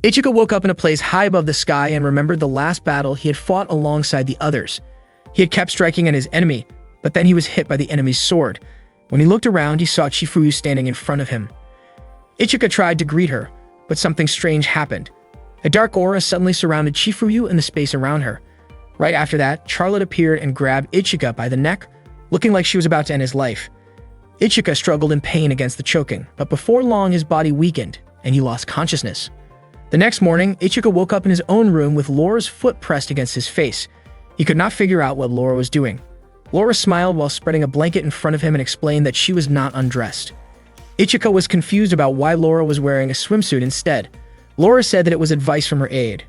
Ichika woke up in a place high above the sky and remembered the last battle he had fought alongside the others. He had kept striking at his enemy, but then he was hit by the enemy's sword. When he looked around, he saw Chifuyu standing in front of him. Ichika tried to greet her, but something strange happened. A dark aura suddenly surrounded Chifuyu and the space around her. Right after that, Charlotte appeared and grabbed Ichika by the neck, looking like she was about to end his life. Ichika struggled in pain against the choking, but before long his body weakened, and he lost consciousness. The next morning, Ichika woke up in his own room with Laura's foot pressed against his face. He could not figure out what Laura was doing. Laura smiled while spreading a blanket in front of him and explained that she was not undressed. Ichika was confused about why Laura was wearing a swimsuit instead. Laura said that it was advice from her aide.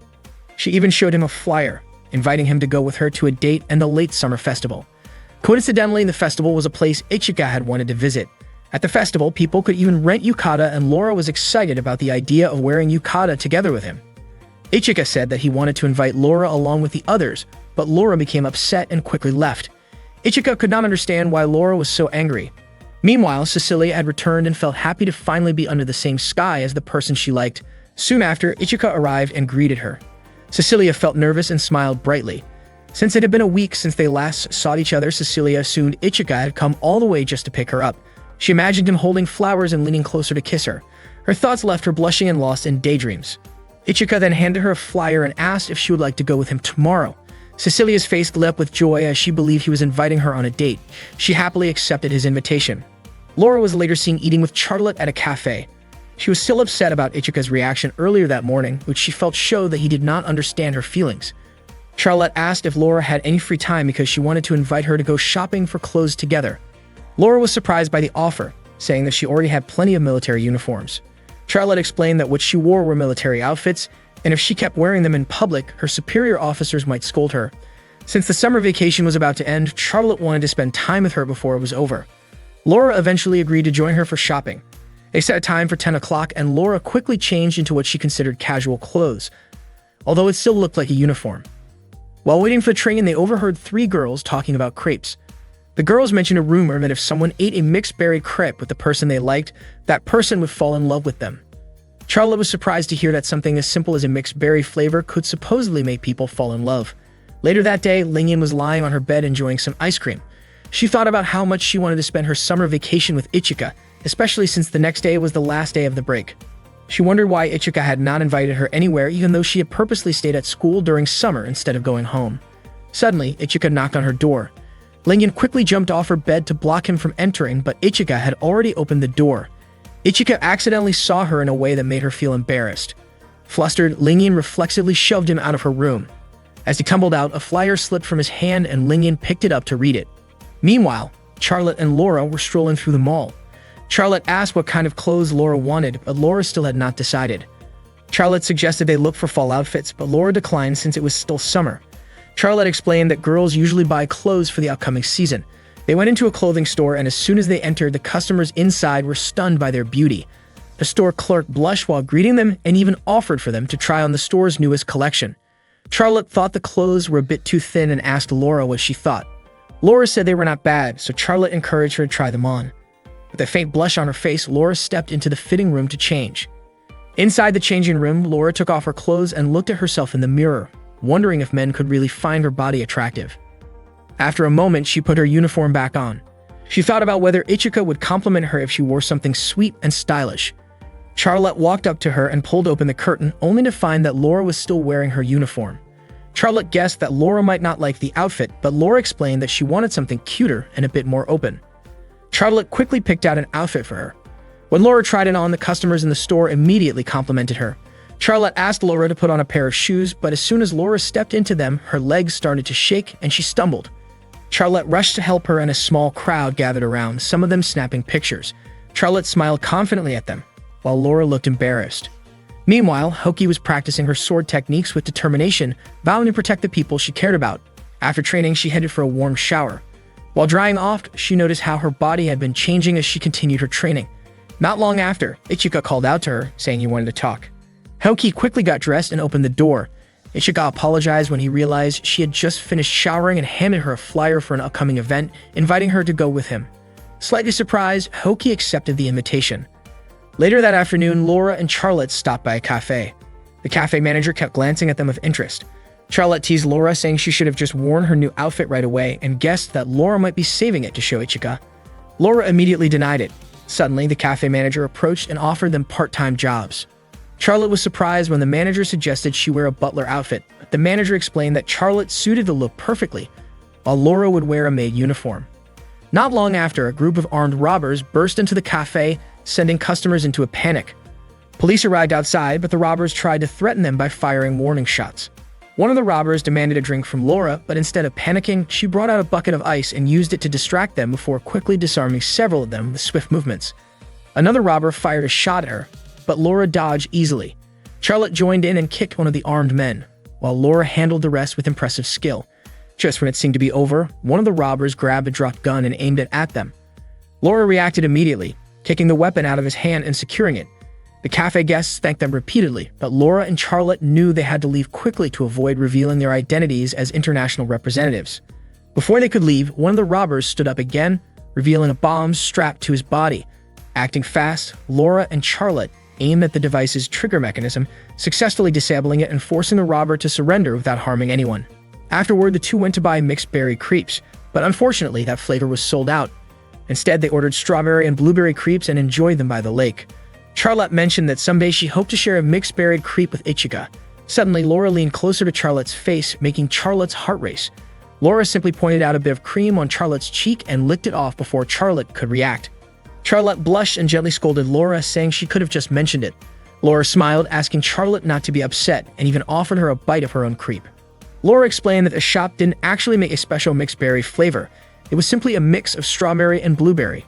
She even showed him a flyer, inviting him to go with her to a date and the late summer festival. Coincidentally, the festival was a place Ichika had wanted to visit. At the festival, people could even rent yukata, and Laura was excited about the idea of wearing yukata together with him. Ichika said that he wanted to invite Laura along with the others, but Laura became upset and quickly left. Ichika could not understand why Laura was so angry. Meanwhile, Cecilia had returned and felt happy to finally be under the same sky as the person she liked. Soon after, Ichika arrived and greeted her. Cecilia felt nervous and smiled brightly. Since it had been a week since they last saw each other, Cecilia assumed Ichika had come all the way just to pick her up. She imagined him holding flowers and leaning closer to kiss her. Her thoughts left her blushing and lost in daydreams. Ichika then handed her a flyer and asked if she would like to go with him tomorrow. Cecilia's face lit up with joy as she believed he was inviting her on a date. She happily accepted his invitation. Laura was later seen eating with Charlotte at a cafe. She was still upset about Ichika's reaction earlier that morning, which she felt showed that he did not understand her feelings. Charlotte asked if Laura had any free time because she wanted to invite her to go shopping for clothes together. Laura was surprised by the offer, saying that she already had plenty of military uniforms. Charlotte explained that what she wore were military outfits, and if she kept wearing them in public, her superior officers might scold her. Since the summer vacation was about to end, Charlotte wanted to spend time with her before it was over. Laura eventually agreed to join her for shopping. They set a time for 10 o'clock, and Laura quickly changed into what she considered casual clothes, although it still looked like a uniform. While waiting for the train, they overheard 3 girls talking about crepes. The girls mentioned a rumor that if someone ate a mixed berry crepe with the person they liked, that person would fall in love with them. Charlotte was surprised to hear that something as simple as a mixed berry flavor could supposedly make people fall in love. Later that day, Lingyan was lying on her bed enjoying some ice cream. She thought about how much she wanted to spend her summer vacation with Ichika, especially since the next day was the last day of the break. She wondered why Ichika had not invited her anywhere even though she had purposely stayed at school during summer instead of going home. Suddenly, Ichika knocked on her door. Lingyan quickly jumped off her bed to block him from entering, but Ichika had already opened the door. Ichika accidentally saw her in a way that made her feel embarrassed. Flustered, Lingyan reflexively shoved him out of her room. As he tumbled out, a flyer slipped from his hand and Lingyan picked it up to read it. Meanwhile, Charlotte and Laura were strolling through the mall. Charlotte asked what kind of clothes Laura wanted, but Laura still had not decided. Charlotte suggested they look for fall outfits, but Laura declined since it was still summer. Charlotte explained that girls usually buy clothes for the upcoming season. They went into a clothing store, and as soon as they entered, the customers inside were stunned by their beauty. The store clerk blushed while greeting them and even offered for them to try on the store's newest collection. Charlotte thought the clothes were a bit too thin and asked Laura what she thought. Laura said they were not bad, so Charlotte encouraged her to try them on. With a faint blush on her face, Laura stepped into the fitting room to change. Inside the changing room, Laura took off her clothes and looked at herself in the mirror, wondering if men could really find her body attractive. After a moment, she put her uniform back on. She thought about whether Ichika would compliment her if she wore something sweet and stylish. Charlotte walked up to her and pulled open the curtain, only to find that Laura was still wearing her uniform. Charlotte guessed that Laura might not like the outfit, but Laura explained that she wanted something cuter and a bit more open. Charlotte quickly picked out an outfit for her. When Laura tried it on, the customers in the store immediately complimented her. Charlotte asked Laura to put on a pair of shoes, but as soon as Laura stepped into them, her legs started to shake and she stumbled. Charlotte rushed to help her and a small crowd gathered around, some of them snapping pictures. Charlotte smiled confidently at them, while Laura looked embarrassed. Meanwhile, Hoki was practicing her sword techniques with determination, vowing to protect the people she cared about. After training, she headed for a warm shower. While drying off, she noticed how her body had been changing as she continued her training. Not long after, Ichika called out to her, saying he wanted to talk. Hoki quickly got dressed and opened the door. Ichika apologized when he realized she had just finished showering and handed her a flyer for an upcoming event, inviting her to go with him. Slightly surprised, Hoki accepted the invitation. Later that afternoon, Laura and Charlotte stopped by a cafe. The cafe manager kept glancing at them with interest. Charlotte teased Laura, saying she should have just worn her new outfit right away and guessed that Laura might be saving it to show Ichika. Laura immediately denied it. Suddenly, the cafe manager approached and offered them part-time jobs. Charlotte was surprised when the manager suggested she wear a butler outfit, but the manager explained that Charlotte suited the look perfectly, while Laura would wear a maid uniform. Not long after, a group of armed robbers burst into the cafe, sending customers into a panic. Police arrived outside, but the robbers tried to threaten them by firing warning shots. One of the robbers demanded a drink from Laura, but instead of panicking, she brought out a bucket of ice and used it to distract them before quickly disarming several of them with swift movements. Another robber fired a shot at her, but Laura dodged easily. Charlotte joined in and kicked one of the armed men, while Laura handled the rest with impressive skill. Just when it seemed to be over, one of the robbers grabbed a dropped gun and aimed it at them. Laura reacted immediately, kicking the weapon out of his hand and securing it. The cafe guests thanked them repeatedly, but Laura and Charlotte knew they had to leave quickly to avoid revealing their identities as international representatives. Before they could leave, one of the robbers stood up again, revealing a bomb strapped to his body. Acting fast, Laura and Charlotte aimed at the device's trigger mechanism, successfully disabling it and forcing the robber to surrender without harming anyone. Afterward, the two went to buy mixed berry crepes, but unfortunately that flavor was sold out. Instead, they ordered strawberry and blueberry crepes and enjoyed them by the lake. Charlotte mentioned that someday she hoped to share a mixed berry crepe with Ichika. Suddenly, Laura leaned closer to Charlotte's face, making Charlotte's heart race. Laura simply pointed out a bit of cream on Charlotte's cheek and licked it off before Charlotte could react. Charlotte blushed and gently scolded Laura, saying she could have just mentioned it. Laura smiled, asking Charlotte not to be upset, and even offered her a bite of her own crepe. Laura explained that the shop didn't actually make a special mixed berry flavor. It was simply a mix of strawberry and blueberry.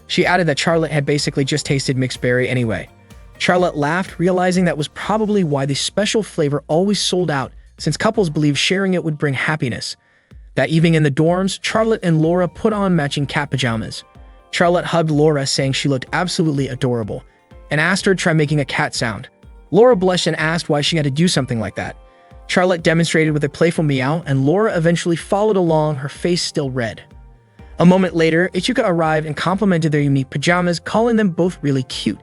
She added that Charlotte had basically just tasted mixed berry anyway. Charlotte laughed, realizing that was probably why the special flavor always sold out, since couples believed sharing it would bring happiness. That evening in the dorms, Charlotte and Laura put on matching cat pajamas. Charlotte hugged Laura, saying she looked absolutely adorable, and asked her to try making a cat sound. Laura blushed and asked why she had to do something like that. Charlotte demonstrated with a playful meow, and Laura eventually followed along, her face still red. A moment later, Ichika arrived and complimented their unique pajamas, calling them both really cute.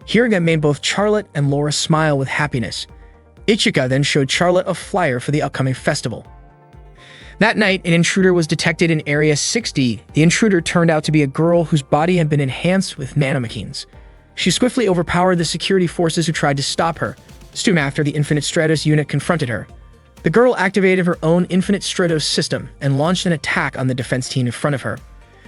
Hearing that made both Charlotte and Laura smile with happiness. Ichika then showed Charlotte a flyer for the upcoming festival. That night, an intruder was detected in Area 60. The intruder turned out to be a girl whose body had been enhanced with nanomachines. She swiftly overpowered the security forces who tried to stop her. Soon after, the Infinite Stratos unit confronted her. The girl activated her own Infinite Stratos system and launched an attack on the defense team in front of her.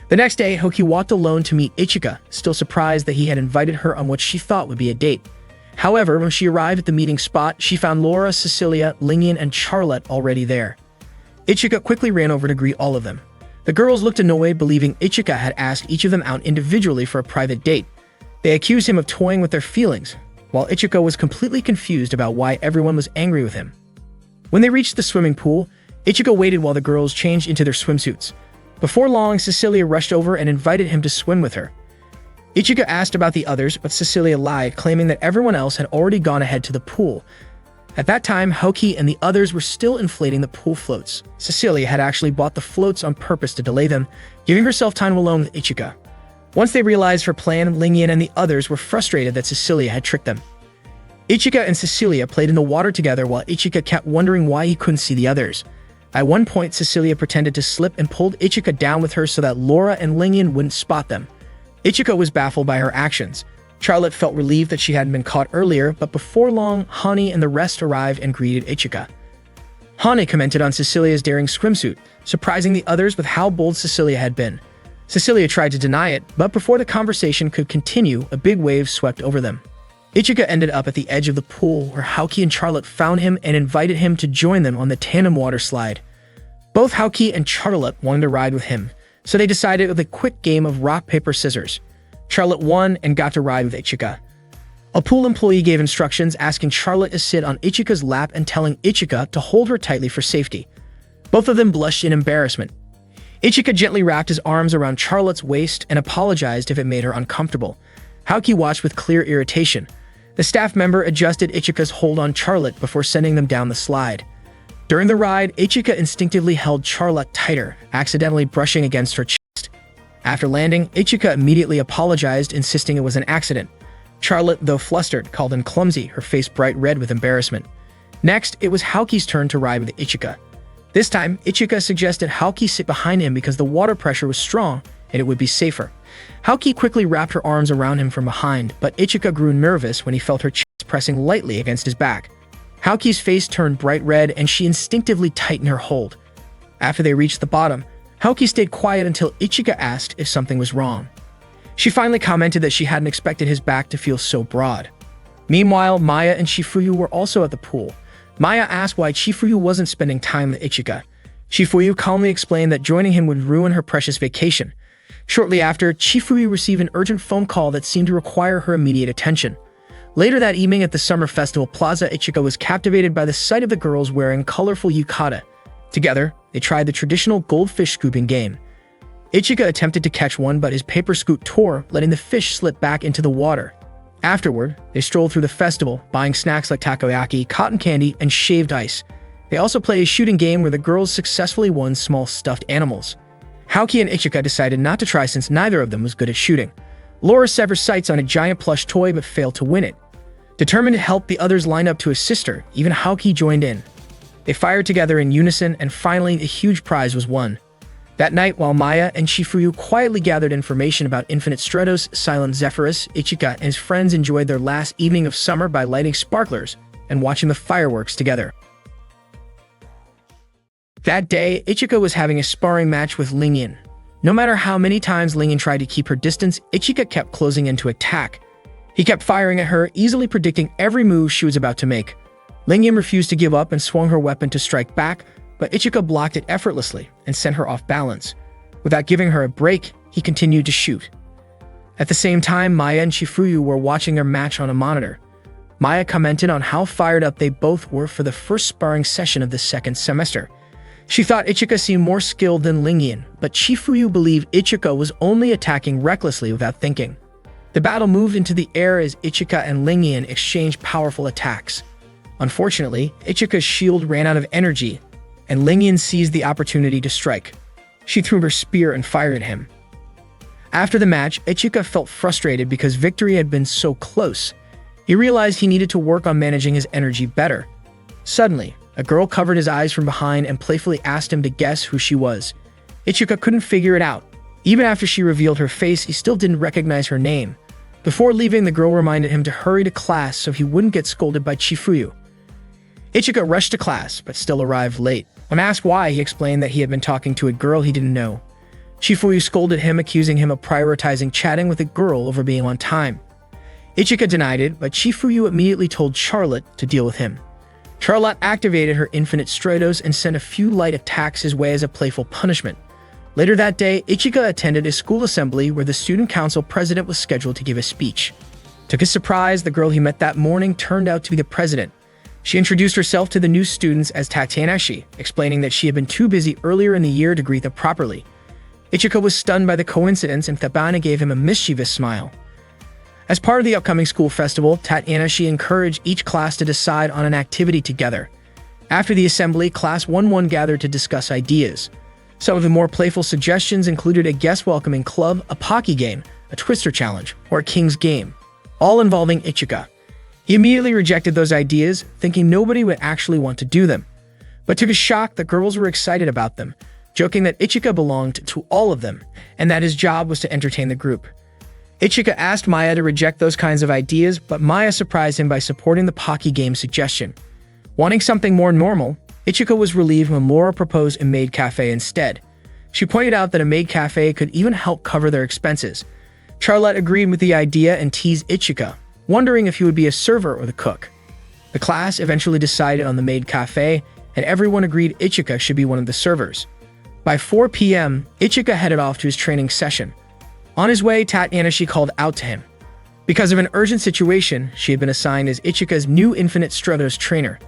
The next day, Hoki walked alone to meet Ichika, still surprised that he had invited her on what she thought would be a date. However, when she arrived at the meeting spot, she found Laura, Cecilia, Lingyan, and Charlotte already there. Ichika quickly ran over to greet all of them. The girls looked annoyed, believing Ichika had asked each of them out individually for a private date. They accused him of toying with their feelings, while Ichika was completely confused about why everyone was angry with him. When they reached the swimming pool, Ichika waited while the girls changed into their swimsuits. Before long, Cecilia rushed over and invited him to swim with her. Ichika asked about the others, but Cecilia lied, claiming that everyone else had already gone ahead to the pool. At that time, Hoki and the others were still inflating the pool floats. Cecilia had actually bought the floats on purpose to delay them, giving herself time alone with Ichika. Once they realized her plan, Lingyan and the others were frustrated that Cecilia had tricked them. Ichika and Cecilia played in the water together while Ichika kept wondering why he couldn't see the others. At one point, Cecilia pretended to slip and pulled Ichika down with her so that Laura and Lingyan wouldn't spot them. Ichika was baffled by her actions. Charlotte felt relieved that she hadn't been caught earlier, but before long, Hani and the rest arrived and greeted Ichika. Hani commented on Cecilia's daring swimsuit, surprising the others with how bold Cecilia had been. Cecilia tried to deny it, but before the conversation could continue, a big wave swept over them. Ichika ended up at the edge of the pool, where Haoki and Charlotte found him and invited him to join them on the tandem water slide. Both Haoki and Charlotte wanted to ride with him, so they decided with a quick game of rock, paper, scissors. Charlotte won and got to ride with Ichika. A pool employee gave instructions, asking Charlotte to sit on Ichika's lap and telling Ichika to hold her tightly for safety. Both of them blushed in embarrassment. Ichika gently wrapped his arms around Charlotte's waist and apologized if it made her uncomfortable. Haoki watched with clear irritation. The staff member adjusted Ichika's hold on Charlotte before sending them down the slide. During the ride, Ichika instinctively held Charlotte tighter, accidentally brushing against her chest. After landing, Ichika immediately apologized, insisting it was an accident. Charlotte, though flustered, called him clumsy, her face bright red with embarrassment. Next, it was Haoki's turn to ride with Ichika. This time, Ichika suggested Haoki sit behind him because the water pressure was strong and it would be safer. Haoki quickly wrapped her arms around him from behind, but Ichika grew nervous when he felt her chest pressing lightly against his back. Haoki's face turned bright red and she instinctively tightened her hold. After they reached the bottom, Haoki stayed quiet until Ichika asked if something was wrong. She finally commented that she hadn't expected his back to feel so broad. Meanwhile, Maya and Shifuyu were also at the pool. Maya asked why Shifuyu wasn't spending time with Ichika. Shifuyu calmly explained that joining him would ruin her precious vacation. Shortly after, Shifuyu received an urgent phone call that seemed to require her immediate attention. Later that evening at the summer festival plaza, Ichika was captivated by the sight of the girls wearing colorful yukata. Together, they tried the traditional goldfish scooping game. Ichika attempted to catch one, but his paper scoop tore, letting the fish slip back into the water. Afterward, they strolled through the festival, buying snacks like takoyaki, cotton candy, and shaved ice. They also played a shooting game where the girls successfully won small stuffed animals. Haoki and Ichika decided not to try since neither of them was good at shooting. Laura severed sights on a giant plush toy but failed to win it. Determined to help the others line up to assist her, even Haoki joined in. They fired together in unison, and finally a huge prize was won. That night, while Maya and Shifuyu quietly gathered information about Infinite Stratos, Silent Zephyrus, Ichika and his friends enjoyed their last evening of summer by lighting sparklers and watching the fireworks together. That day, Ichika was having a sparring match with Lingyan. No matter how many times Lingyan tried to keep her distance, Ichika kept closing in to attack. He kept firing at her, easily predicting every move she was about to make. Lingyan refused to give up and swung her weapon to strike back, but Ichika blocked it effortlessly and sent her off balance. Without giving her a break, he continued to shoot. At the same time, Maya and Shifuyu were watching their match on a monitor. Maya commented on how fired up they both were for the first sparring session of the second semester. She thought Ichika seemed more skilled than Lingyan, but Shifuyu believed Ichika was only attacking recklessly without thinking. The battle moved into the air as Ichika and Lingyan exchanged powerful attacks. Unfortunately, Ichika's shield ran out of energy, and Lingyan seized the opportunity to strike. She threw her spear and fired at him. After the match, Ichika felt frustrated because victory had been so close. He realized he needed to work on managing his energy better. Suddenly, a girl covered his eyes from behind and playfully asked him to guess who she was. Ichika couldn't figure it out. Even after she revealed her face, he still didn't recognize her name. Before leaving, the girl reminded him to hurry to class so he wouldn't get scolded by Shifuyu. Ichika rushed to class, but still arrived late. When asked why, he explained that he had been talking to a girl he didn't know. Shifuyu scolded him, accusing him of prioritizing chatting with a girl over being on time. Ichika denied it, but Shifuyu immediately told Charlotte to deal with him. Charlotte activated her Infinite Stratos and sent a few light attacks his way as a playful punishment. Later that day, Ichika attended a school assembly where the student council president was scheduled to give a speech. To his surprise, the girl he met that morning turned out to be the president. She introduced herself to the new students as Tatanashi, explaining that she had been too busy earlier in the year to greet them properly. Ichika was stunned by the coincidence, and Thabana gave him a mischievous smile. As part of the upcoming school festival, Tatanashi encouraged each class to decide on an activity together. After the assembly, Class 1-1 gathered to discuss ideas. Some of the more playful suggestions included a guest welcoming club, a Pocky game, a Twister challenge, or a King's game, all involving Ichika. He immediately rejected those ideas, thinking nobody would actually want to do them. But to his shock, the girls were excited about them, joking that Ichika belonged to all of them, and that his job was to entertain the group. Ichika asked Maya to reject those kinds of ideas, but Maya surprised him by supporting the Pocky game suggestion. Wanting something more normal, Ichika was relieved when Laura proposed a maid cafe instead. She pointed out that a maid cafe could even help cover their expenses. Charlotte agreed with the idea and teased Ichika, wondering if he would be a server or the cook. The class eventually decided on the maid cafe, and everyone agreed Ichika should be one of the servers. By 4 p.m., Ichika headed off to his training session. On his way, Tatanashi called out to him. Because of an urgent situation, she had been assigned as Ichika's new Infinite Stratos trainer.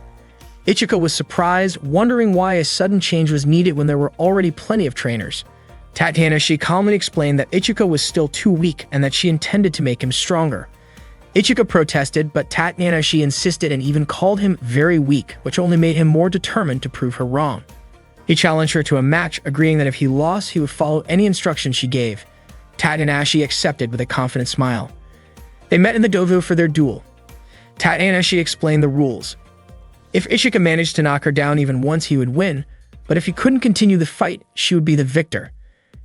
Ichika was surprised, wondering why a sudden change was needed when there were already plenty of trainers. Tatanashi calmly explained that Ichika was still too weak and that she intended to make him stronger. Ichika protested, but Tatanashi insisted and even called him very weak, which only made him more determined to prove her wrong. He challenged her to a match, agreeing that if he lost, he would follow any instructions she gave. Tatanashi accepted with a confident smile. They met in the dojo for their duel. Tanahashi explained the rules. If Ichika managed to knock her down even once, he would win, but if he couldn't continue the fight, she would be the victor.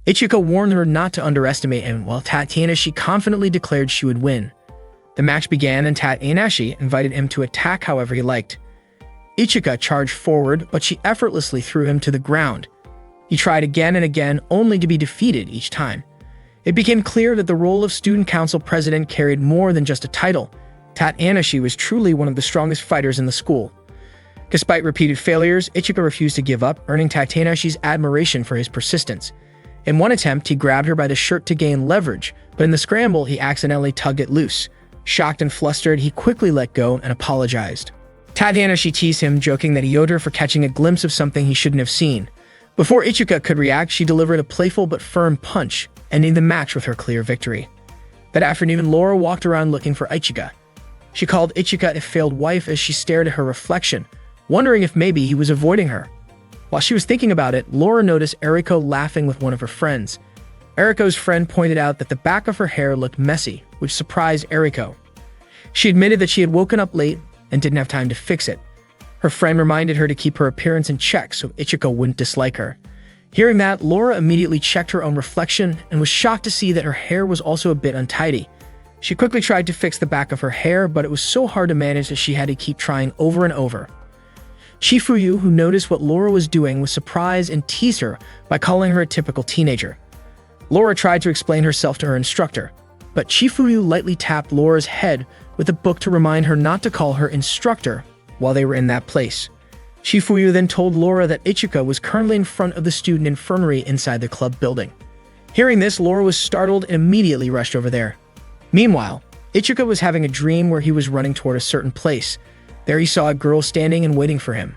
Ichika warned her not to underestimate him, while Tanahashi confidently declared she would win. The match began and Tanahashi invited him to attack however he liked. Ichika charged forward, but she effortlessly threw him to the ground. He tried again and again, only to be defeated each time. It became clear that the role of student council president carried more than just a title. Tanahashi was truly one of the strongest fighters in the school. Despite repeated failures, Ichika refused to give up, earning Tanahashi's admiration for his persistence. In one attempt, he grabbed her by the shirt to gain leverage, but in the scramble, he accidentally tugged it loose. Shocked and flustered, he quickly let go and apologized. Tanahashi teased him, joking that he owed her for catching a glimpse of something he shouldn't have seen. Before Ichika could react, she delivered a playful but firm punch, ending the match with her clear victory. That afternoon, Laura walked around looking for Ichika. She called Ichika a failed wife as she stared at her reflection, wondering if maybe he was avoiding her. While she was thinking about it, Laura noticed Eriko laughing with one of her friends. Eriko's friend pointed out that the back of her hair looked messy, which surprised Eriko. She admitted that she had woken up late and didn't have time to fix it. Her friend reminded her to keep her appearance in check so Ichika wouldn't dislike her. Hearing that, Laura immediately checked her own reflection and was shocked to see that her hair was also a bit untidy. She quickly tried to fix the back of her hair, but it was so hard to manage that she had to keep trying over and over. Chifuyu, who noticed what Laura was doing, was surprised and teased her by calling her a typical teenager. Laura tried to explain herself to her instructor, but Chifuyu lightly tapped Laura's head with a book to remind her not to call her instructor while they were in that place. Chifuyu then told Laura that Ichika was currently in front of the student infirmary inside the club building. Hearing this, Laura was startled and immediately rushed over there. Meanwhile, Ichika was having a dream where he was running toward a certain place. There he saw a girl standing and waiting for him.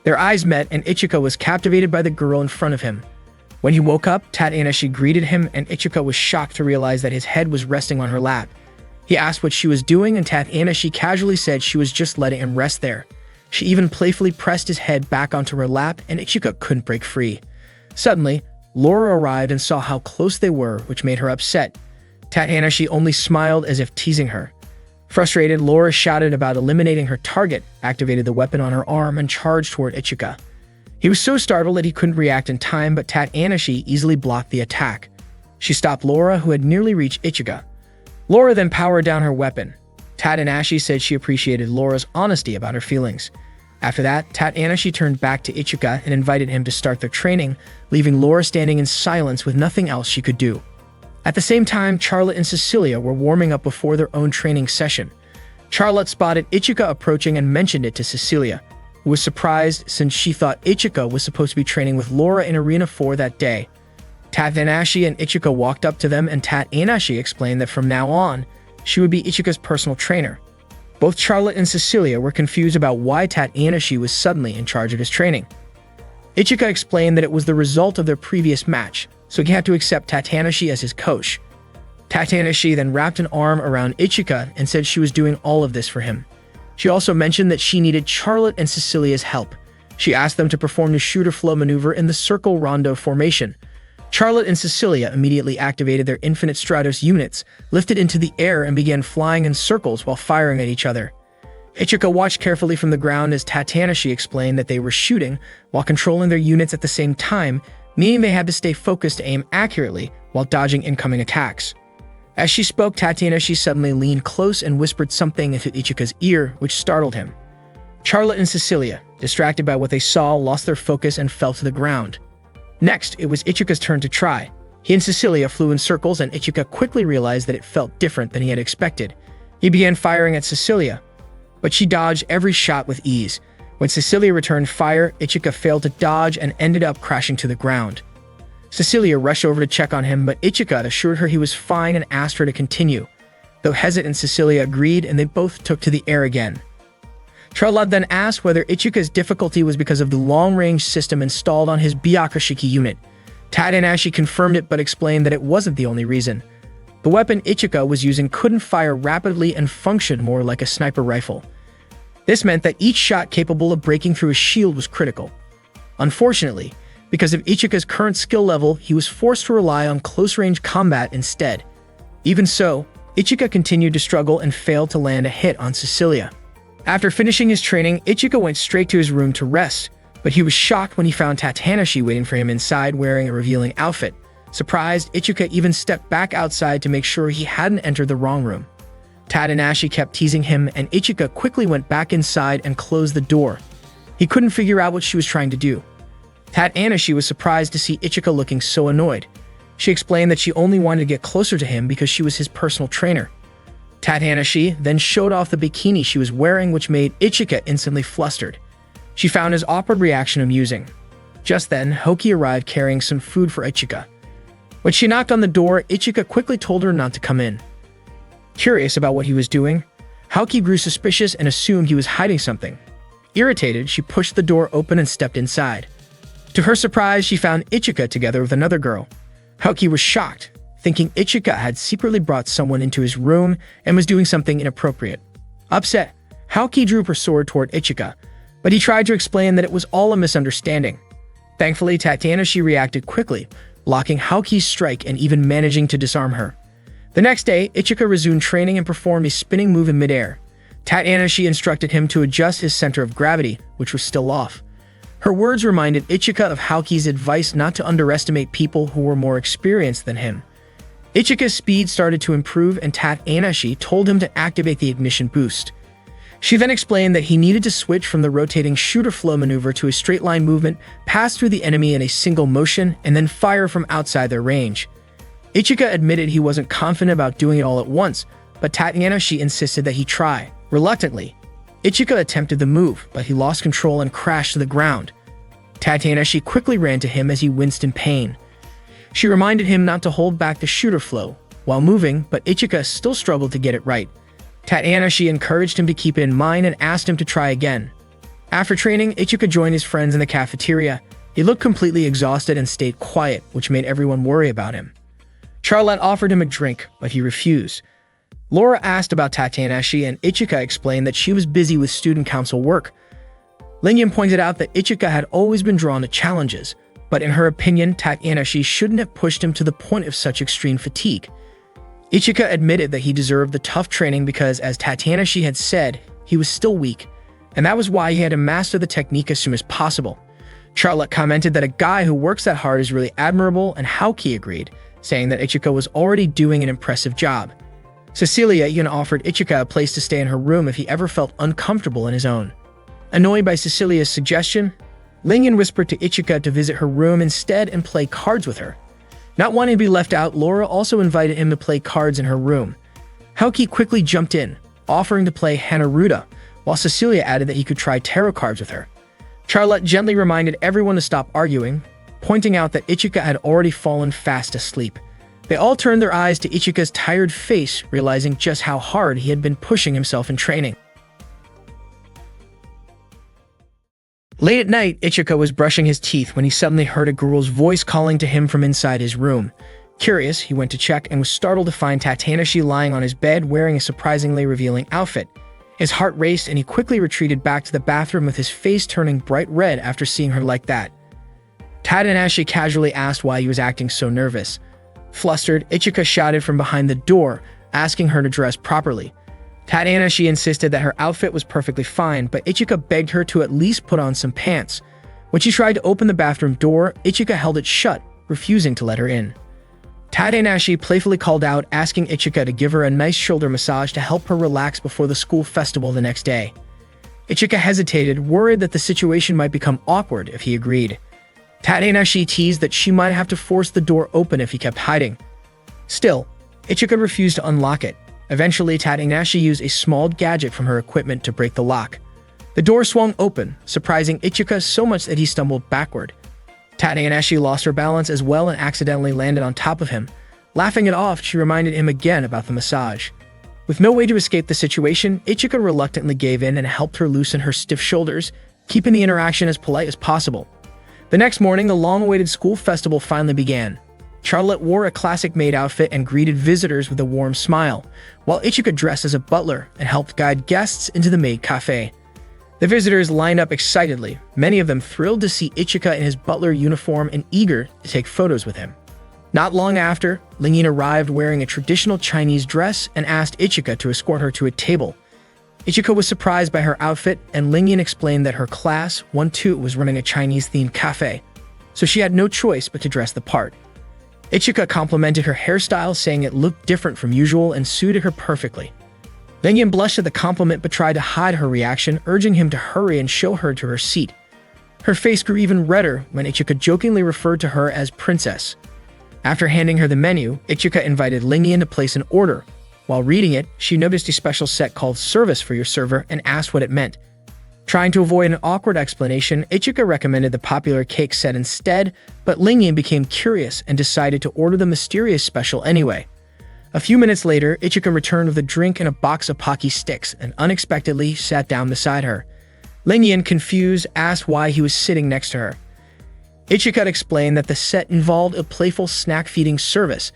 Their eyes met and Ichika was captivated by the girl in front of him. When he woke up, Tanahashi greeted him and Ichika was shocked to realize that his head was resting on her lap. He asked what she was doing and Tanahashi casually said she was just letting him rest there. She even playfully pressed his head back onto her lap and Ichika couldn't break free. Suddenly, Laura arrived and saw how close they were, which made her upset. Tanahashi only smiled as if teasing her. Frustrated, Laura shouted about eliminating her target, activated the weapon on her arm, and charged toward Ichika. He was so startled that he couldn't react in time, but Tanahashi easily blocked the attack. She stopped Laura, who had nearly reached Ichika. Laura then powered down her weapon. Tanahashi said she appreciated Laura's honesty about her feelings. After that, Tanahashi turned back to Ichika and invited him to start their training, leaving Laura standing in silence with nothing else she could do. At the same time, Charlotte and Cecilia were warming up before their own training session. Charlotte spotted Ichika approaching and mentioned it to Cecilia, who was surprised since she thought Ichika was supposed to be training with Laura in Arena 4 that day. Tanahashi and Ichika walked up to them and Tanahashi explained that from now on, she would be Ichika's personal trainer. Both Charlotte and Cecilia were confused about why Tanahashi was suddenly in charge of his training. Ichika explained that it was the result of their previous match, so he had to accept Tanahashi as his coach. Tanahashi then wrapped an arm around Ichika and said she was doing all of this for him. She also mentioned that she needed Charlotte and Cecilia's help. She asked them to perform the shooter flow maneuver in the circle rondo formation. Charlotte and Cecilia immediately activated their Infinite Stratos units, lifted into the air and began flying in circles while firing at each other. Ichika watched carefully from the ground as Tanahashi explained that they were shooting while controlling their units at the same time, meaning they had to stay focused to aim accurately while dodging incoming attacks. As she spoke, Tanahashi suddenly leaned close and whispered something into Ichika's ear, which startled him. Charlotte and Cecilia, distracted by what they saw, lost their focus and fell to the ground. Next, it was Ichika's turn to try. He and Cecilia flew in circles and Ichika quickly realized that it felt different than he had expected. He began firing at Cecilia, but she dodged every shot with ease. When Cecilia returned fire, Ichika failed to dodge and ended up crashing to the ground. Cecilia rushed over to check on him, but Ichika assured her he was fine and asked her to continue. Though hesitant, Cecilia agreed and they both took to the air again. Charlotte then asked whether Ichika's difficulty was because of the long-range system installed on his Byakushiki unit. Tanahashi confirmed it but explained that it wasn't the only reason. The weapon Ichika was using couldn't fire rapidly and functioned more like a sniper rifle. This meant that each shot capable of breaking through a shield was critical. Unfortunately, because of Ichika's current skill level, he was forced to rely on close-range combat instead. Even so, Ichika continued to struggle and failed to land a hit on Cecilia. After finishing his training, Ichika went straight to his room to rest, but he was shocked when he found Tatanashi waiting for him inside wearing a revealing outfit. Surprised, Ichika even stepped back outside to make sure he hadn't entered the wrong room. Tatanashi kept teasing him, and Ichika quickly went back inside and closed the door. He couldn't figure out what she was trying to do. Tatanashi was surprised to see Ichika looking so annoyed. She explained that she only wanted to get closer to him because she was his personal trainer. Tatanashi then showed off the bikini she was wearing, which made Ichika instantly flustered. She found his awkward reaction amusing. Just then, Hoki arrived carrying some food for Ichika. When she knocked on the door, Ichika quickly told her not to come in. Curious about what he was doing, Hoki grew suspicious and assumed he was hiding something. Irritated, she pushed the door open and stepped inside. To her surprise, she found Ichika together with another girl. Hoki was shocked, thinking Ichika had secretly brought someone into his room and was doing something inappropriate. Upset, Hoki drew her sword toward Ichika, but he tried to explain that it was all a misunderstanding. Thankfully, Tatanashi reacted quickly, blocking Hoki's strike and even managing to disarm her. The next day, Ichika resumed training and performed a spinning move in midair. Tatanashi instructed him to adjust his center of gravity, which was still off. Her words reminded Ichika of Hoki's advice not to underestimate people who were more experienced than him. Ichika's speed started to improve, and Tatanashi told him to activate the ignition boost. She then explained that he needed to switch from the rotating shooter flow maneuver to a straight-line movement, pass through the enemy in a single motion, and then fire from outside their range. Ichika admitted he wasn't confident about doing it all at once, but Tatanashi insisted that he try. Reluctantly, Ichika attempted the move, but he lost control and crashed to the ground. Tatanashi quickly ran to him as he winced in pain. She reminded him not to hold back the shooter flow while moving, but Ichika still struggled to get it right. Tatanashi encouraged him to keep it in mind and asked him to try again. After training, Ichika joined his friends in the cafeteria. He looked completely exhausted and stayed quiet, which made everyone worry about him. Charlotte offered him a drink, but he refused. Laura asked about Tatanashi, and Ichika explained that she was busy with student council work. Lingyan pointed out that Ichika had always been drawn to challenges, but in her opinion, Tatanashi shouldn't have pushed him to the point of such extreme fatigue. Ichika admitted that he deserved the tough training because, as Tatanashi had said, he was still weak, and that was why he had to master the technique as soon as possible. Charlotte commented that a guy who works that hard is really admirable, and Hoki agreed, saying that Ichika was already doing an impressive job. Cecilia even offered Ichika a place to stay in her room if he ever felt uncomfortable in his own. Annoyed by Cecilia's suggestion, Lingyan whispered to Ichika to visit her room instead and play cards with her. Not wanting to be left out, Laura also invited him to play cards in her room. Hoki quickly jumped in, offering to play Hanaruda, while Cecilia added that he could try tarot cards with her. Charlotte gently reminded everyone to stop arguing, pointing out that Ichika had already fallen fast asleep. They all turned their eyes to Ichika's tired face, realizing just how hard he had been pushing himself in training. Late at night, Ichika was brushing his teeth when he suddenly heard a girl's voice calling to him from inside his room. Curious, he went to check and was startled to find Tatanashi lying on his bed wearing a surprisingly revealing outfit. His heart raced and he quickly retreated back to the bathroom with his face turning bright red after seeing her like that. Tatanashi casually asked why he was acting so nervous. Flustered, Ichika shouted from behind the door, asking her to dress properly. Tatanashi insisted that her outfit was perfectly fine, but Ichika begged her to at least put on some pants. When she tried to open the bathroom door, Ichika held it shut, refusing to let her in. Tatanashi playfully called out, asking Ichika to give her a nice shoulder massage to help her relax before the school festival the next day. Ichika hesitated, worried that the situation might become awkward if he agreed. Tatanashi teased that she might have to force the door open if he kept hiding. Still, Ichika refused to unlock it. Eventually, Tatanashi used a small gadget from her equipment to break the lock. The door swung open, surprising Ichika so much that he stumbled backward. Tatanashi lost her balance as well and accidentally landed on top of him. Laughing it off, she reminded him again about the massage. With no way to escape the situation, Ichika reluctantly gave in and helped her loosen her stiff shoulders, keeping the interaction as polite as possible. The next morning, the long-awaited school festival finally began. Charlotte wore a classic maid outfit and greeted visitors with a warm smile, while Ichika dressed as a butler and helped guide guests into the maid cafe. The visitors lined up excitedly, many of them thrilled to see Ichika in his butler uniform and eager to take photos with him. Not long after, Lingyan arrived wearing a traditional Chinese dress and asked Ichika to escort her to a table. Ichika was surprised by her outfit, and Lingyan explained that her class, 1-2, was running a Chinese-themed cafe, so she had no choice but to dress the part. Ichika complimented her hairstyle, saying it looked different from usual and suited her perfectly. Lingyan blushed at the compliment but tried to hide her reaction, urging him to hurry and show her to her seat. Her face grew even redder when Ichika jokingly referred to her as princess. After handing her the menu, Ichika invited Lingyan to place an order. While reading it, she noticed a special set called Service for your server and asked what it meant. Trying to avoid an awkward explanation, Ichika recommended the popular cake set instead, but Lingyan became curious and decided to order the mysterious special anyway. A few minutes later, Ichika returned with a drink and a box of Pocky sticks and unexpectedly sat down beside her. Lingyan, confused, asked why he was sitting next to her. Ichika explained that the set involved a playful snack-feeding service.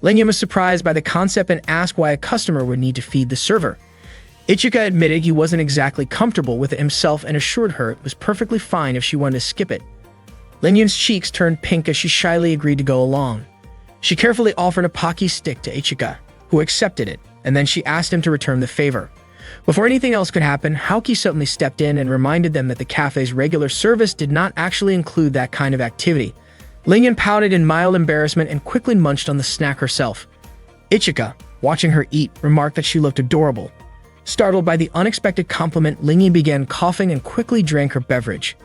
Lingyan was surprised by the concept and asked why a customer would need to feed the server. Ichika admitted he wasn't exactly comfortable with it himself and assured her it was perfectly fine if she wanted to skip it. Lingyan's cheeks turned pink as she shyly agreed to go along. She carefully offered a Pocky stick to Ichika, who accepted it, and then she asked him to return the favor. Before anything else could happen, Haoki suddenly stepped in and reminded them that the cafe's regular service did not actually include that kind of activity. Lingyan pouted in mild embarrassment and quickly munched on the snack herself. Ichika, watching her eat, remarked that she looked adorable. Startled by the unexpected compliment, Lingyan began coughing and quickly drank her beverage.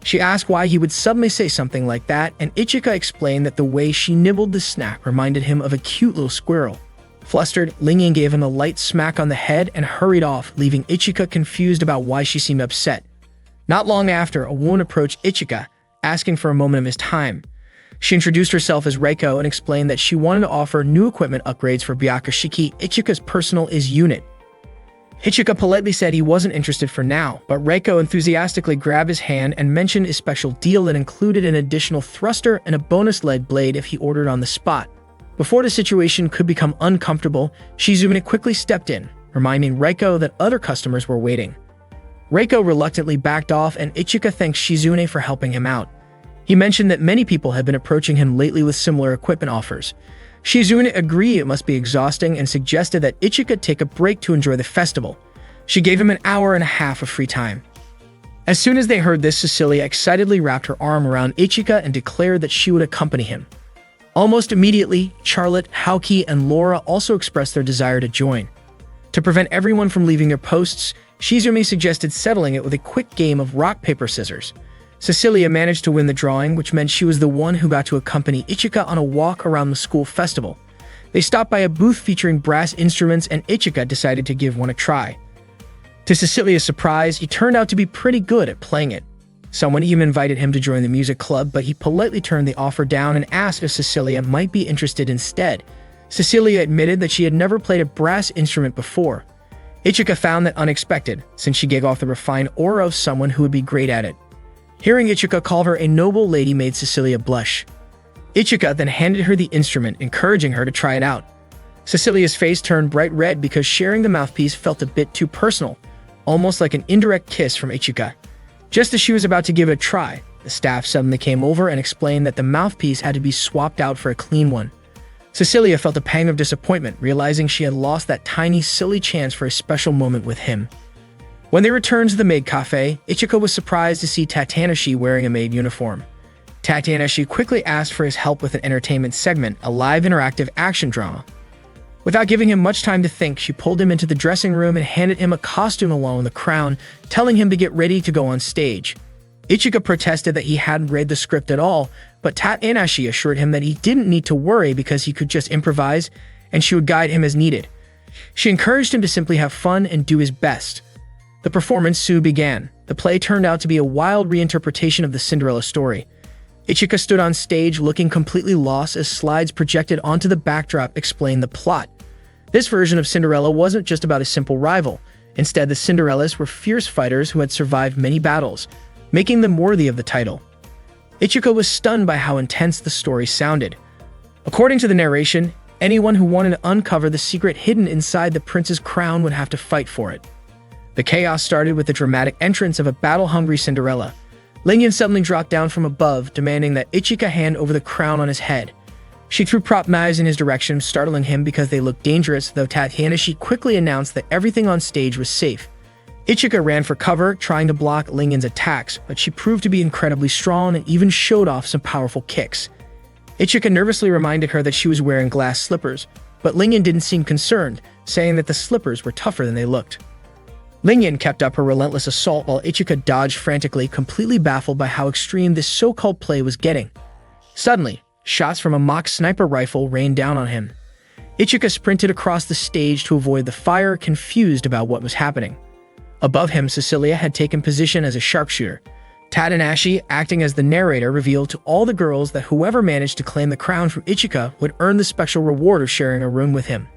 She asked why he would suddenly say something like that, and Ichika explained that the way she nibbled the snack reminded him of a cute little squirrel. Flustered, Lingyan gave him a light smack on the head and hurried off, leaving Ichika confused about why she seemed upset. Not long after, a woman approached Ichika, asking for a moment of his time. She introduced herself as Reiko and explained that she wanted to offer new equipment upgrades for Byakashiki, Ichika's personal unit. Ichika politely said he wasn't interested for now, but Reiko enthusiastically grabbed his hand and mentioned a special deal that included an additional thruster and a bonus lead blade if he ordered on the spot. Before the situation could become uncomfortable, Shizune quickly stepped in, reminding Reiko that other customers were waiting. Reiko reluctantly backed off, and Ichika thanked Shizune for helping him out. He mentioned that many people had been approaching him lately with similar equipment offers. Shizune agreed it must be exhausting and suggested that Ichika take a break to enjoy the festival. She gave him an hour and a half of free time. As soon as they heard this, Cecilia excitedly wrapped her arm around Ichika and declared that she would accompany him. Almost immediately, Charlotte, Haoki, and Laura also expressed their desire to join. To prevent everyone from leaving their posts, Shizune suggested settling it with a quick game of rock, paper, scissors. Cecilia managed to win the drawing, which meant she was the one who got to accompany Ichika on a walk around the school festival. They stopped by a booth featuring brass instruments, and Ichika decided to give one a try. To Cecilia's surprise, he turned out to be pretty good at playing it. Someone even invited him to join the music club, but he politely turned the offer down and asked if Cecilia might be interested instead. Cecilia admitted that she had never played a brass instrument before. Ichika found that unexpected, since she gave off the refined aura of someone who would be great at it. Hearing Ichika call her a noble lady made Cecilia blush. Ichika then handed her the instrument, encouraging her to try it out. Cecilia's face turned bright red because sharing the mouthpiece felt a bit too personal, almost like an indirect kiss from Ichika. Just as she was about to give it a try, the staff suddenly came over and explained that the mouthpiece had to be swapped out for a clean one. Cecilia felt a pang of disappointment, realizing she had lost that tiny, silly chance for a special moment with him. When they returned to the maid cafe, Ichika was surprised to see Tatanashi wearing a maid uniform. Tatanashi quickly asked for his help with an entertainment segment, a live interactive action drama. Without giving him much time to think, she pulled him into the dressing room and handed him a costume along with a crown, telling him to get ready to go on stage. Ichika protested that he hadn't read the script at all, but Tatanashi assured him that he didn't need to worry because he could just improvise, and she would guide him as needed. She encouraged him to simply have fun and do his best. The performance soon began. The play turned out to be a wild reinterpretation of the Cinderella story. Ichika stood on stage looking completely lost as slides projected onto the backdrop explained the plot. This version of Cinderella wasn't just about a simple rival. Instead, the Cinderellas were fierce fighters who had survived many battles, making them worthy of the title. Ichika was stunned by how intense the story sounded. According to the narration, anyone who wanted to uncover the secret hidden inside the prince's crown would have to fight for it. The chaos started with the dramatic entrance of a battle-hungry Cinderella. Lingyan suddenly dropped down from above, demanding that Ichika hand over the crown on his head. She threw prop knives in his direction, startling him because they looked dangerous, though Tanahashi quickly announced that everything on stage was safe. Ichika ran for cover, trying to block Lingen's attacks, but she proved to be incredibly strong and even showed off some powerful kicks. Ichika nervously reminded her that she was wearing glass slippers, but Lingen didn't seem concerned, saying that the slippers were tougher than they looked. Lingen kept up her relentless assault while Ichika dodged frantically, completely baffled by how extreme this so-called play was getting. Suddenly, shots from a mock sniper rifle rained down on him. Ichika sprinted across the stage to avoid the fire, confused about what was happening. Above him, Cecilia had taken position as a sharpshooter. Tanahashi, acting as the narrator, revealed to all the girls that whoever managed to claim the crown from Ichika would earn the special reward of sharing a room with him.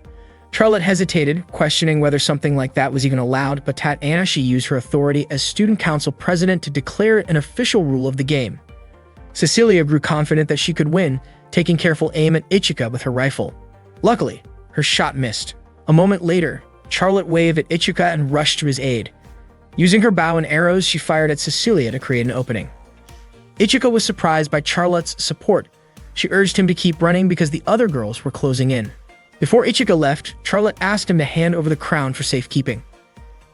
Charlotte hesitated, questioning whether something like that was even allowed, but Tanahashi used her authority as student council president to declare it an official rule of the game. Cecilia grew confident that she could win, taking careful aim at Ichika with her rifle. Luckily, her shot missed. A moment later, Charlotte waved at Ichika and rushed to his aid. Using her bow and arrows, she fired at Cecilia to create an opening. Ichika was surprised by Charlotte's support. She urged him to keep running because the other girls were closing in. Before Ichika left, Charlotte asked him to hand over the crown for safekeeping.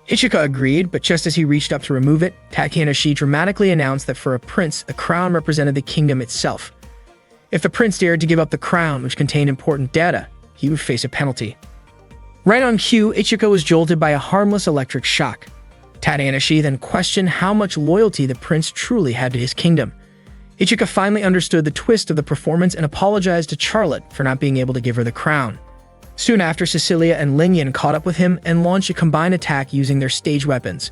Ichika agreed, but just as he reached up to remove it, Tanahashi dramatically announced that for a prince, the crown represented the kingdom itself. If the prince dared to give up the crown, which contained important data, he would face a penalty. Right on cue, Ichika was jolted by a harmless electric shock. Tanahashi then questioned how much loyalty the prince truly had to his kingdom. Ichika finally understood the twist of the performance and apologized to Charlotte for not being able to give her the crown. Soon after, Cecilia and Lingen caught up with him and launched a combined attack using their stage weapons.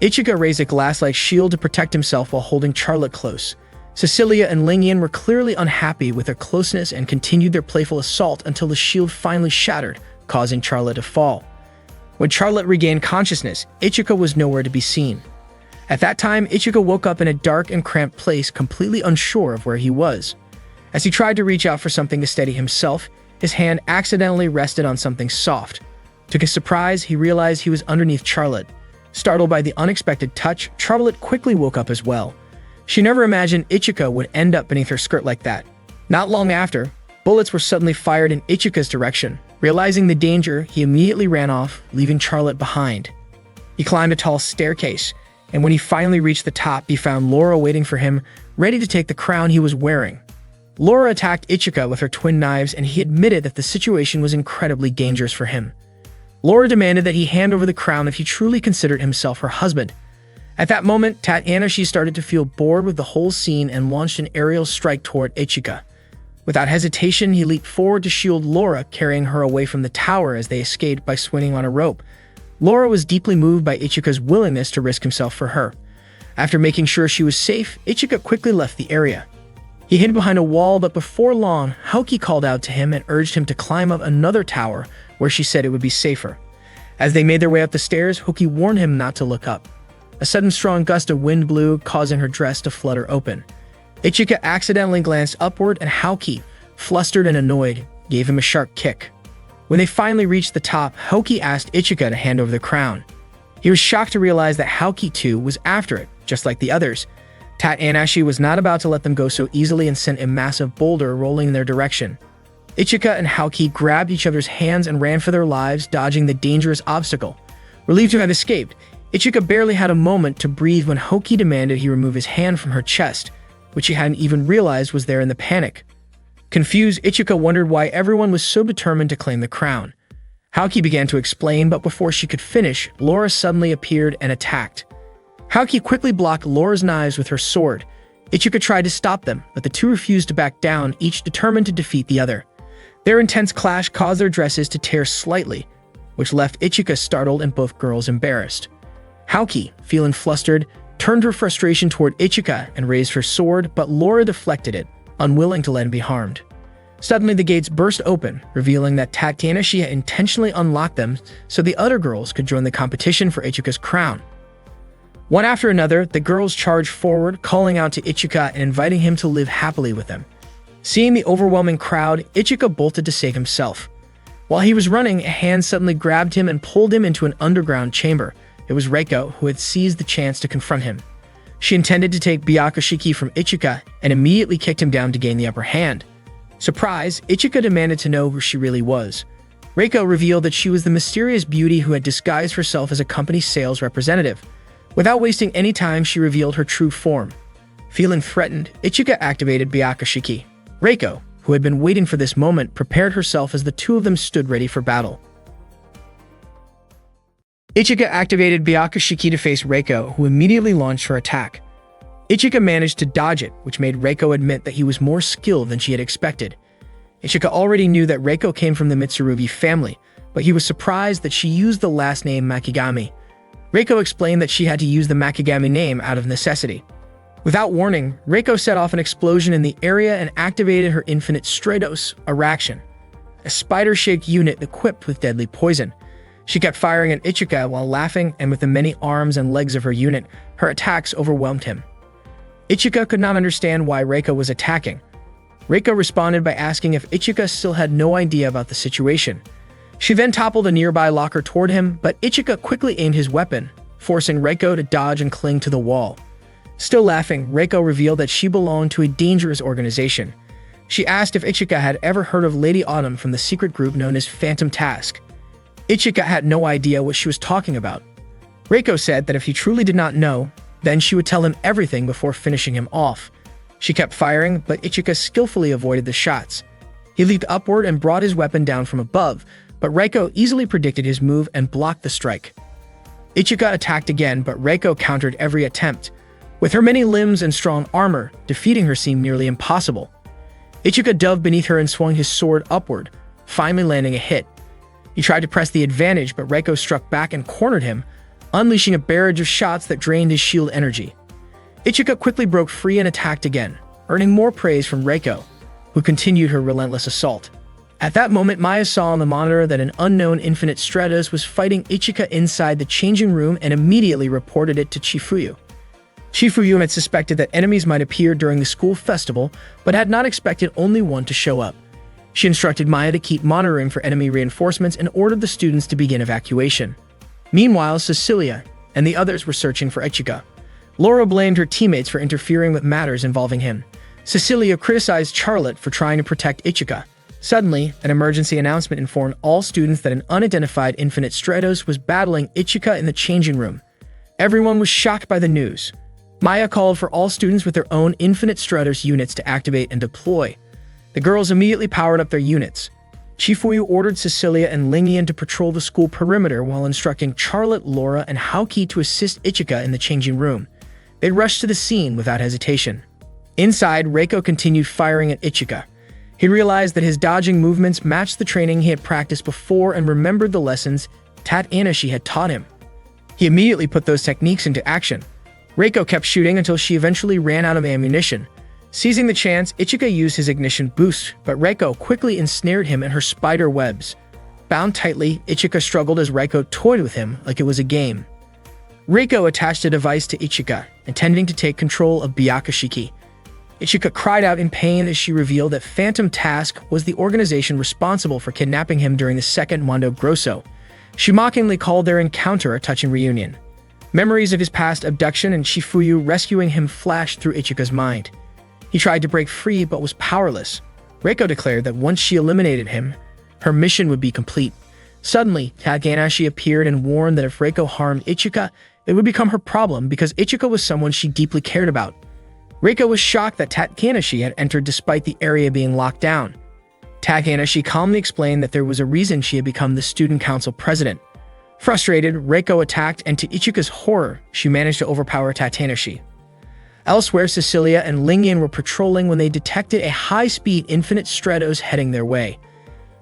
Ichika raised a glass-like shield to protect himself while holding Charlotte close. Cecilia and Lingen were clearly unhappy with their closeness and continued their playful assault until the shield finally shattered, causing Charlotte to fall. When Charlotte regained consciousness, Ichika was nowhere to be seen. At that time, Ichika woke up in a dark and cramped place, completely unsure of where he was. As he tried to reach out for something to steady himself, his hand accidentally rested on something soft. To his surprise, he realized he was underneath Charlotte. Startled by the unexpected touch, Charlotte quickly woke up as well. She never imagined Ichika would end up beneath her skirt like that. Not long after, bullets were suddenly fired in Ichika's direction. Realizing the danger, he immediately ran off, leaving Charlotte behind. He climbed a tall staircase, and when he finally reached the top, he found Laura waiting for him, ready to take the crown he was wearing. Laura attacked Ichika with her twin knives, and he admitted that the situation was incredibly dangerous for him. Laura demanded that he hand over the crown if he truly considered himself her husband. At that moment, Tanahashi started to feel bored with the whole scene and launched an aerial strike toward Ichika. Without hesitation, he leaped forward to shield Laura, carrying her away from the tower as they escaped by swinging on a rope. Laura was deeply moved by Ichika's willingness to risk himself for her. After making sure she was safe, Ichika quickly left the area. He hid behind a wall, but before long, Haoki called out to him and urged him to climb up another tower, where she said it would be safer. As they made their way up the stairs, Haoki warned him not to look up. A sudden strong gust of wind blew, causing her dress to flutter open. Ichika accidentally glanced upward, and Haoki, flustered and annoyed, gave him a sharp kick. When they finally reached the top, Haoki asked Ichika to hand over the crown. He was shocked to realize that Haoki too was after it, just like the others. Tanahashi was not about to let them go so easily and sent a massive boulder rolling in their direction. Ichika and Haoki grabbed each other's hands and ran for their lives, dodging the dangerous obstacle. Relieved to have escaped, Ichika barely had a moment to breathe when Haoki demanded he remove his hand from her chest, which he hadn't even realized was there in the panic. Confused, Ichika wondered why everyone was so determined to claim the crown. Haoki began to explain, but before she could finish, Laura suddenly appeared and attacked. Haoki quickly blocked Laura's knives with her sword. Ichika tried to stop them, but the two refused to back down, each determined to defeat the other. Their intense clash caused their dresses to tear slightly, which left Ichika startled and both girls embarrassed. Haoki, feeling flustered, turned her frustration toward Ichika and raised her sword, but Laura deflected it, unwilling to let him be harmed. Suddenly, the gates burst open, revealing that Tanahashi had intentionally unlocked them so the other girls could join the competition for Ichika's crown. One after another, the girls charged forward, calling out to Ichika and inviting him to live happily with them. Seeing the overwhelming crowd, Ichika bolted to save himself. While he was running, a hand suddenly grabbed him and pulled him into an underground chamber. It was Reiko, who had seized the chance to confront him. She intended to take Byakushiki from Ichika and immediately kicked him down to gain the upper hand. Surprised, Ichika demanded to know who she really was. Reiko revealed that she was the mysterious beauty who had disguised herself as a company sales representative. Without wasting any time, she revealed her true form. Feeling threatened, Ichika activated Byakushiki. Reiko, who had been waiting for this moment, prepared herself as the two of them stood ready for battle. Ichika activated Byakushiki to face Reiko, who immediately launched her attack. Ichika managed to dodge it, which made Reiko admit that he was more skilled than she had expected. Ichika already knew that Reiko came from the Mitsurugi family, but he was surprised that she used the last name Makigami. Reiko explained that she had to use the Makigami name out of necessity. Without warning, Reiko set off an explosion in the area and activated her Infinite Stratos, Araction, a spider-shaped unit equipped with deadly poison. She kept firing at Ichika while laughing, and with the many arms and legs of her unit, her attacks overwhelmed him. Ichika could not understand why Reiko was attacking. Reiko responded by asking if Ichika still had no idea about the situation. She then toppled a nearby locker toward him, but Ichika quickly aimed his weapon, forcing Reiko to dodge and cling to the wall. Still laughing, Reiko revealed that she belonged to a dangerous organization. She asked if Ichika had ever heard of Lady Autumn from the secret group known as Phantom Task. Ichika had no idea what she was talking about. Reiko said that if he truly did not know, then she would tell him everything before finishing him off. She kept firing, but Ichika skillfully avoided the shots. He leaped upward and brought his weapon down from above, but Reiko easily predicted his move and blocked the strike. Ichika attacked again, but Reiko countered every attempt. With her many limbs and strong armor, defeating her seemed nearly impossible. Ichika dove beneath her and swung his sword upward, finally landing a hit. He tried to press the advantage, but Reiko struck back and cornered him, unleashing a barrage of shots that drained his shield energy. Ichika quickly broke free and attacked again, earning more praise from Reiko, who continued her relentless assault. At that moment, Maya saw on the monitor that an unknown Infinite Stratos was fighting Ichika inside the changing room and immediately reported it to Chifuyu. Chifuyu had suspected that enemies might appear during the school festival, but had not expected only one to show up. She instructed Maya to keep monitoring for enemy reinforcements and ordered the students to begin evacuation. Meanwhile, Cecilia and the others were searching for Ichika. Laura blamed her teammates for interfering with matters involving him. Cecilia criticized Charlotte for trying to protect Ichika. Suddenly, an emergency announcement informed all students that an unidentified Infinite Stratos was battling Ichika in the changing room. Everyone was shocked by the news. Maya called for all students with their own Infinite Stratos units to activate and deploy. The girls immediately powered up their units. Chifuyu ordered Cecilia and Lingyan to patrol the school perimeter while instructing Charlotte, Laura, and Haoki to assist Ichika in the changing room. They rushed to the scene without hesitation. Inside, Reiko continued firing at Ichika. He realized that his dodging movements matched the training he had practiced before and remembered the lessons Tat Anashi had taught him. He immediately put those techniques into action. Reiko kept shooting until she eventually ran out of ammunition. Seizing the chance, Ichika used his ignition boost, but Reiko quickly ensnared him in her spider webs. Bound tightly, Ichika struggled as Reiko toyed with him like it was a game. Reiko attached a device to Ichika, intending to take control of Byakushiki. Ichika cried out in pain as she revealed that Phantom Task was the organization responsible for kidnapping him during the second Mondo Grosso. She mockingly called their encounter a touching reunion. Memories of his past abduction and Chifuyu rescuing him flashed through Ichika's mind. He tried to break free but was powerless. Reiko declared that once she eliminated him, her mission would be complete. Suddenly, Takanashi appeared and warned that if Reiko harmed Ichika, it would become her problem because Ichika was someone she deeply cared about. Reiko was shocked that Takanashi had entered despite the area being locked down. Takanashi calmly explained that there was a reason she had become the student council president. Frustrated, Reiko attacked, and to Ichika's horror, she managed to overpower Takanashi. Elsewhere, Cecilia and Lingyan were patrolling when they detected a high-speed Infinite Stratos heading their way.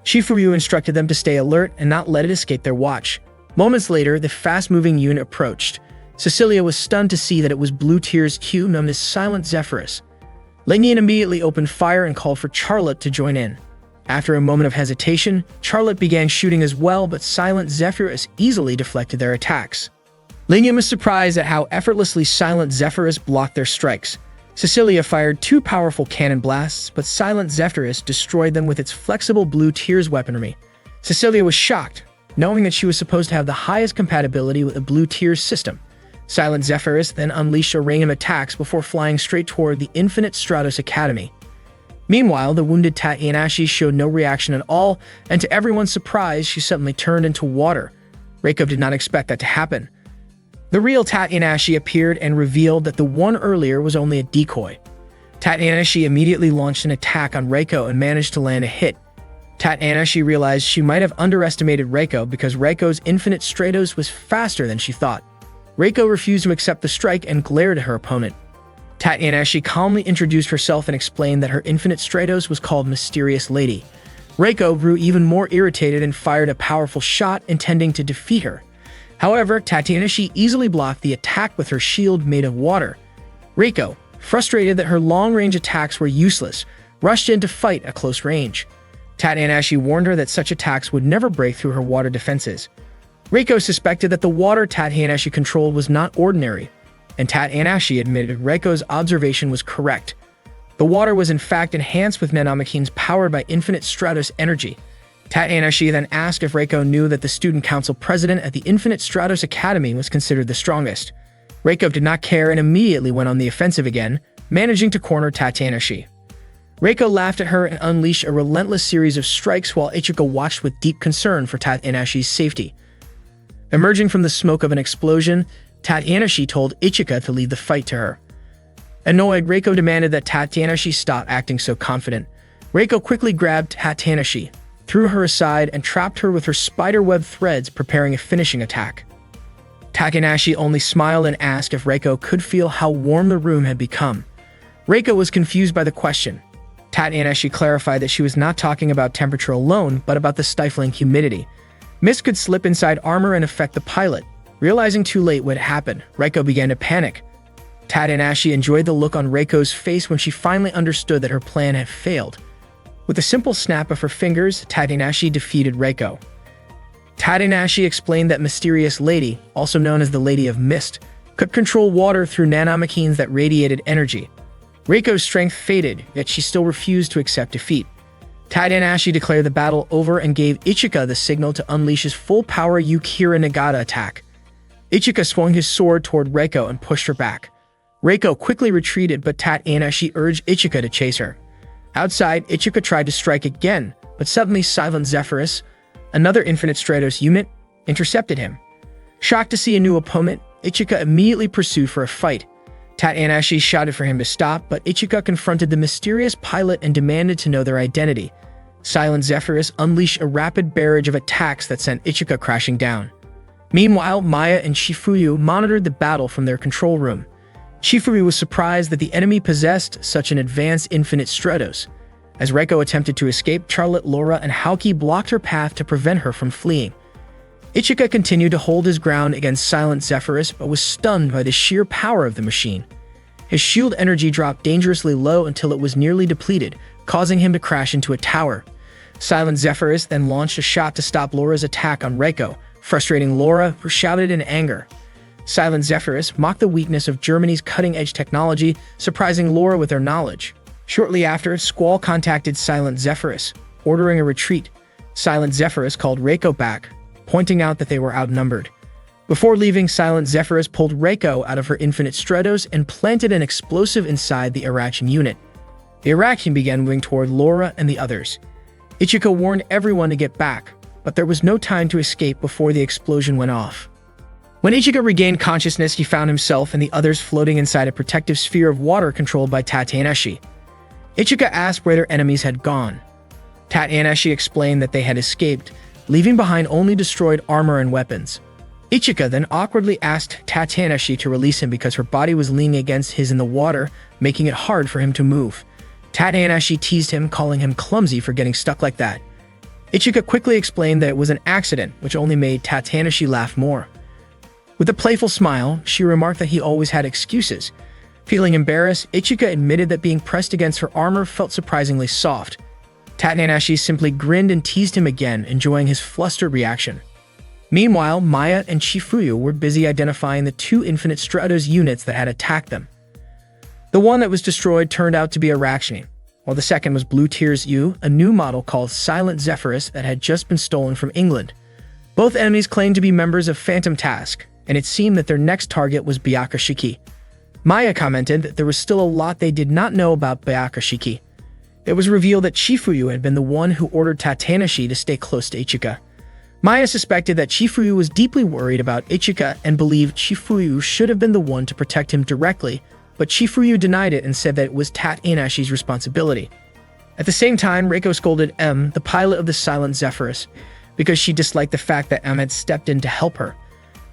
Chifuyu instructed them to stay alert and not let it escape their watch. Moments later, the fast-moving unit approached. Cecilia was stunned to see that it was Blue Tear's Q known as Silent Zephyrus. Lingyan immediately opened fire and called for Charlotte to join in. After a moment of hesitation, Charlotte began shooting as well, but Silent Zephyrus easily deflected their attacks. Lingyan was surprised at how effortlessly Silent Zephyrus blocked their strikes. Cecilia fired 2 powerful cannon blasts, but Silent Zephyrus destroyed them with its flexible Blue Tear's weaponry. Cecilia was shocked, knowing that she was supposed to have the highest compatibility with the Blue Tear's system. Silent Zephyrus then unleashed a rain of attacks before flying straight toward the Infinite Stratos Academy. Meanwhile, the wounded Tatsunashi showed no reaction at all, and to everyone's surprise, she suddenly turned into water. Reiko did not expect that to happen. The real Tatsunashi appeared and revealed that the one earlier was only a decoy. Tatsunashi immediately launched an attack on Reiko and managed to land a hit. Tatsunashi realized she might have underestimated Reiko because Reiko's infinite Stratos was faster than she thought. Reiko refused to accept the strike and glared at her opponent. Tatsunashi calmly introduced herself and explained that her infinite Stratos was called Mysterious Lady. Reiko grew even more irritated and fired a powerful shot intending to defeat her. However, Tatsunashi easily blocked the attack with her shield made of water. Reiko, frustrated that her long-range attacks were useless, rushed in to fight at close range. Tatsunashi warned her that such attacks would never break through her water defenses. Reiko suspected that the water Tatsunashi controlled was not ordinary, and Tatsunashi admitted Reiko's observation was correct. The water was in fact enhanced with nanomachines powered by infinite Stratos energy. Tatsunashi then asked if Reiko knew that the student council president at the Infinite Stratos Academy was considered the strongest. Reiko did not care and immediately went on the offensive again, managing to corner Tatsunashi. Reiko laughed at her and unleashed a relentless series of strikes while Ichika watched with deep concern for Tatsunashi's safety. Emerging from the smoke of an explosion, Tatsunashi told Ichika to lead the fight to her. Annoyed, Reiko demanded that Tatsunashi stop acting so confident. Reiko quickly grabbed Tatsunashi, threw her aside, and trapped her with her spiderweb threads, preparing a finishing attack. Tatsunashi only smiled and asked if Reiko could feel how warm the room had become. Reiko was confused by the question. Tatsunashi clarified that she was not talking about temperature alone, but about the stifling humidity. Mist could slip inside armor and affect the pilot. Realizing too late what had happened, Reiko began to panic. Tatsunashi enjoyed the look on Reiko's face when she finally understood that her plan had failed. With a simple snap of her fingers, Tatsunashi defeated Reiko. Tatsunashi explained that Mysterious Lady, also known as the Lady of Mist, could control water through nanomachines that radiated energy. Reiko's strength faded, yet she still refused to accept defeat. Tatsunashi declared the battle over and gave Ichika the signal to unleash his full-power Yukira Nagata attack. Ichika swung his sword toward Reiko and pushed her back. Reiko quickly retreated, but Tatsunashi urged Ichika to chase her. Outside, Ichika tried to strike again, but suddenly Silent Zephyrus, another Infinite Stratos unit, intercepted him. Shocked to see a new opponent, Ichika immediately pursued for a fight. Tatsunashi shouted for him to stop, but Ichika confronted the mysterious pilot and demanded to know their identity. Silent Zephyrus unleashed a rapid barrage of attacks that sent Ichika crashing down. Meanwhile, Maya and Shifuyu monitored the battle from their control room. Shifuyu was surprised that the enemy possessed such an advanced Infinite Stratos. As Reiko attempted to escape, Charlotte, Laura, and Haoki blocked her path to prevent her from fleeing. Ichika continued to hold his ground against Silent Zephyrus, but was stunned by the sheer power of the machine. His shield energy dropped dangerously low until it was nearly depleted, causing him to crash into a tower. Silent Zephyrus then launched a shot to stop Laura's attack on Reiko, frustrating Laura, who shouted in anger. Silent Zephyrus mocked the weakness of Germany's cutting-edge technology, surprising Laura with their knowledge. Shortly after, Squall contacted Silent Zephyrus, ordering a retreat. Silent Zephyrus called Reiko back, pointing out that they were outnumbered. Before leaving, Silent Zephyrus pulled Reiko out of her Infinite Stratos and planted an explosive inside the Iraqian unit. The Iraqian began moving toward Laura and the others. Ichika warned everyone to get back, but there was no time to escape before the explosion went off. When Ichika regained consciousness, he found himself and the others floating inside a protective sphere of water controlled by Tatsunashi. Ichika asked where their enemies had gone. Tatsunashi explained that they had escaped, leaving behind only destroyed armor and weapons. Ichika then awkwardly asked Tatsunashi to release him because her body was leaning against his in the water, making it hard for him to move. Tatsunashi teased him, calling him clumsy for getting stuck like that. Ichika quickly explained that it was an accident, which only made Tatsunashi laugh more. With a playful smile, she remarked that he always had excuses. Feeling embarrassed, Ichika admitted that being pressed against her armor felt surprisingly soft. Tatsunashi simply grinned and teased him again, enjoying his flustered reaction. Meanwhile, Maya and Shifuyu were busy identifying the two Infinite Stratos units that had attacked them. The one that was destroyed turned out to be a Iraqian, while the second was Blue Tears U, a new model called Silent Zephyrus that had just been stolen from England. Both enemies claimed to be members of Phantom Task, and it seemed that their next target was Byakushiki. Maya commented that there was still a lot they did not know about Byakushiki. It was revealed that Chifuyu had been the one who ordered Tatanashi to stay close to Ichika. Maya suspected that Chifuyu was deeply worried about Ichika and believed Chifuyu should have been the one to protect him directly, but Chifuyu denied it and said that it was Tatanashi's responsibility. At the same time, Reiko scolded M, the pilot of the Silent Zephyrus, because she disliked the fact that M had stepped in to help her.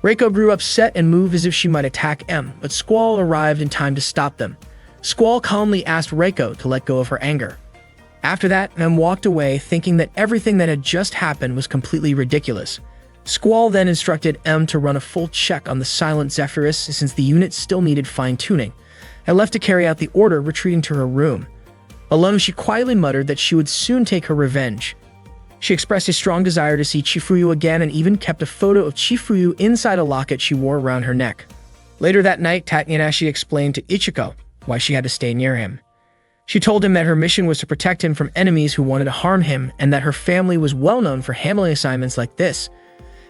Reiko grew upset and moved as if she might attack M, but Squall arrived in time to stop them. Squall calmly asked Reiko to let go of her anger. After that, M walked away, thinking that everything that had just happened was completely ridiculous. Squall then instructed M to run a full check on the Silent Zephyrus since the unit still needed fine-tuning, and left to carry out the order, retreating to her room. Alone, she quietly muttered that she would soon take her revenge. She expressed a strong desire to see Chifuyu again and even kept a photo of Chifuyu inside a locket she wore around her neck. Later that night, Tatanashi explained to Ichiko why she had to stay near him. She told him that her mission was to protect him from enemies who wanted to harm him and that her family was well known for handling assignments like this.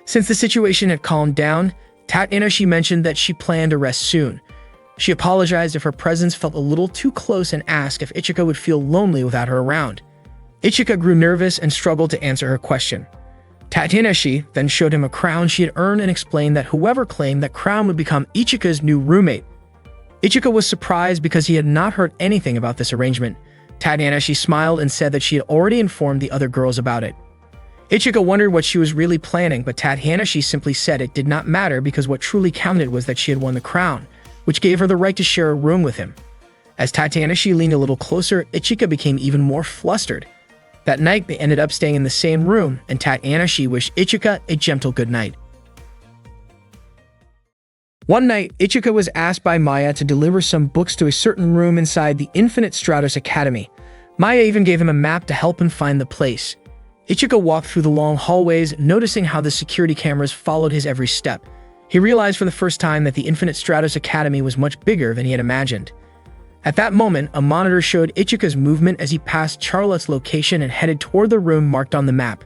Since the situation had calmed down, Tatanashi mentioned that she planned to rest soon. She apologized if her presence felt a little too close and asked if Ichika would feel lonely without her around. Ichika grew nervous and struggled to answer her question. Tatanashi then showed him a crown she had earned and explained that whoever claimed that crown would become Ichika's new roommate. Ichika was surprised because he had not heard anything about this arrangement. Tatanashi smiled and said that she had already informed the other girls about it. Ichika wondered what she was really planning, but Tatanashi simply said it did not matter because what truly counted was that she had won the crown, which gave her the right to share a room with him. As Tatanashi leaned a little closer, Ichika became even more flustered. That night, they ended up staying in the same room, and Tatanashi wished Ichika a gentle good night. One night, Ichika was asked by Maya to deliver some books to a certain room inside the Infinite Stratos Academy. Maya even gave him a map to help him find the place. Ichika walked through the long hallways, noticing how the security cameras followed his every step. He realized for the first time that the Infinite Stratos Academy was much bigger than he had imagined. At that moment, a monitor showed Ichika's movement as he passed Charlotte's location and headed toward the room marked on the map.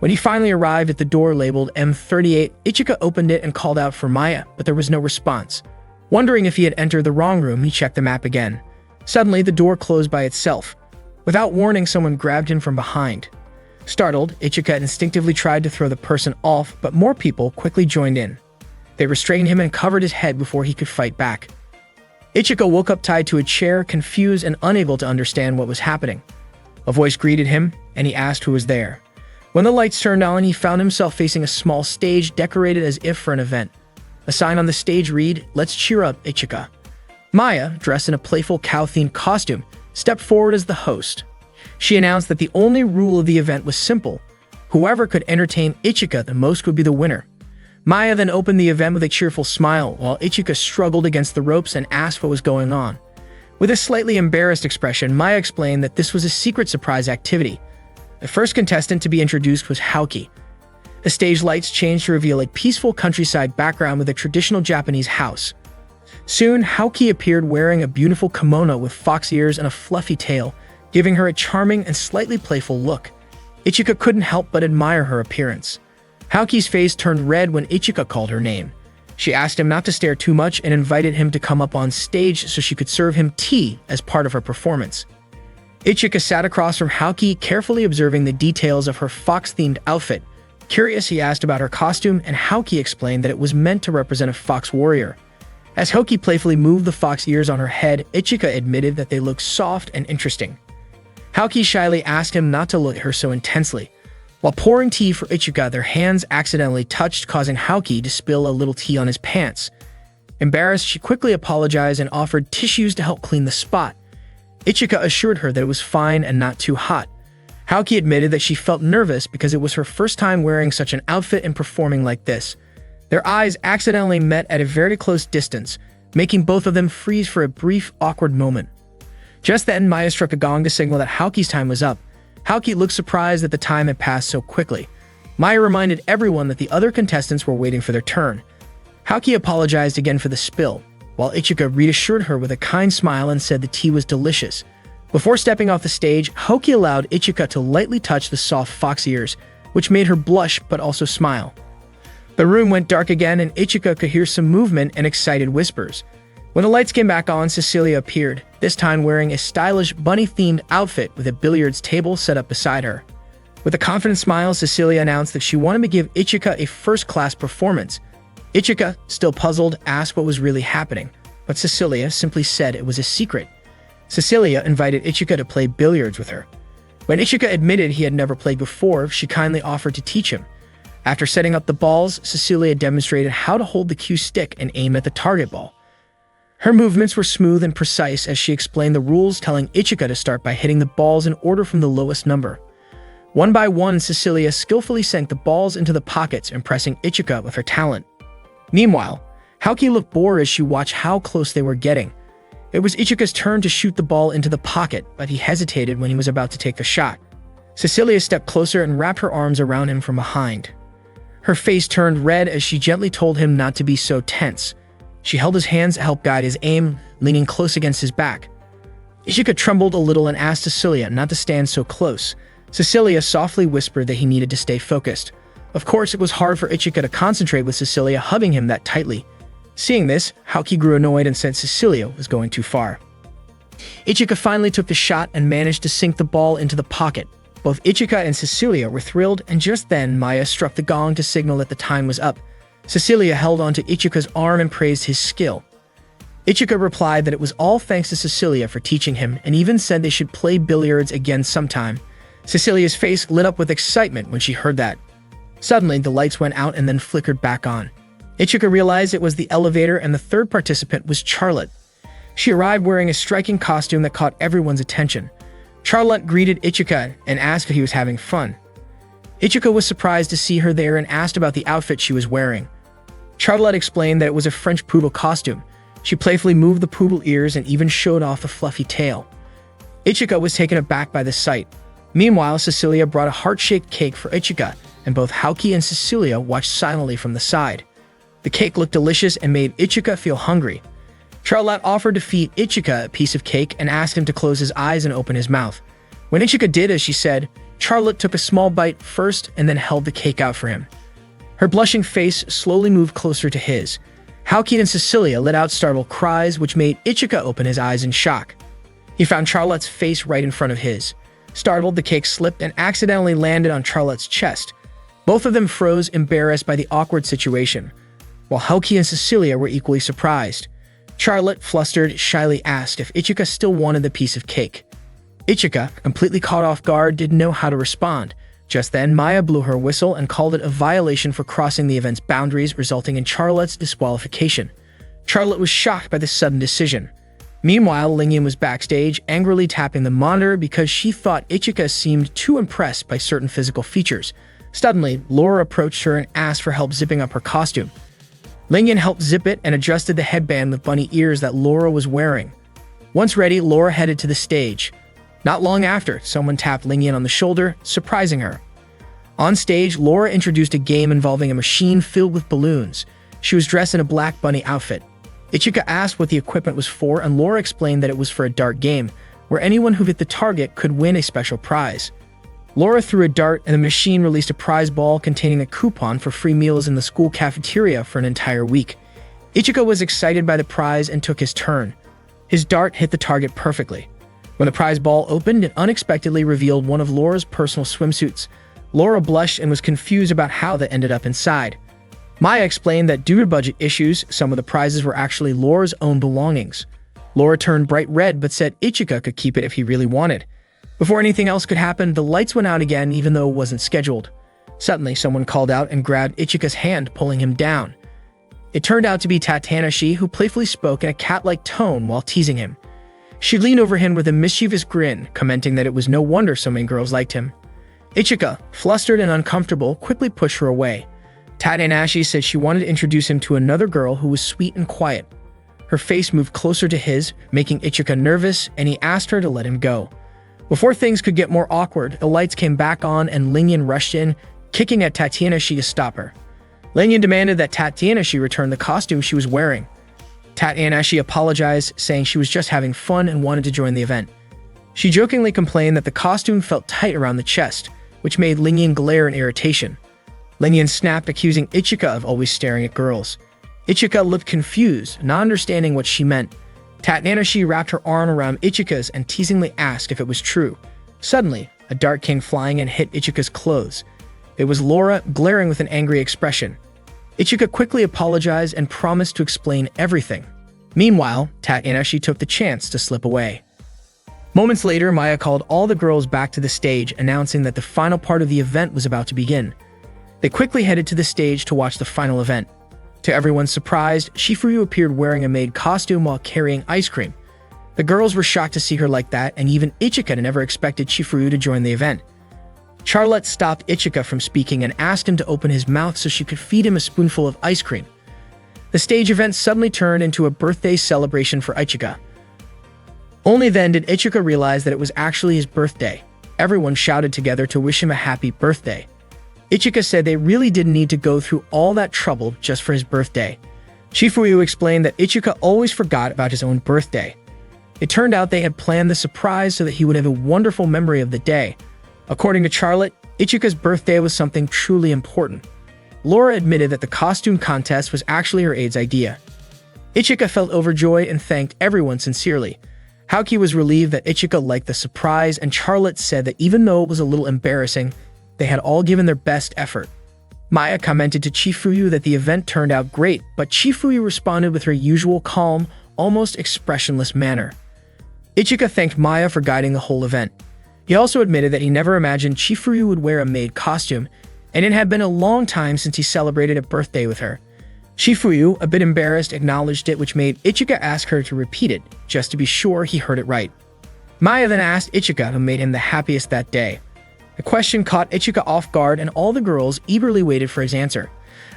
When he finally arrived at the door labeled M38, Ichika opened it and called out for Maya, but there was no response. Wondering if he had entered the wrong room, he checked the map again. Suddenly, the door closed by itself. Without warning, someone grabbed him from behind. Startled, Ichika instinctively tried to throw the person off, but more people quickly joined in. They restrained him and covered his head before he could fight back. Ichika woke up tied to a chair, confused and unable to understand what was happening. A voice greeted him, and he asked who was there. When the lights turned on, he found himself facing a small stage decorated as if for an event. A sign on the stage read, "Let's cheer up, Ichika." Maya, dressed in a playful cow-themed costume, stepped forward as the host. She announced that the only rule of the event was simple. Whoever could entertain Ichika the most would be the winner. Maya then opened the event with a cheerful smile, while Ichika struggled against the ropes and asked what was going on. With a slightly embarrassed expression, Maya explained that this was a secret surprise activity. The first contestant to be introduced was Haoki. The stage lights changed to reveal a peaceful countryside background with a traditional Japanese house. Soon, Haoki appeared wearing a beautiful kimono with fox ears and a fluffy tail, giving her a charming and slightly playful look. Ichika couldn't help but admire her appearance. Haoki's face turned red when Ichika called her name. She asked him not to stare too much and invited him to come up on stage so she could serve him tea as part of her performance. Ichika sat across from Haoki, carefully observing the details of her fox-themed outfit. Curious, he asked about her costume, and Haoki explained that it was meant to represent a fox warrior. As Haoki playfully moved the fox ears on her head, Ichika admitted that they looked soft and interesting. Haoki shyly asked him not to look at her so intensely. While pouring tea for Ichika, their hands accidentally touched, causing Haoki to spill a little tea on his pants. Embarrassed, she quickly apologized and offered tissues to help clean the spot. Ichika assured her that it was fine and not too hot. Haoki admitted that she felt nervous because it was her first time wearing such an outfit and performing like this. Their eyes accidentally met at a very close distance, making both of them freeze for a brief, awkward moment. Just then, Maya struck a gong to signal that Haoki's time was up. Haoki looked surprised that the time had passed so quickly. Maya reminded everyone that the other contestants were waiting for their turn. Haoki apologized again for the spill, while Ichika reassured her with a kind smile and said the tea was delicious. Before stepping off the stage, Haoki allowed Ichika to lightly touch the soft fox ears, which made her blush but also smile. The room went dark again and Ichika could hear some movement and excited whispers. When the lights came back on, Cecilia appeared, this time wearing a stylish bunny-themed outfit with a billiards table set up beside her. With a confident smile, Cecilia announced that she wanted to give Ichika a first-class performance. Ichika, still puzzled, asked what was really happening, but Cecilia simply said it was a secret. Cecilia invited Ichika to play billiards with her. When Ichika admitted he had never played before, she kindly offered to teach him. After setting up the balls, Cecilia demonstrated how to hold the cue stick and aim at the target ball. Her movements were smooth and precise as she explained the rules, telling Ichika to start by hitting the balls in order from the lowest number. One by one, Cecilia skillfully sank the balls into the pockets, impressing Ichika with her talent. Meanwhile, Haoki looked bored as she watched how close they were getting. It was Ichika's turn to shoot the ball into the pocket, but he hesitated when he was about to take the shot. Cecilia stepped closer and wrapped her arms around him from behind. Her face turned red as she gently told him not to be so tense. She held his hands to help guide his aim, leaning close against his back. Ichika trembled a little and asked Cecilia not to stand so close. Cecilia softly whispered that he needed to stay focused. Of course, it was hard for Ichika to concentrate with Cecilia hugging him that tightly. Seeing this, Haoki grew annoyed and said Cecilia was going too far. Ichika finally took the shot and managed to sink the ball into the pocket. Both Ichika and Cecilia were thrilled, and just then Maya struck the gong to signal that the time was up. Cecilia held onto Ichika's arm and praised his skill. Ichika replied that it was all thanks to Cecilia for teaching him, and even said they should play billiards again sometime. Cecilia's face lit up with excitement when she heard that. Suddenly, the lights went out and then flickered back on. Ichika realized it was the elevator, and the third participant was Charlotte. She arrived wearing a striking costume that caught everyone's attention. Charlotte greeted Ichika and asked if he was having fun. Ichika was surprised to see her there and asked about the outfit she was wearing. Charlotte explained that it was a French poodle costume. She playfully moved the poodle ears and even showed off the fluffy tail. Ichika was taken aback by the sight. Meanwhile, Cecilia brought a heart-shaped cake for Ichika, and both Haoki and Cecilia watched silently from the side. The cake looked delicious and made Ichika feel hungry. Charlotte offered to feed Ichika a piece of cake and asked him to close his eyes and open his mouth. When Ichika did as she said, Charlotte took a small bite first and then held the cake out for him. Her blushing face slowly moved closer to his. Haoki and Cecilia let out startled cries, which made Ichika open his eyes in shock. He found Charlotte's face right in front of his. Startled, the cake slipped and accidentally landed on Charlotte's chest. Both of them froze, embarrassed by the awkward situation, while Haoki and Cecilia were equally surprised. Charlotte, flustered, shyly asked if Ichika still wanted the piece of cake. Ichika, completely caught off guard, didn't know how to respond. Just then, Maya blew her whistle and called it a violation for crossing the event's boundaries, resulting in Charlotte's disqualification. Charlotte was shocked by this sudden decision. Meanwhile, Lingyan was backstage, angrily tapping the monitor because she thought Ichika seemed too impressed by certain physical features. Suddenly, Laura approached her and asked for help zipping up her costume. Lingyan helped zip it and adjusted the headband with bunny ears that Laura was wearing. Once ready, Laura headed to the stage. Not long after, someone tapped Lingyan on the shoulder, surprising her. On stage, Laura introduced a game involving a machine filled with balloons. She was dressed in a black bunny outfit. Ichika asked what the equipment was for, and Laura explained that it was for a dart game, where anyone who hit the target could win a special prize. Laura threw a dart, and the machine released a prize ball containing a coupon for free meals in the school cafeteria for an entire week. Ichika was excited by the prize and took his turn. His dart hit the target perfectly. When the prize ball opened, it unexpectedly revealed one of Laura's personal swimsuits. Laura blushed and was confused about how that ended up inside. Maya explained that due to budget issues, some of the prizes were actually Laura's own belongings. Laura turned bright red but said Ichika could keep it if he really wanted. Before anything else could happen, the lights went out again even though it wasn't scheduled. Suddenly, someone called out and grabbed Ichika's hand, pulling him down. It turned out to be Tatanashi, who playfully spoke in a cat-like tone while teasing him. She leaned over him with a mischievous grin, commenting that it was no wonder so many girls liked him. Ichika, flustered and uncomfortable, quickly pushed her away. Tatanashi said she wanted to introduce him to another girl who was sweet and quiet. Her face moved closer to his, making Ichika nervous, and he asked her to let him go. Before things could get more awkward, the lights came back on and Lingyan rushed in, kicking at Tatanashi to stop her. Lingyan demanded that Tatanashi return the costume she was wearing. Tatanashi apologized, saying she was just having fun and wanted to join the event. She jokingly complained that the costume felt tight around the chest, which made Lingyan glare in irritation. Lingyan snapped, accusing Ichika of always staring at girls. Ichika looked confused, not understanding what she meant. Tatnanashi wrapped her arm around Ichika's and teasingly asked if it was true. Suddenly, a dart came flying and hit Ichika's clothes. It was Laura, glaring with an angry expression. Ichika quickly apologized and promised to explain everything. Meanwhile, Tatnanashi took the chance to slip away. Moments later, Maya called all the girls back to the stage, announcing that the final part of the event was about to begin. They quickly headed to the stage to watch the final event. To everyone's surprise, Shifuyu appeared wearing a maid costume while carrying ice cream. The girls were shocked to see her like that, and even Ichika never expected Shifuyu to join the event. Charlotte stopped Ichika from speaking and asked him to open his mouth so she could feed him a spoonful of ice cream. The stage event suddenly turned into a birthday celebration for Ichika. Only then did Ichika realize that it was actually his birthday. Everyone shouted together to wish him a happy birthday. Ichika said they really didn't need to go through all that trouble just for his birthday. Shifuyu explained that Ichika always forgot about his own birthday. It turned out they had planned the surprise so that he would have a wonderful memory of the day. According to Charlotte, Ichika's birthday was something truly important. Laura admitted that the costume contest was actually her aide's idea. Ichika felt overjoyed and thanked everyone sincerely. Haoki was relieved that Ichika liked the surprise, and Charlotte said that even though it was a little embarrassing, they had all given their best effort. Maya commented to Chifuyu that the event turned out great, but Chifuyu responded with her usual calm, almost expressionless manner. Ichika thanked Maya for guiding the whole event. He also admitted that he never imagined Chifuyu would wear a maid costume, and it had been a long time since he celebrated a birthday with her. Shifuyu, a bit embarrassed, acknowledged it, which made Ichika ask her to repeat it, just to be sure he heard it right. Maya then asked Ichika who made him the happiest that day. The question caught Ichika off guard, and all the girls eagerly waited for his answer.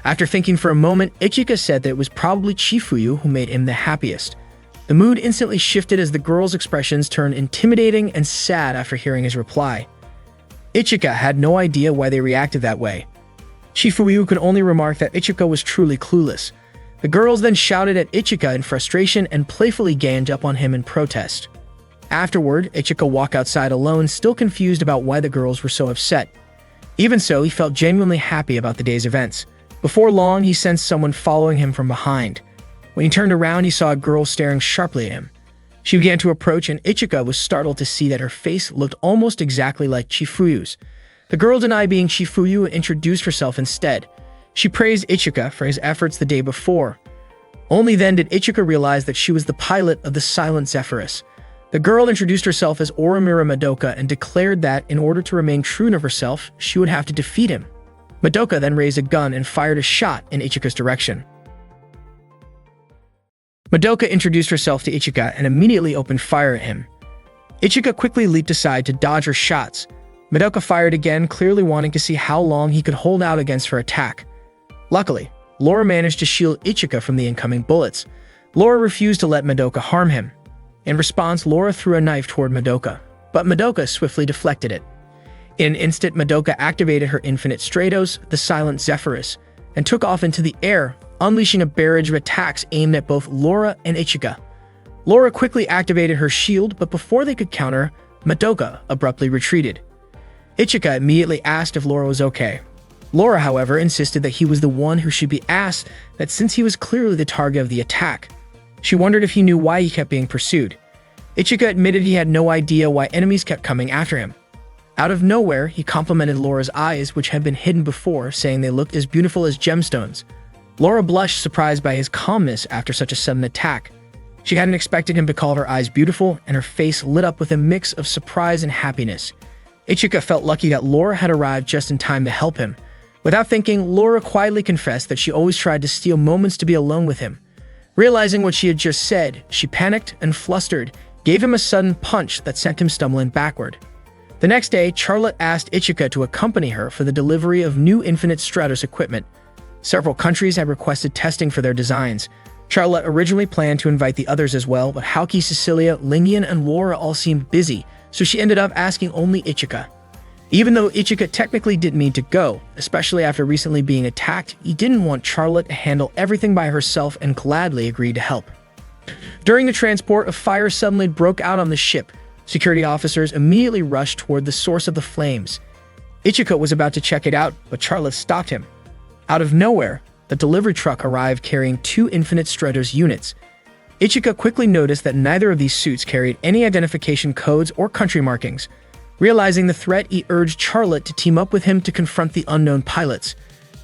After thinking for a moment, Ichika said that it was probably Chifuyu who made him the happiest. The mood instantly shifted as the girls' expressions turned intimidating and sad after hearing his reply. Ichika had no idea why they reacted that way. Shifuyu could only remark that Ichika was truly clueless. The girls then shouted at Ichika in frustration and playfully ganged up on him in protest. Afterward, Ichika walked outside alone, still confused about why the girls were so upset. Even so, he felt genuinely happy about the day's events. Before long, he sensed someone following him from behind. When he turned around, he saw a girl staring sharply at him. She began to approach, and Ichika was startled to see that her face looked almost exactly like Chifuyu's. The girl denied being Chifuyu and introduced herself instead. She praised Ichika for his efforts the day before. Only then did Ichika realize that she was the pilot of the Silent Zephyrus. The girl introduced herself as Oromura Madoka and declared that, in order to remain true to herself, she would have to defeat him. Madoka then raised a gun and fired a shot in Ichika's direction. Madoka introduced herself to Ichika and immediately opened fire at him. Ichika quickly leaped aside to dodge her shots. Madoka fired again, clearly wanting to see how long he could hold out against her attack. Luckily, Laura managed to shield Ichika from the incoming bullets. Laura refused to let Madoka harm him. In response, Laura threw a knife toward Madoka, but Madoka swiftly deflected it. In an instant, Madoka activated her Infinite Stratos, the Silent Zephyrus, and took off into the air, unleashing a barrage of attacks aimed at both Laura and Ichika. Laura quickly activated her shield, but before they could counter, Madoka abruptly retreated. Ichika immediately asked if Laura was okay. Laura, however, insisted that he was the one who should be asked, that since he was clearly the target of the attack. She wondered if he knew why he kept being pursued. Ichika admitted he had no idea why enemies kept coming after him. Out of nowhere, he complimented Laura's eyes, which had been hidden before, saying they looked as beautiful as gemstones. Laura blushed, surprised by his calmness after such a sudden attack. She hadn't expected him to call her eyes beautiful, and her face lit up with a mix of surprise and happiness. Ichika felt lucky that Laura had arrived just in time to help him. Without thinking, Laura quietly confessed that she always tried to steal moments to be alone with him. Realizing what she had just said, she panicked and flustered, gave him a sudden punch that sent him stumbling backward. The next day, Charlotte asked Ichika to accompany her for the delivery of new Infinite Stratos equipment. Several countries had requested testing for their designs. Charlotte originally planned to invite the others as well, but Haoki, Cecilia, Lingian, and Laura all seemed busy, so she ended up asking only Ichika. Even though Ichika technically didn't mean to go, especially after recently being attacked, he didn't want Charlotte to handle everything by herself and gladly agreed to help. During the transport, a fire suddenly broke out on the ship. Security officers immediately rushed toward the source of the flames. Ichika was about to check it out, but Charlotte stopped him. Out of nowhere, the delivery truck arrived carrying 2 Infinite Stratos units. Ichika quickly noticed that neither of these suits carried any identification codes or country markings. Realizing the threat, he urged Charlotte to team up with him to confront the unknown pilots.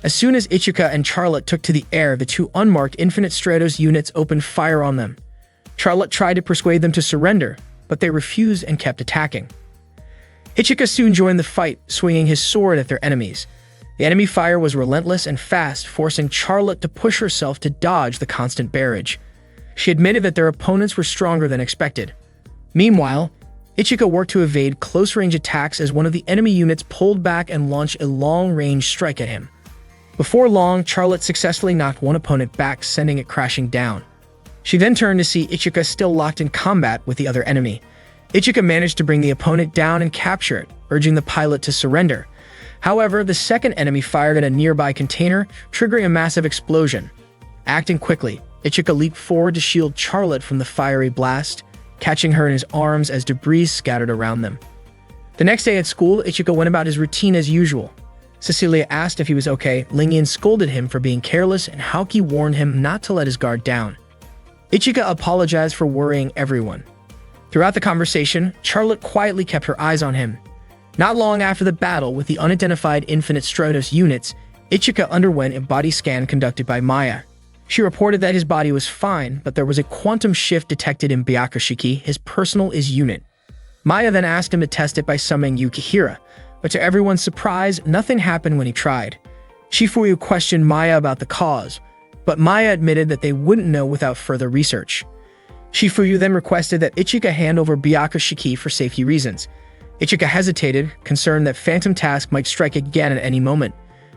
As soon as Ichika and Charlotte took to the air, the 2 unmarked Infinite Stratos units opened fire on them. Charlotte tried to persuade them to surrender, but they refused and kept attacking. Ichika soon joined the fight, swinging his sword at their enemies. The enemy fire was relentless and fast, forcing Charlotte to push herself to dodge the constant barrage. She admitted that their opponents were stronger than expected. Meanwhile, Ichika worked to evade close-range attacks as one of the enemy units pulled back and launched a long-range strike at him. Before long, Charlotte successfully knocked one opponent back, sending it crashing down. She then turned to see Ichika still locked in combat with the other enemy. Ichika managed to bring the opponent down and capture it, urging the pilot to surrender. However, the second enemy fired at a nearby container, triggering a massive explosion. Acting quickly, Ichika leaped forward to shield Charlotte from the fiery blast, catching her in his arms as debris scattered around them. The next day at school, Ichika went about his routine as usual. Cecilia asked if he was okay. Lingyan scolded him for being careless, and Haoki warned him not to let his guard down. Ichika apologized for worrying everyone. Throughout the conversation, Charlotte quietly kept her eyes on him. Not long after the battle with the unidentified Infinite Stratos units, Ichika underwent a body scan conducted by Maya. She reported that his body was fine, but there was a quantum shift detected in Byakushiki, his personal unit. Maya then asked him to test it by summoning Yukihira, but to everyone's surprise, nothing happened when he tried. Shifuyu questioned Maya about the cause, but Maya admitted that they wouldn't know without further research. Shifuyu then requested that Ichika hand over Byakushiki for safety reasons. Ichika hesitated, concerned that Phantom Task might strike again at any moment.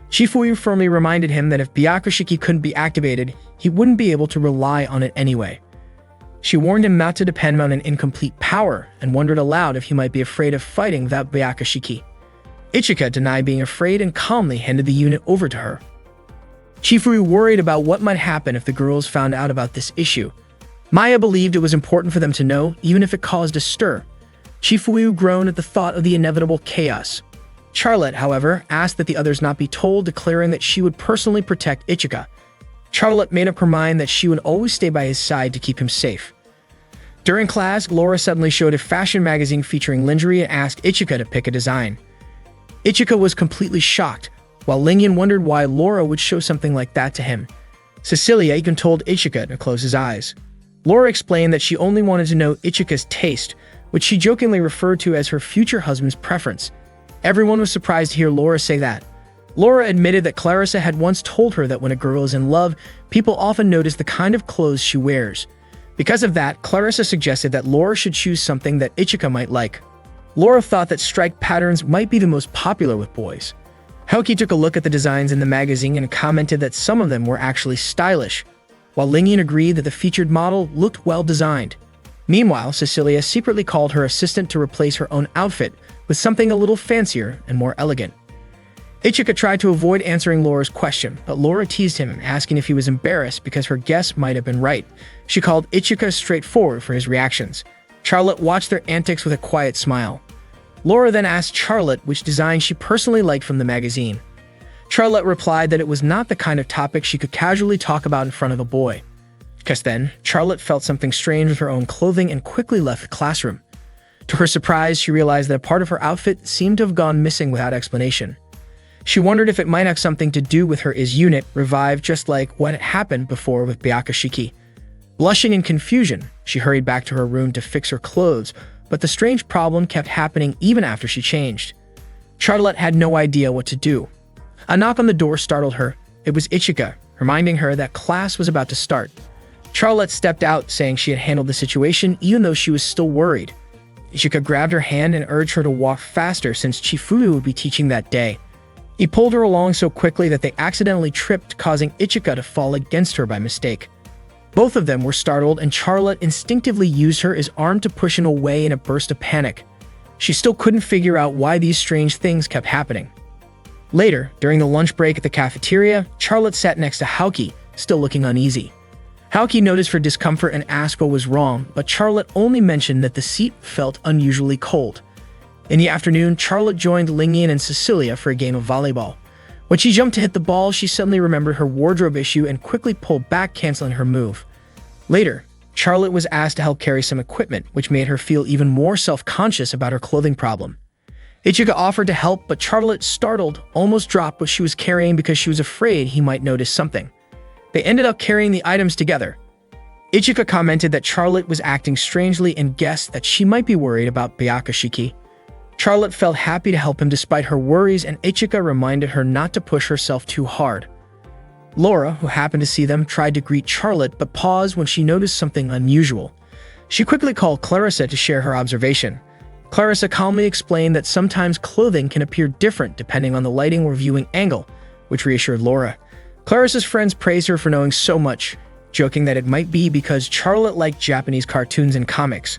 Shifuyu firmly reminded him that if Byakushiki couldn't be activated, he wouldn't be able to rely on it anyway. She warned him not to depend on an incomplete power, and wondered aloud if he might be afraid of fighting without Byakushiki. Ichika denied being afraid and calmly handed the unit over to her. Shifuyu worried about what might happen if the girls found out about this issue. Maya believed it was important for them to know, even if it caused a stir. Shifuyu groaned at the thought of the inevitable chaos. Charlotte, however, asked that the others not be told, declaring that she would personally protect Ichika. Charlotte made up her mind that she would always stay by his side to keep him safe. During class, Laura suddenly showed a fashion magazine featuring lingerie and asked Ichika to pick a design. Ichika was completely shocked, while Lingyan wondered why Laura would show something like that to him. Cecilia even told Ichika to close his eyes. Laura explained that she only wanted to know Ichika's taste, which she jokingly referred to as her future husband's preference. Everyone was surprised to hear Laura say that. Laura admitted that Clarissa had once told her that when a girl is in love, people often notice the kind of clothes she wears. Because of that, Clarissa suggested that Laura should choose something that Ichika might like. Laura thought that striped patterns might be the most popular with boys. Haoki took a look at the designs in the magazine and commented that some of them were actually stylish, while Lingyan agreed that the featured model looked well designed. Meanwhile, Cecilia secretly called her assistant to replace her own outfit with something a little fancier and more elegant. Ichika tried to avoid answering Laura's question, but Laura teased him, asking if he was embarrassed because her guess might have been right. She called Ichika straightforward for his reactions. Charlotte watched their antics with a quiet smile. Laura then asked Charlotte which design she personally liked from the magazine. Charlotte replied that it was not the kind of topic she could casually talk about in front of a boy. Just then, Charlotte felt something strange with her own clothing and quickly left the classroom. To her surprise, she realized that a part of her outfit seemed to have gone missing without explanation. She wondered if it might have something to do with her unit revived, just like what had happened before with Byakushiki. Blushing in confusion, she hurried back to her room to fix her clothes, but the strange problem kept happening even after she changed. Charlotte had no idea what to do. A knock on the door startled her. It was Ichika, reminding her that class was about to start. Charlotte stepped out, saying she had handled the situation even though she was still worried. Ichika grabbed her hand and urged her to walk faster since Chifuyu would be teaching that day. He pulled her along so quickly that they accidentally tripped, causing Ichika to fall against her by mistake. Both of them were startled, and Charlotte instinctively used her as arm to push him away in a burst of panic. She still couldn't figure out why these strange things kept happening. Later, during the lunch break at the cafeteria, Charlotte sat next to Haoki, still looking uneasy. Haoki noticed her discomfort and asked what was wrong, but Charlotte only mentioned that the seat felt unusually cold. In the afternoon, Charlotte joined Lingyan and Cecilia for a game of volleyball. When she jumped to hit the ball, she suddenly remembered her wardrobe issue and quickly pulled back, canceling her move. Later, Charlotte was asked to help carry some equipment, which made her feel even more self-conscious about her clothing problem. Ichika offered to help, but Charlotte, startled, almost dropped what she was carrying because she was afraid he might notice something. They ended up carrying the items together. Ichika commented that Charlotte was acting strangely and guessed that she might be worried about Byakushiki. Charlotte felt happy to help him despite her worries, and Ichika reminded her not to push herself too hard. Laura, who happened to see them, tried to greet Charlotte but paused when she noticed something unusual. She quickly called Clarissa to share her observation. Clarissa calmly explained that sometimes clothing can appear different depending on the lighting or viewing angle, which reassured Laura. Clarissa's friends praised her for knowing so much, joking that it might be because Charlotte liked Japanese cartoons and comics.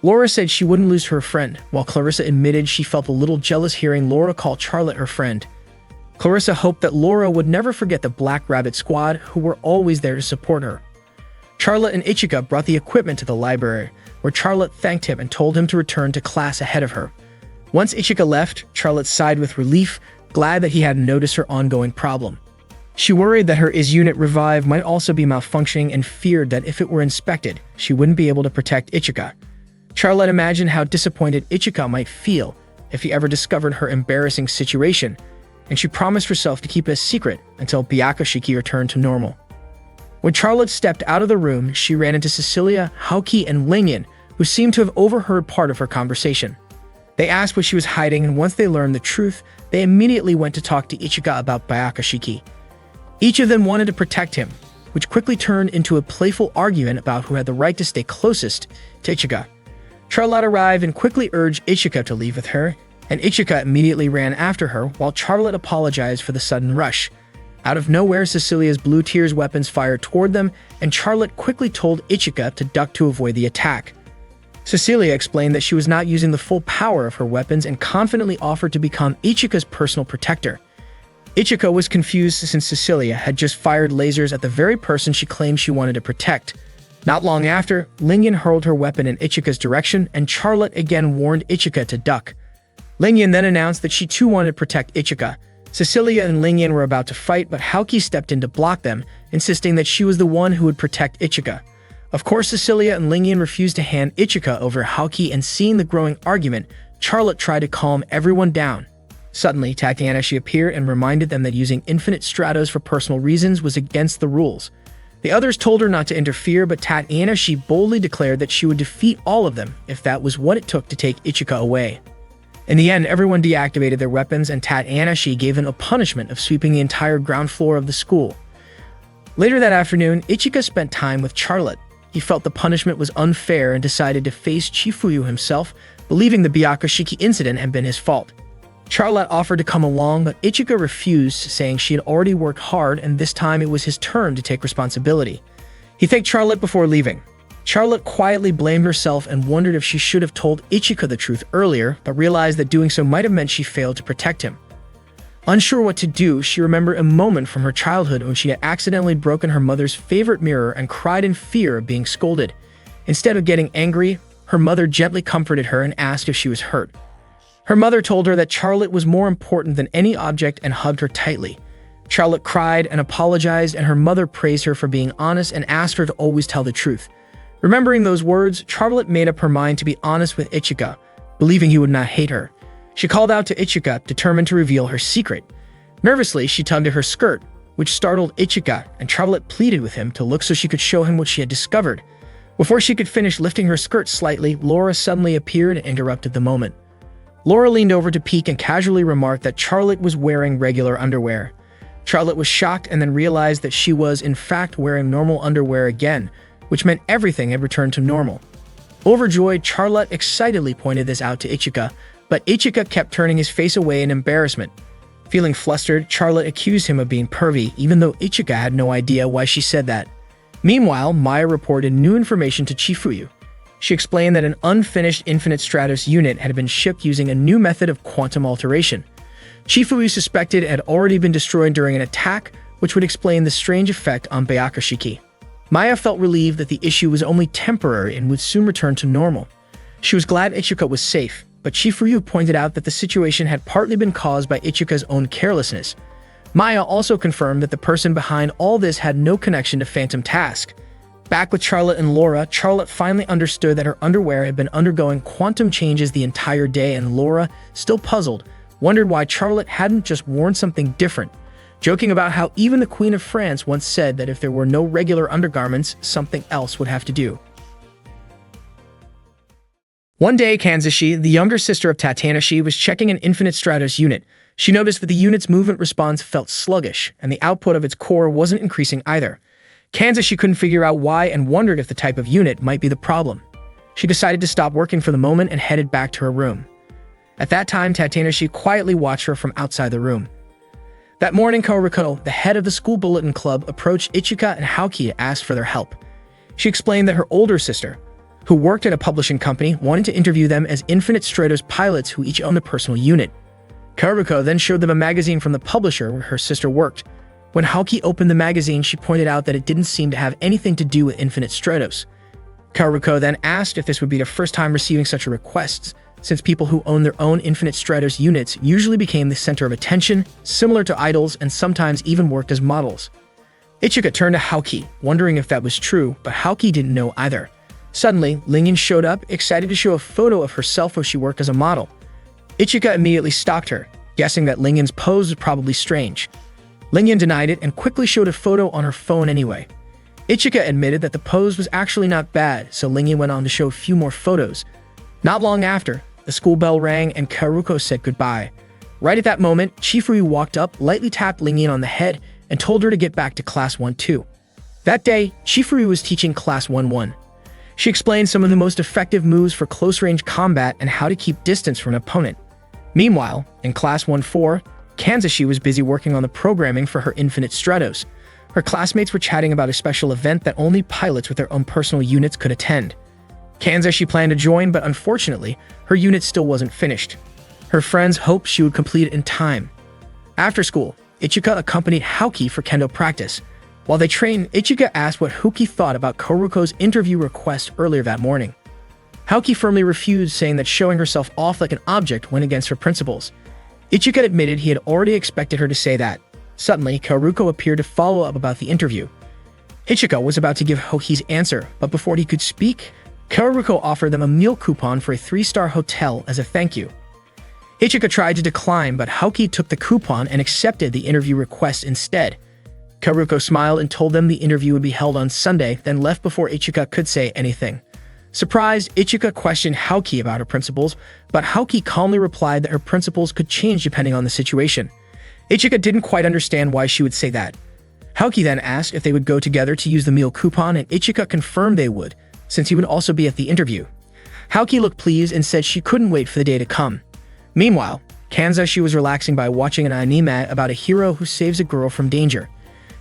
Laura said she wouldn't lose her friend, while Clarissa admitted she felt a little jealous hearing Laura call Charlotte her friend. Clarissa hoped that Laura would never forget the Black Rabbit Squad, who were always there to support her. Charlotte and Ichika brought the equipment to the library, where Charlotte thanked him and told him to return to class ahead of her. Once Ichika left, Charlotte sighed with relief, glad that he hadn't noticed her ongoing problem. She worried that her unit Revive might also be malfunctioning and feared that if it were inspected, she wouldn't be able to protect Ichika. Charlotte imagined how disappointed Ichika might feel if he ever discovered her embarrassing situation, and she promised herself to keep it a secret until Byakushiki returned to normal. When Charlotte stepped out of the room, she ran into Cecilia, Haoki, and Lingyan, who seemed to have overheard part of her conversation. They asked what she was hiding, and once they learned the truth, they immediately went to talk to Ichika about Byakushiki. Each of them wanted to protect him, which quickly turned into a playful argument about who had the right to stay closest to Ichika. Charlotte arrived and quickly urged Ichika to leave with her, and Ichika immediately ran after her while Charlotte apologized for the sudden rush. Out of nowhere, Cecilia's blue tears weapons fired toward them, and Charlotte quickly told Ichika to duck to avoid the attack. Cecilia explained that she was not using the full power of her weapons and confidently offered to become Ichika's personal protector. Ichika was confused since Cecilia had just fired lasers at the very person she claimed she wanted to protect. Not long after, Lingyan hurled her weapon in Ichika's direction, and Charlotte again warned Ichika to duck. Lingyan then announced that she too wanted to protect Ichika. Cecilia and Lingyan were about to fight, but Haoki stepped in to block them, insisting that she was the one who would protect Ichika. Of course, Cecilia and Lingyan refused to hand Ichika over Haoki, and seeing the growing argument, Charlotte tried to calm everyone down. Suddenly, Tatiana appeared and reminded them that using infinite stratos for personal reasons was against the rules. The others told her not to interfere, but Tatiana boldly declared that she would defeat all of them if that was what it took to take Ichika away. In the end, everyone deactivated their weapons, and Tatiana gave them a punishment of sweeping the entire ground floor of the school. Later that afternoon, Ichika spent time with Charlotte. He felt the punishment was unfair and decided to face Chifuyu himself, believing the Byakushiki incident had been his fault. Charlotte offered to come along, but Ichika refused, saying she had already worked hard and this time it was his turn to take responsibility. He thanked Charlotte before leaving. Charlotte quietly blamed herself and wondered if she should have told Ichika the truth earlier, but realized that doing so might have meant she failed to protect him. Unsure what to do, she remembered a moment from her childhood when she had accidentally broken her mother's favorite mirror and cried in fear of being scolded. Instead of getting angry, her mother gently comforted her and asked if she was hurt. Her mother told her that Charlotte was more important than any object and hugged her tightly. Charlotte cried and apologized, and her mother praised her for being honest and asked her to always tell the truth. Remembering those words, Charlotte made up her mind to be honest with Ichika, believing he would not hate her. She called out to Ichika, determined to reveal her secret. Nervously, she tugged at her skirt, which startled Ichika, and Charlotte pleaded with him to look so she could show him what she had discovered. Before she could finish lifting her skirt slightly, Laura suddenly appeared and interrupted the moment. Laura leaned over to peek and casually remarked that Charlotte was wearing regular underwear. Charlotte was shocked and then realized that she was, in fact, wearing normal underwear again, which meant everything had returned to normal. Overjoyed, Charlotte excitedly pointed this out to Ichika, but Ichika kept turning his face away in embarrassment. Feeling flustered, Charlotte accused him of being pervy, even though Ichika had no idea why she said that. Meanwhile, Maya reported new information to Chifuyu. She explained that an unfinished Infinite Stratos unit had been shipped using a new method of quantum alteration. Chifuyu suspected it had already been destroyed during an attack, which would explain the strange effect on Byakushiki. Maya felt relieved that the issue was only temporary and would soon return to normal. She was glad Ichika was safe, but Chifuyu pointed out that the situation had partly been caused by Ichika's own carelessness. Maya also confirmed that the person behind all this had no connection to Phantom Task. Back with Charlotte and Laura, Charlotte finally understood that her underwear had been undergoing quantum changes the entire day, and Laura, still puzzled, wondered why Charlotte hadn't just worn something different, joking about how even the Queen of France once said that if there were no regular undergarments, something else would have to do. One day, Kanzashi, the younger sister of Tatanashi, was checking an Infinite Stratos unit. She noticed that the unit's movement response felt sluggish, and the output of its core wasn't increasing either. Kanzashi couldn't figure out why and wondered if the type of unit might be the problem. She decided to stop working for the moment and headed back to her room. At that time, Tatanashi quietly watched her from outside the room. That morning, Kaoruko, the head of the school bulletin club, approached Ichika and Haoki to ask for their help. She explained that her older sister, who worked at a publishing company, wanted to interview them as Infinite Stratos pilots who each owned a personal unit. Kaoruko then showed them a magazine from the publisher where her sister worked. When Haoki opened the magazine, she pointed out that it didn't seem to have anything to do with Infinite Stratos. Kaoruko then asked if this would be their first time receiving such a request, since people who own their own Infinite Stratos units usually became the center of attention, similar to idols, and sometimes even worked as models. Ichika turned to Haoki, wondering if that was true, but Haoki didn't know either. Suddenly, Lingyan showed up, excited to show a photo of herself where she worked as a model. Ichika immediately stalked her, guessing that Lingyan's pose was probably strange. Lingyan denied it and quickly showed a photo on her phone anyway. Ichika admitted that the pose was actually not bad, so Lingyan went on to show a few more photos. Not long after, the school bell rang and Kaoruko said goodbye. Right at that moment, Chifuryu walked up, lightly tapped Lingyan on the head, and told her to get back to Class 1-2. That day, Chifuryu was teaching Class 1-1. She explained some of the most effective moves for close-range combat and how to keep distance from an opponent. Meanwhile, in Class 1-4, Kanzashi was busy working on the programming for her Infinite Stratos. Her classmates were chatting about a special event that only pilots with their own personal units could attend. Kanzashi planned to join, but unfortunately, her unit still wasn't finished. Her friends hoped she would complete it in time. After school, Ichika accompanied Haoki for kendo practice. While they trained, Ichika asked what Haoki thought about Kaoruko's interview request earlier that morning. Haoki firmly refused, saying that showing herself off like an object went against her principles. Ichika admitted he had already expected her to say that. Suddenly, Kaoruko appeared to follow up about the interview. Ichika was about to give Haoki's answer, but before he could speak, Kaoruko offered them a meal coupon for a 3-star hotel as a thank you. Ichika tried to decline, but Haoki took the coupon and accepted the interview request instead. Kaoruko smiled and told them the interview would be held on Sunday, then left before Ichika could say anything. Surprised, Ichika questioned Haoki about her principles, but Haoki calmly replied that her principles could change depending on the situation. Ichika didn't quite understand why she would say that. Haoki then asked if they would go together to use the meal coupon, and Ichika confirmed they would, since he would also be at the interview. Haoki looked pleased and said she couldn't wait for the day to come. Meanwhile, Kanzashi was relaxing by watching an anime about a hero who saves a girl from danger.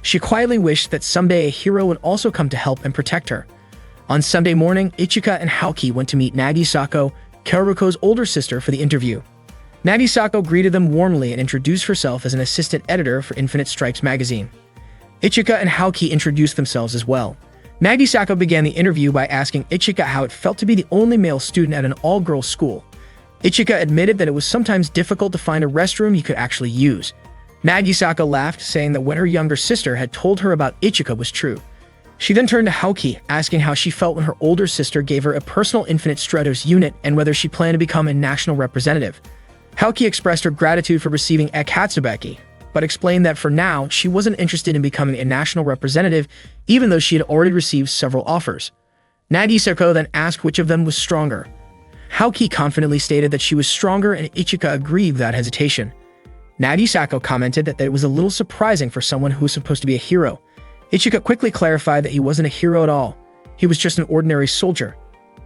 She quietly wished that someday a hero would also come to help and protect her. On Sunday morning, Ichika and Haoki went to meet Nagisako, Kaoruko's older sister, for the interview. Nagisako greeted them warmly and introduced herself as an assistant editor for Infinite Stripes magazine. Ichika and Haoki introduced themselves as well. Nagisako began the interview by asking Ichika how it felt to be the only male student at an all-girls school. Ichika admitted that it was sometimes difficult to find a restroom he could actually use. Nagisako laughed, saying that what her younger sister had told her about Ichika was true. She then turned to Haoki, asking how she felt when her older sister gave her a personal Infinite Stratos unit and whether she planned to become a national representative. Haoki expressed her gratitude for receiving a Katsubeki, but explained that for now, she wasn't interested in becoming a national representative, even though she had already received several offers. Nagisako then asked which of them was stronger. Haoki confidently stated that she was stronger, and Ichika agreed without hesitation. Nagisako commented that it was a little surprising for someone who was supposed to be a hero. Ichika quickly clarified that he wasn't a hero at all. He was just an ordinary soldier.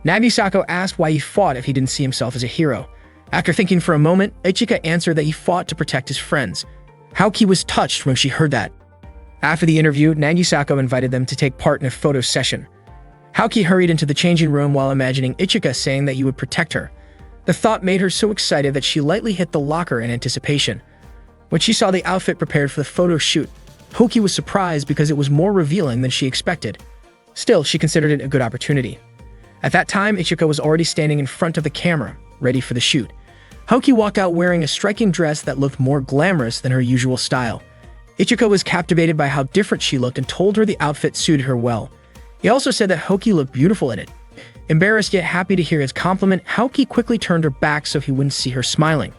Nagisako asked why he fought if he didn't see himself as a hero. After thinking for a moment, Ichika answered that he fought to protect his friends. Haoki was touched when she heard that. After the interview, Nagisako invited them to take part in a photo session. Haoki hurried into the changing room while imagining Ichika saying that he would protect her. The thought made her so excited that she lightly hit the locker in anticipation. When she saw the outfit prepared for the photo shoot, Haoki was surprised because it was more revealing than she expected. Still, she considered it a good opportunity. At that time, Ichika was already standing in front of the camera, ready for the shoot. Haoki walked out wearing a striking dress that looked more glamorous than her usual style. Ichika was captivated by how different she looked and told her the outfit suited her well. He also said that Hoki looked beautiful in it. Embarrassed yet happy to hear his compliment, Hoki quickly turned her back so he wouldn't see her smiling.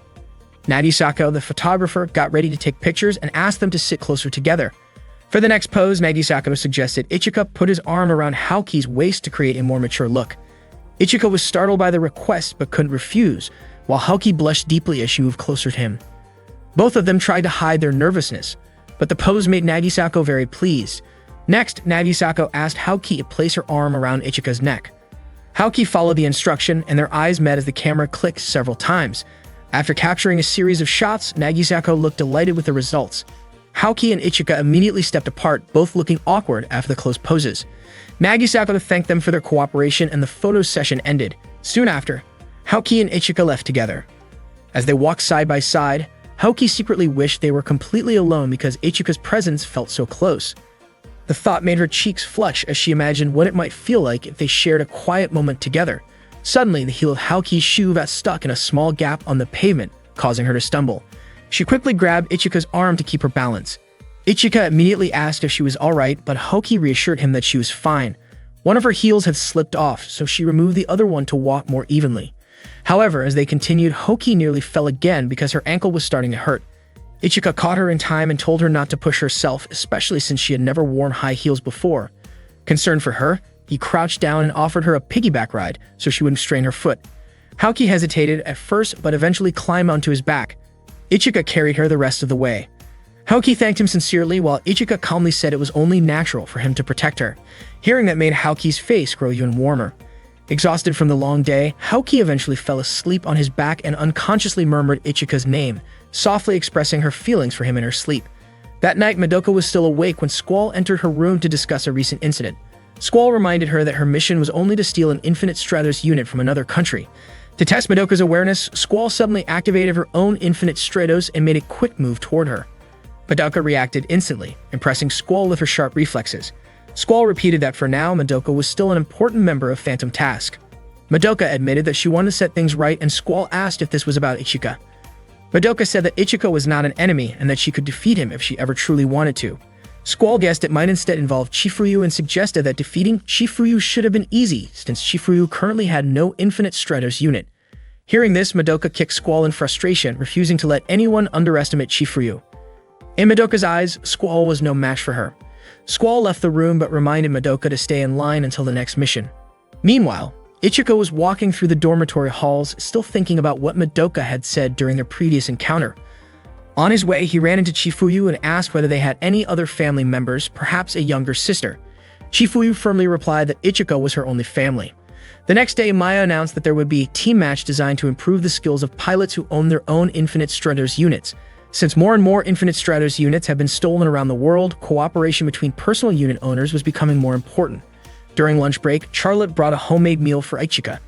Nagisako, the photographer, got ready to take pictures and asked them to sit closer together. For the next pose, Nagisako suggested Ichika put his arm around Hoki's waist to create a more mature look. Ichika was startled by the request but couldn't refuse, while Hoki blushed deeply as she moved closer to him. Both of them tried to hide their nervousness, but the pose made Nagisako very pleased. Next, Nagisako asked Hoki to place her arm around Ichika's neck. Hoki followed the instruction, and their eyes met as the camera clicked several times. After capturing a series of shots, Nagisako looked delighted with the results. Hoki and Ichika immediately stepped apart, both looking awkward after the close poses. Nagisako thanked them for their cooperation, and the photo session ended. Soon after, Hoki and Ichika left together. As they walked side by side, Hoki secretly wished they were completely alone because Ichika's presence felt so close. The thought made her cheeks flush as she imagined what it might feel like if they shared a quiet moment together. Suddenly, the heel of Hoki's shoe got stuck in a small gap on the pavement, causing her to stumble. She quickly grabbed Ichika's arm to keep her balance. Ichika immediately asked if she was alright, but Hoki reassured him that she was fine. One of her heels had slipped off, so she removed the other one to walk more evenly. However, as they continued, Hoki nearly fell again because her ankle was starting to hurt. Ichika caught her in time and told her not to push herself, especially since she had never worn high heels before. Concerned for her, he crouched down and offered her a piggyback ride so she wouldn't strain her foot. Hoki hesitated at first but eventually climbed onto his back. Ichika carried her the rest of the way. Hoki thanked him sincerely while Ichika calmly said it was only natural for him to protect her. Hearing that made Hoki's face grow even warmer. Exhausted from the long day, Hoki eventually fell asleep on his back and unconsciously murmured Ichika's name, softly expressing her feelings for him in her sleep. That night, Madoka was still awake when Squall entered her room to discuss a recent incident. Squall reminded her that her mission was only to steal an Infinite Stratos unit from another country. To test Madoka's awareness, Squall suddenly activated her own Infinite Stratos and made a quick move toward her. Madoka reacted instantly, impressing Squall with her sharp reflexes. Squall repeated that for now, Madoka was still an important member of Phantom Task. Madoka admitted that she wanted to set things right, and Squall asked if this was about Ichika. Madoka said that Ichika was not an enemy and that she could defeat him if she ever truly wanted to. Squall guessed it might instead involve Chifuyu and suggested that defeating Chifuyu should have been easy, since Chifuyu currently had no Infinite Stratos unit. Hearing this, Madoka kicked Squall in frustration, refusing to let anyone underestimate Chifuyu. In Madoka's eyes, Squall was no match for her. Squall left the room but reminded Madoka to stay in line until the next mission. Meanwhile, Ichika was walking through the dormitory halls, still thinking about what Madoka had said during their previous encounter. On his way, he ran into Chifuyu and asked whether they had any other family members, perhaps a younger sister. Chifuyu firmly replied that Ichika was her only family. The next day, Maya announced that there would be a team match designed to improve the skills of pilots who own their own Infinite Stratos units. Since more and more Infinite Stratos units have been stolen around the world, cooperation between personal unit owners was becoming more important. During lunch break, Charlotte brought a homemade meal for Ichika.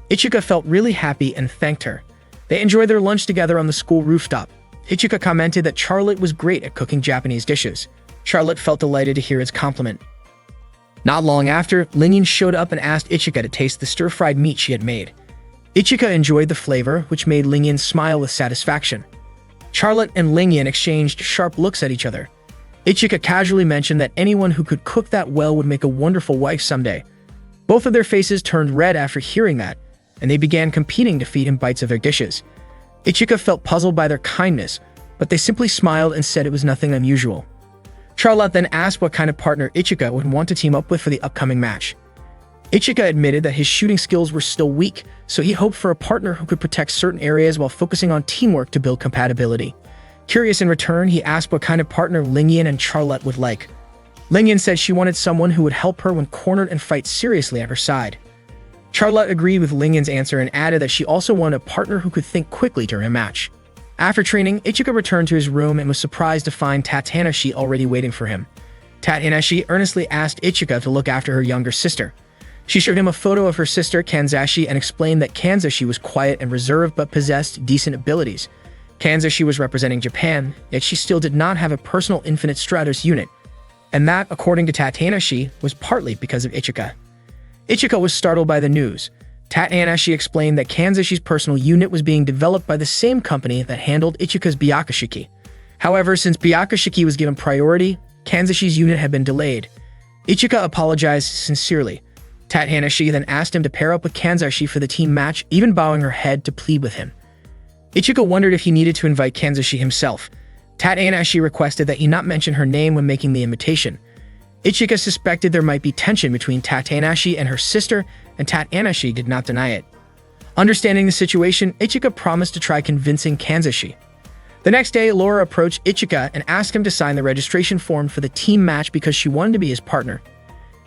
Ichika felt really happy and thanked her. They enjoyed their lunch together on the school rooftop. Ichika commented that Charlotte was great at cooking Japanese dishes. Charlotte felt delighted to hear his compliment. Not long after, Lingyan showed up and asked Ichika to taste the stir-fried meat she had made. Ichika enjoyed the flavor, which made Lingyan smile with satisfaction. Charlotte and Lingyan exchanged sharp looks at each other. Ichika casually mentioned that anyone who could cook that well would make a wonderful wife someday. Both of their faces turned red after hearing that, and they began competing to feed him bites of their dishes. Ichika felt puzzled by their kindness, but they simply smiled and said it was nothing unusual. Charlotte then asked what kind of partner Ichika would want to team up with for the upcoming match. Ichika admitted that his shooting skills were still weak, so he hoped for a partner who could protect certain areas while focusing on teamwork to build compatibility. Curious in return, he asked what kind of partner Lingyan and Charlotte would like. Lingyan said she wanted someone who would help her when cornered and fight seriously at her side. Charlotte agreed with Lingyan's answer and added that she also wanted a partner who could think quickly during a match. After training, Ichika returned to his room and was surprised to find Tatanashi already waiting for him. Tatanashi earnestly asked Ichika to look after her younger sister. She showed him a photo of her sister Kanzashi and explained that Kanzashi was quiet and reserved but possessed decent abilities. Kanzashi was representing Japan, yet she still did not have a personal Infinite Stratos unit, and that, according to Tatanashi, was partly because of Ichika. Ichika was startled by the news. Tatanashi explained that Kanzashi's personal unit was being developed by the same company that handled Ichika's Byakushiki. However, since Byakushiki was given priority, Kanzashi's unit had been delayed. Ichika apologized sincerely. Tatanashi then asked him to pair up with Kanzashi for the team match, even bowing her head to plead with him. Ichika wondered if he needed to invite Kanzashi himself. Tatanashi requested that he not mention her name when making the invitation. Ichika suspected there might be tension between Tatanashi and her sister, and Tatanashi did not deny it. Understanding the situation, Ichika promised to try convincing Kanzashi. The next day, Laura approached Ichika and asked him to sign the registration form for the team match because she wanted to be his partner.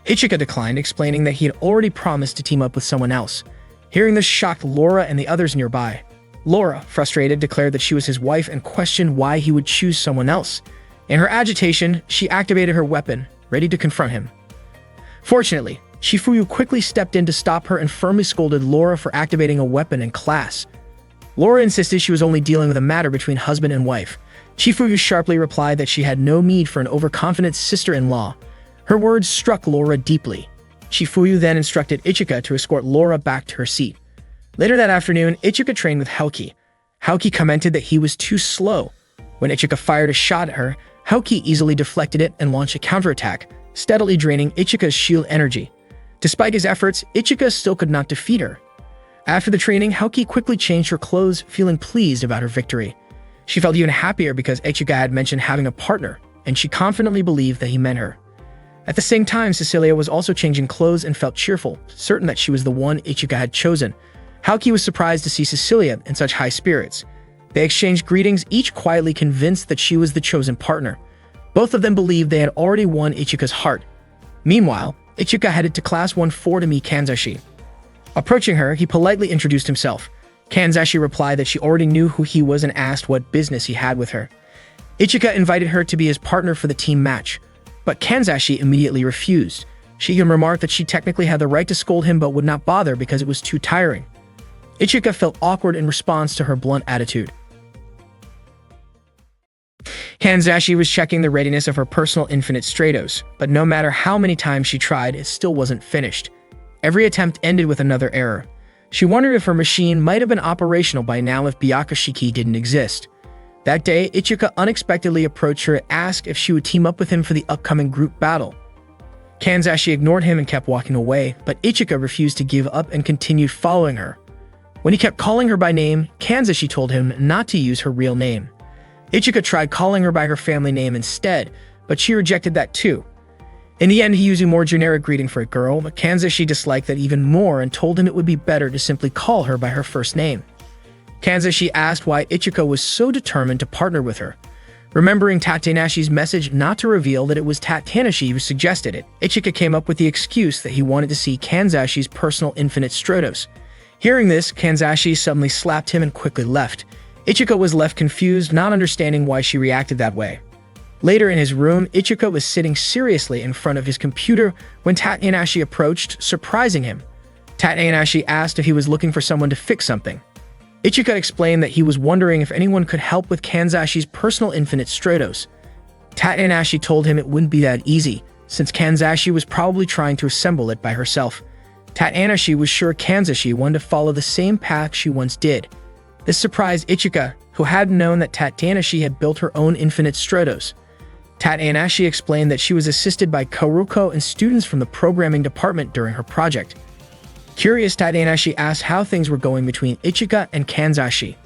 Ichika declined, explaining that he had already promised to team up with someone else. Hearing this shocked Laura and the others nearby. Laura, frustrated, declared that she was his wife and questioned why he would choose someone else. In her agitation, she activated her weapon, ready to confront him. Fortunately, Shifuyu quickly stepped in to stop her and firmly scolded Laura for activating a weapon in class. Laura insisted she was only dealing with a matter between husband and wife. Shifuyu sharply replied that she had no need for an overconfident sister-in-law. Her words struck Laura deeply. Shifuyu then instructed Ichika to escort Laura back to her seat. Later that afternoon, Ichika trained with Haoki. Haoki commented that he was too slow. When Ichika fired a shot at her, Haoki easily deflected it and launched a counterattack, steadily draining Ichika's shield energy. Despite his efforts, Ichika still could not defeat her. After the training, Haoki quickly changed her clothes, feeling pleased about her victory. She felt even happier because Ichika had mentioned having a partner, and she confidently believed that he meant her. At the same time, Cecilia was also changing clothes and felt cheerful, certain that she was the one Ichika had chosen. Haoki was surprised to see Cecilia in such high spirits. They exchanged greetings, each quietly convinced that she was the chosen partner. Both of them believed they had already won Ichika's heart. Meanwhile, Ichika headed to Class 1-4 to meet Kanzashi. Approaching her, he politely introduced himself. Kanzashi replied that she already knew who he was and asked what business he had with her. Ichika invited her to be his partner for the team match, but Kanzashi immediately refused. She even remarked that she technically had the right to scold him but would not bother because it was too tiring. Ichika felt awkward in response to her blunt attitude. Kanzashi was checking the readiness of her personal infinite Stratos, but no matter how many times she tried, it still wasn't finished. Every attempt ended with another error. She wondered if her machine might have been operational by now if Byakushiki didn't exist. That day, Ichika unexpectedly approached her to ask if she would team up with him for the upcoming group battle. Kanzashi ignored him and kept walking away, but Ichika refused to give up and continued following her. When he kept calling her by name, Kanzashi told him not to use her real name. Ichika tried calling her by her family name instead, but she rejected that too. In the end, he used a more generic greeting for a girl, but Kanzashi disliked that even more and told him it would be better to simply call her by her first name. Kanzashi asked why Ichika was so determined to partner with her. Remembering Tatanashi's message not to reveal that it was Tatanashi who suggested it, Ichika came up with the excuse that he wanted to see Kanzashi's personal infinite Stratos. Hearing this, Kanzashi suddenly slapped him and quickly left. Ichika was left confused, not understanding why she reacted that way. Later in his room, Ichika was sitting seriously in front of his computer when Tatanashi approached, surprising him. Tatanashi asked if he was looking for someone to fix something. Ichika explained that he was wondering if anyone could help with Kanzashi's personal infinite Stratos. Tatanashi told him it wouldn't be that easy, since Kanzashi was probably trying to assemble it by herself. Tatanashi was sure Kanzashi wanted to follow the same path she once did. This surprised Ichika, who hadn't known that Tatanashi had built her own infinite Stratos. Tatanashi explained that she was assisted by Karuko and students from the programming department during her project. Curious, Tatanashi asked how things were going between Ichika and Kanzashi.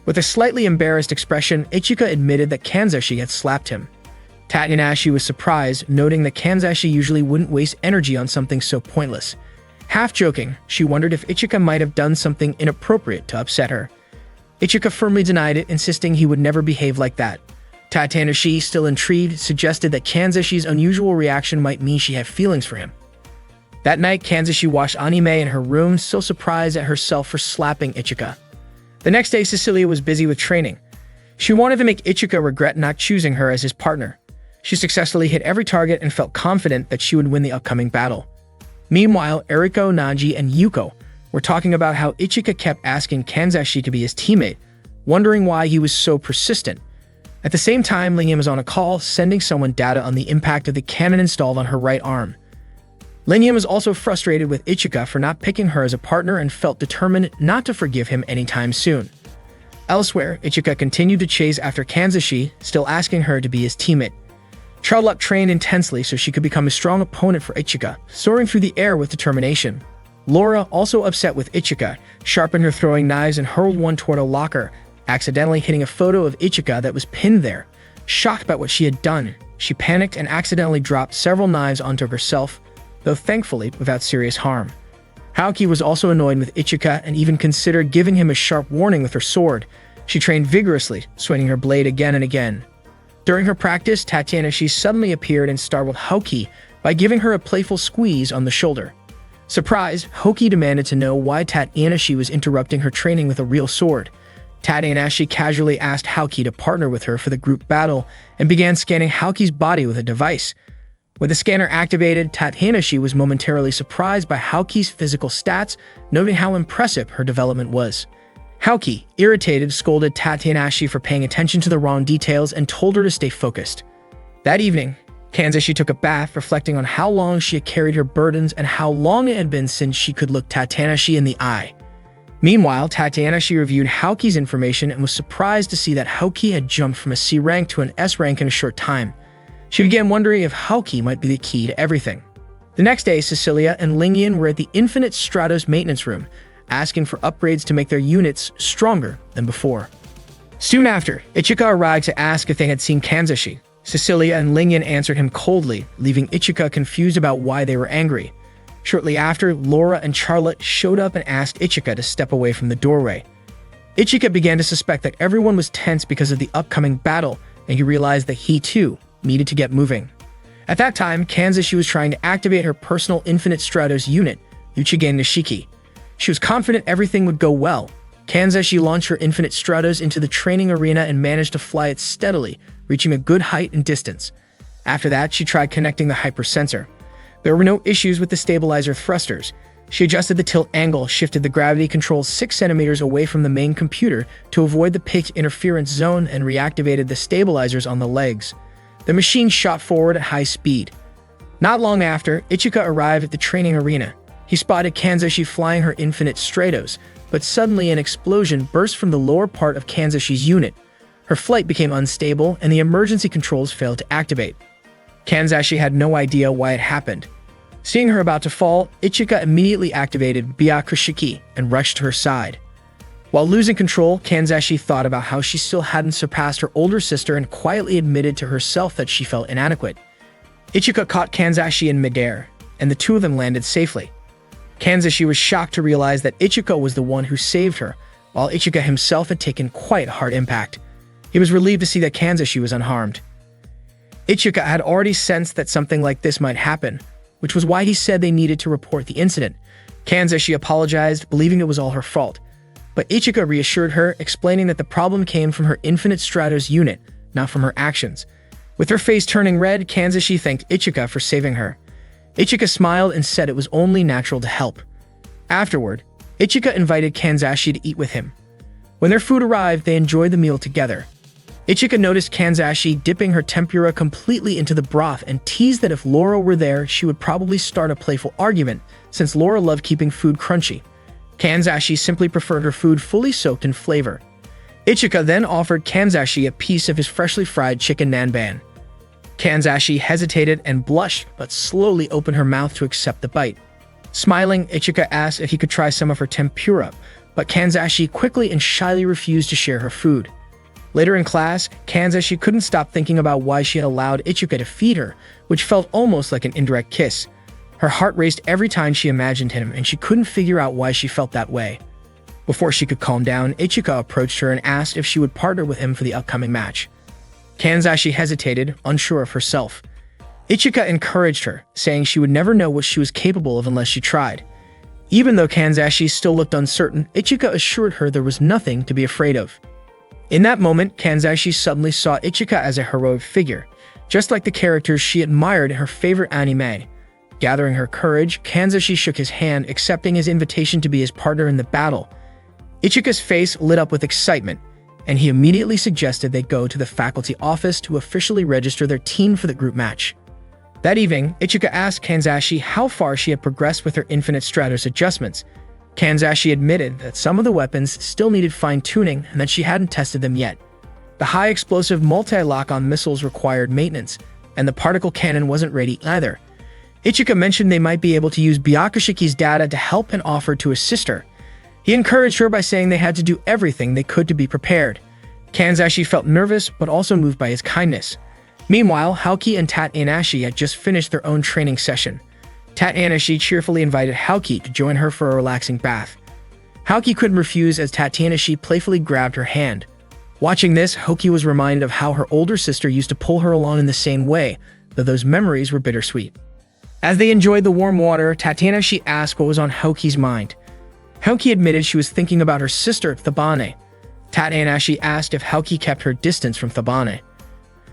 With a slightly embarrassed expression, Ichika admitted that Kanzashi had slapped him. Tatanashi was surprised, noting that Kanzashi usually wouldn't waste energy on something so pointless. Half joking, she wondered if Ichika might have done something inappropriate to upset her. Ichika firmly denied it, insisting he would never behave like that. Tatanashi, still intrigued, suggested that Kanzashi's unusual reaction might mean she had feelings for him. That night, Kanzashi watched anime in her room, still surprised at herself for slapping Ichika. The next day, Cecilia was busy with training. She wanted to make Ichika regret not choosing her as his partner. She successfully hit every target and felt confident that she would win the upcoming battle. Meanwhile, Eriko, Naji, and Yuko were talking about how Ichika kept asking Kanzashi to be his teammate, wondering why he was so persistent. At the same time, Lingyam was on a call, sending someone data on the impact of the cannon installed on her right arm. Lingyam was also frustrated with Ichika for not picking her as a partner and felt determined not to forgive him anytime soon. Elsewhere, Ichika continued to chase after Kanzashi, still asking her to be his teammate. Charlotte trained intensely so she could become a strong opponent for Ichika, soaring through the air with determination. Laura, also upset with Ichika, sharpened her throwing knives and hurled one toward a locker, accidentally hitting a photo of Ichika that was pinned there. Shocked by what she had done, she panicked and accidentally dropped several knives onto herself, though thankfully without serious harm. Haoki was also annoyed with Ichika and even considered giving him a sharp warning with her sword. She trained vigorously, swinging her blade again and again. During her practice, Tatiana-shi suddenly appeared and startled Haoki by giving her a playful squeeze on the shoulder. Surprised, Haoki demanded to know why Tatiana-shi was interrupting her training with a real sword. Tatiana-shi casually asked Haoki to partner with her for the group battle and began scanning Haoki's body with a device. With the scanner activated, Tatiana-shi was momentarily surprised by Haoki's physical stats, noting how impressive her development was. Haoki, irritated, scolded Tatiana-shi for paying attention to the wrong details and told her to stay focused. That evening, Kanzashi took a bath, reflecting on how long she had carried her burdens and how long it had been since she could look Tatiana-shi in the eye. Meanwhile, Tatiana-shi reviewed Haoki's information and was surprised to see that Haoki had jumped from a C rank to an S rank in a short time. She began wondering if Haoki might be the key to everything. The next day, Cecilia and Lingyan were at the Infinite Stratos maintenance room, asking for upgrades to make their units stronger than before. Soon after, Ichika arrived to ask if they had seen Kanzashi. Cecilia and Lingyan answered him coldly, leaving Ichika confused about why they were angry. Shortly after, Laura and Charlotte showed up and asked Ichika to step away from the doorway. Ichika began to suspect that everyone was tense because of the upcoming battle, and he realized that he, too, needed to get moving. At that time, Kanzashi was trying to activate her personal Infinite Stratos unit, Uchigen Nishiki. She was confident everything would go well. Kanzashi launched her Infinite Stratos into the training arena and managed to fly it steadily, reaching a good height and distance. After that, she tried connecting the hypersensor. There were no issues with the stabilizer thrusters. She adjusted the tilt angle, shifted the gravity controls 6 centimeters away from the main computer to avoid the pitch interference zone, and reactivated the stabilizers on the legs. The machine shot forward at high speed. Not long after, Ichika arrived at the training arena. He spotted Kanzashi flying her Infinite Stratos, but suddenly an explosion burst from the lower part of Kanzashi's unit. Her flight became unstable, and the emergency controls failed to activate. Kanzashi had no idea why it happened. Seeing her about to fall, Ichika immediately activated Byakushiki and rushed to her side. While losing control, Kanzashi thought about how she still hadn't surpassed her older sister and quietly admitted to herself that she felt inadequate. Ichika caught Kanzashi in midair, and the two of them landed safely. Kanzashi was shocked to realize that Ichika was the one who saved her, while Ichika himself had taken quite a hard impact. He was relieved to see that Kanzashi was unharmed. Ichika had already sensed that something like this might happen, which was why he said they needed to report the incident. Kanzashi apologized, believing it was all her fault. But Ichika reassured her, explaining that the problem came from her Infinite Stratos unit, not from her actions. With her face turning red, Kanzashi thanked Ichika for saving her. Ichika smiled and said it was only natural to help. Afterward, Ichika invited Kanzashi to eat with him. When their food arrived, they enjoyed the meal together. Ichika noticed Kanzashi dipping her tempura completely into the broth and teased that if Laura were there, she would probably start a playful argument, since Laura loved keeping food crunchy. Kanzashi simply preferred her food fully soaked in flavor. Ichika then offered Kanzashi a piece of his freshly fried chicken nanban. Kanzashi hesitated and blushed, but slowly opened her mouth to accept the bite. Smiling, Ichika asked if he could try some of her tempura, but Kanzashi quickly and shyly refused to share her food. Later in class, Kanzashi couldn't stop thinking about why she had allowed Ichika to feed her, which felt almost like an indirect kiss. Her heart raced every time she imagined him, and she couldn't figure out why she felt that way. Before she could calm down, Ichika approached her and asked if she would partner with him for the upcoming match. Kanzashi hesitated, unsure of herself. Ichika encouraged her, saying she would never know what she was capable of unless she tried. Even though Kanzashi still looked uncertain, Ichika assured her there was nothing to be afraid of. In that moment, Kanzashi suddenly saw Ichika as a heroic figure, just like the characters she admired in her favorite anime. Gathering her courage, Kanzashi shook his hand, accepting his invitation to be his partner in the battle. Ichika's face lit up with excitement, and he immediately suggested they go to the faculty office to officially register their team for the group match. That evening, Ichika asked Kanzashi how far she had progressed with her Infinite Stratos adjustments. Kanzashi admitted that some of the weapons still needed fine-tuning and that she hadn't tested them yet. The high-explosive multi-lock-on missiles required maintenance, and the particle cannon wasn't ready either. Ichika mentioned they might be able to use Byakushiki's data to help and offered to assist her. He encouraged her by saying they had to do everything they could to be prepared. Kanzashi felt nervous, but also moved by his kindness. Meanwhile, Haoki and Tatanashi had just finished their own training session. Tatanashi cheerfully invited Haoki to join her for a relaxing bath. Haoki couldn't refuse as Tatanashi playfully grabbed her hand. Watching this, Haoki was reminded of how her older sister used to pull her along in the same way, though those memories were bittersweet. As they enjoyed the warm water, Tatanashi asked what was on Haoki's mind. Haoki admitted she was thinking about her sister, Thabane. Tatanashi asked if Haoki kept her distance from Thabane.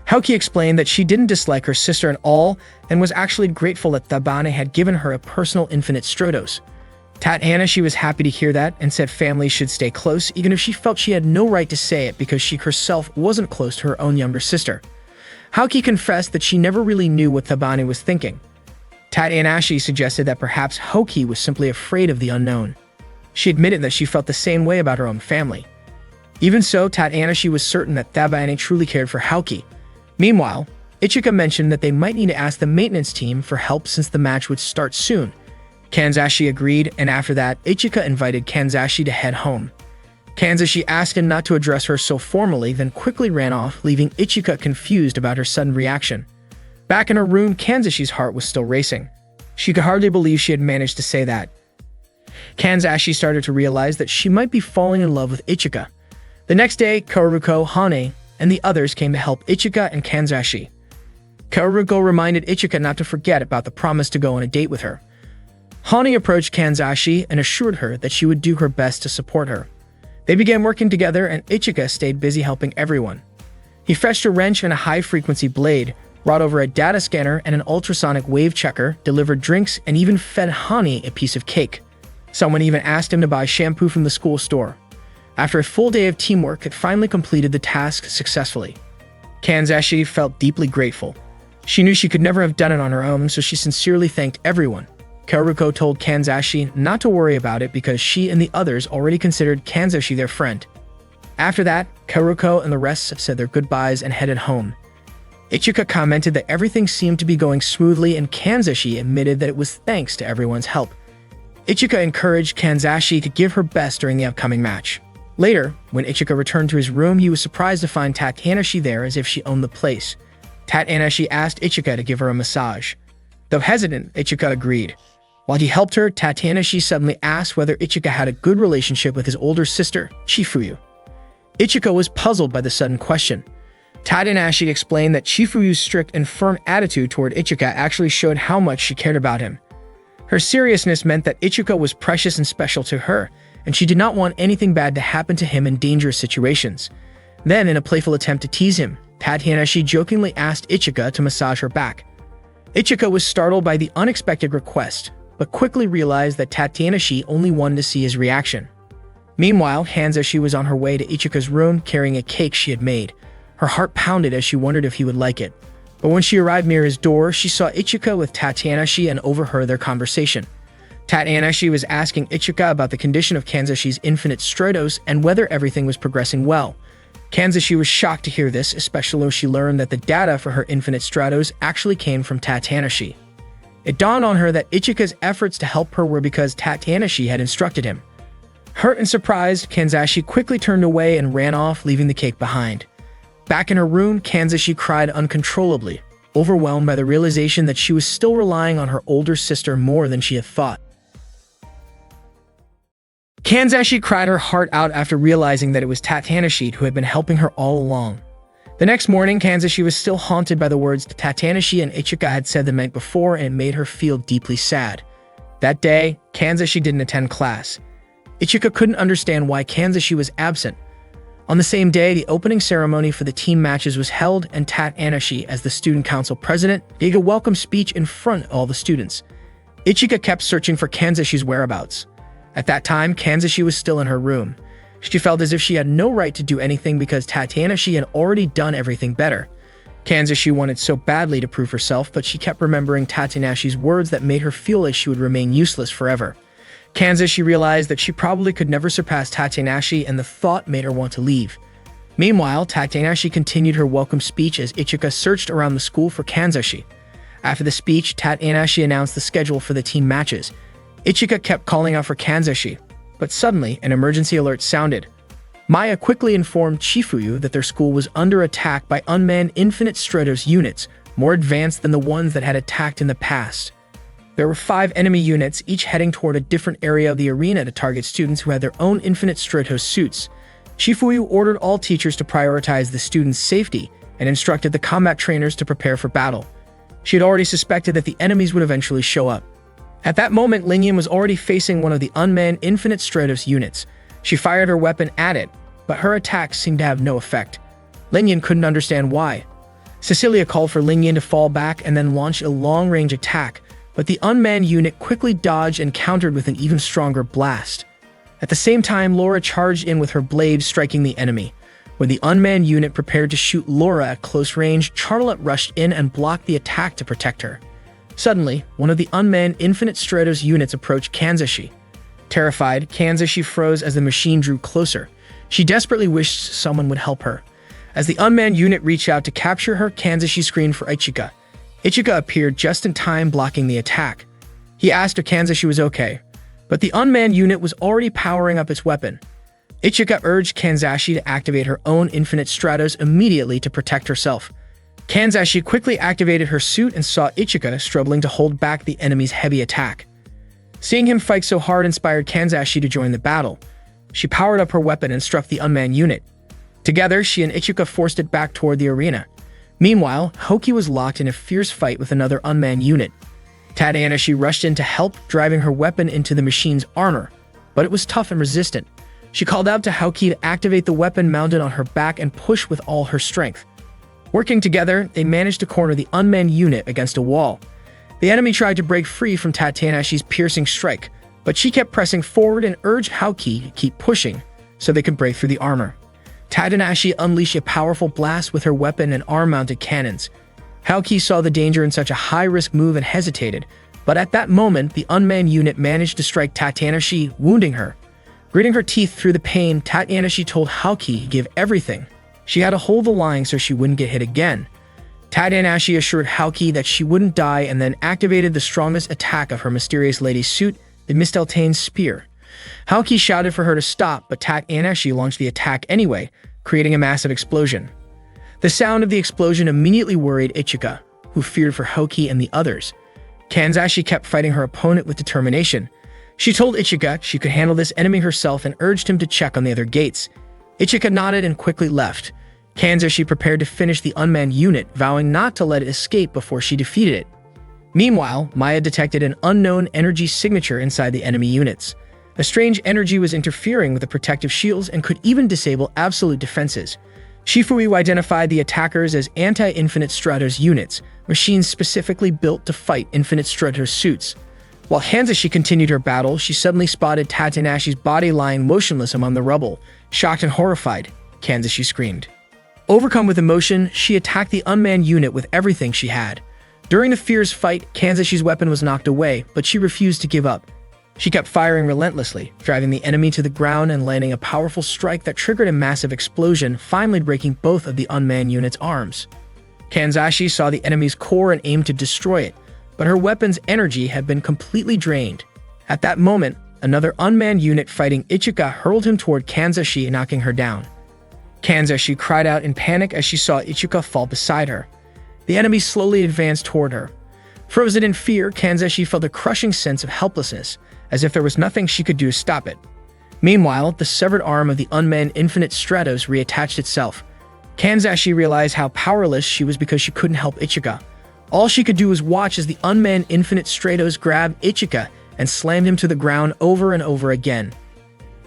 Haoki explained that she didn't dislike her sister at all and was actually grateful that Thabane had given her a personal infinite Stratos. Tatanashi was happy to hear that and said families should stay close even if she felt she had no right to say it because she herself wasn't close to her own younger sister. Haoki confessed that she never really knew what Thabane was thinking. Tatanashi suggested that perhaps Haoki was simply afraid of the unknown. She admitted that she felt the same way about her own family. Even so, Tatanashi was certain that Thabane truly cared for Haoki. Meanwhile, Ichika mentioned that they might need to ask the maintenance team for help since the match would start soon. Kanzashi agreed, and after that, Ichika invited Kanzashi to head home. Kanzashi asked him not to address her so formally, then quickly ran off, leaving Ichika confused about her sudden reaction. Back in her room, Kanzashi's heart was still racing. She could hardly believe she had managed to say that. Kanzashi started to realize that she might be falling in love with Ichika. The next day, Kaoruko, Hane, and the others came to help Ichika and Kanzashi. Kaoruko reminded Ichika not to forget about the promise to go on a date with her. Hane approached Kanzashi and assured her that she would do her best to support her. They began working together and Ichika stayed busy helping everyone. He fetched a wrench and a high-frequency blade, brought over a data scanner and an ultrasonic wave checker, delivered drinks, and even fed Hane a piece of cake. Someone even asked him to buy shampoo from the school store. After a full day of teamwork, it finally completed the task successfully. Kanzashi felt deeply grateful. She knew she could never have done it on her own, so she sincerely thanked everyone. Kaoruko told Kanzashi not to worry about it because she and the others already considered Kanzashi their friend. After that, Kaoruko and the rest said their goodbyes and headed home. Ichika commented that everything seemed to be going smoothly and Kanzashi admitted that it was thanks to everyone's help. Ichika encouraged Kanzashi to give her best during the upcoming match. Later, when Ichika returned to his room, he was surprised to find Tatanashi there as if she owned the place. Tatanashi asked Ichika to give her a massage. Though hesitant, Ichika agreed. While he helped her, Tatanashi suddenly asked whether Ichika had a good relationship with his older sister, Chifuyu. Ichika was puzzled by the sudden question. Tatanashi explained that Chifuyu's strict and firm attitude toward Ichika actually showed how much she cared about him. Her seriousness meant that Ichika was precious and special to her, and she did not want anything bad to happen to him in dangerous situations. Then, in a playful attempt to tease him, Tatanashi jokingly asked Ichika to massage her back. Ichika was startled by the unexpected request, but quickly realized that Tatanashi only wanted to see his reaction. Meanwhile, Kanzashi was on her way to Ichika's room carrying a cake she had made. Her heart pounded as she wondered if he would like it. But when she arrived near his door, she saw Ichika with Tatanashi and overheard their conversation. Tatanashi was asking Ichika about the condition of Kanzashi's infinite Stratos and whether everything was progressing well. Kanzashi was shocked to hear this, especially when she learned that the data for her infinite Stratos actually came from Tatanashi. It dawned on her that Ichika's efforts to help her were because Tatanashi had instructed him. Hurt and surprised, Kanzashi quickly turned away and ran off, leaving the cake behind. Back in her room, Kanzashi cried uncontrollably, overwhelmed by the realization that she was still relying on her older sister more than she had thought. Kanzashi cried her heart out after realizing that it was Tatanashi who had been helping her all along. The next morning, Kanzashi was still haunted by the words Tatanashi and Ichika had said the night before, and it made her feel deeply sad. That day, Kanzashi didn't attend class. Ichika couldn't understand why Kanzashi was absent. On the same day, the opening ceremony for the team matches was held, and Tatanashi, as the student council president, gave a welcome speech in front of all the students. Ichika kept searching for Kanzashi's whereabouts. At that time, Kanzashi was still in her room. She felt as if she had no right to do anything because Tatanashi had already done everything better. Kanzashi wanted so badly to prove herself, but she kept remembering Tatanashi's words that made her feel like she would remain useless forever. Kanzashi realized that she probably could never surpass Tatenashi, and the thought made her want to leave. Meanwhile, Tatenashi continued her welcome speech as Ichika searched around the school for Kanzashi. After the speech, Tatenashi announced the schedule for the team matches. Ichika kept calling out for Kanzashi, but suddenly an emergency alert sounded. Maya quickly informed Chifuyu that their school was under attack by unmanned Infinite Stratos units, more advanced than the ones that had attacked in the past. There were 5 enemy units, each heading toward a different area of the arena to target students who had their own Infinite Stratos suits. Chifuyu ordered all teachers to prioritize the students' safety and instructed the combat trainers to prepare for battle. She had already suspected that the enemies would eventually show up. At that moment, Lingyan was already facing one of the unmanned Infinite Stratos units. She fired her weapon at it, but her attacks seemed to have no effect. Lingyan couldn't understand why. Cecilia called for Lingyan to fall back and then launch a long-range attack, but the unmanned unit quickly dodged and countered with an even stronger blast. At the same time, Laura charged in with her blade, striking the enemy. When the unmanned unit prepared to shoot Laura at close range, Charlotte rushed in and blocked the attack to protect her. Suddenly, one of the unmanned Infinite Stratos units approached Kanzashi. Terrified, Kanzashi froze as the machine drew closer. She desperately wished someone would help her. As the unmanned unit reached out to capture her, Kanzashi screamed for Ichika. Ichika appeared just in time, blocking the attack. He asked if Kanzashi was okay, but the unmanned unit was already powering up its weapon. Ichika urged Kanzashi to activate her own Infinite Stratos immediately to protect herself. Kanzashi quickly activated her suit and saw Ichika struggling to hold back the enemy's heavy attack. Seeing him fight so hard inspired Kanzashi to join the battle. She powered up her weapon and struck the unmanned unit. Together, she and Ichika forced it back toward the arena. Meanwhile, Hoki was locked in a fierce fight with another unmanned unit. Tatenashi rushed in to help, driving her weapon into the machine's armor, but it was tough and resistant. She called out to Hoki to activate the weapon mounted on her back and push with all her strength. Working together, they managed to corner the unmanned unit against a wall. The enemy tried to break free from Tatenashi's piercing strike, but she kept pressing forward and urged Hoki to keep pushing so they could break through the armor. Tatenashi unleashed a powerful blast with her weapon and arm-mounted cannons. Hoki saw the danger in such a high-risk move and hesitated, but at that moment, the unmanned unit managed to strike Tatenashi, wounding her. Gritting her teeth through the pain, Tatenashi told Hoki to give everything. She had to hold the line so she wouldn't get hit again. Tatenashi assured Hoki that she wouldn't die and then activated the strongest attack of her mysterious lady's suit, the Misteltane's spear. Hoki shouted for her to stop, but Tatenashi launched the attack anyway, creating a massive explosion. The sound of the explosion immediately worried Ichika, who feared for Hoki and the others. Kanzashi kept fighting her opponent with determination. She told Ichika she could handle this enemy herself and urged him to check on the other gates. Ichika nodded and quickly left. Kanzashi prepared to finish the unmanned unit, vowing not to let it escape before she defeated it. Meanwhile, Maya detected an unknown energy signature inside the enemy units. A strange energy was interfering with the protective shields and could even disable absolute defenses. Shifuyu identified the attackers as anti-Infinite Stratos units, machines specifically built to fight Infinite Stratos suits. While Kanzashi continued her battle, she suddenly spotted Tatenashi's body lying motionless among the rubble. Shocked and horrified, Kanzashi screamed. Overcome with emotion, she attacked the unmanned unit with everything she had. During the fierce fight, Kanzashi's weapon was knocked away, but she refused to give up. She kept firing relentlessly, driving the enemy to the ground and landing a powerful strike that triggered a massive explosion, finally breaking both of the unmanned unit's arms. Kanzashi saw the enemy's core and aimed to destroy it, but her weapon's energy had been completely drained. At that moment, another unmanned unit fighting Ichika hurled him toward Kanzashi, knocking her down. Kanzashi cried out in panic as she saw Ichika fall beside her. The enemy slowly advanced toward her. Frozen in fear, Kanzashi felt a crushing sense of helplessness, as if there was nothing she could do to stop it. Meanwhile, the severed arm of the unmanned Infinite Stratos reattached itself. Kanzashi realized how powerless she was because she couldn't help Ichika. All she could do was watch as the unmanned Infinite Stratos grabbed Ichika and slammed him to the ground over and over again.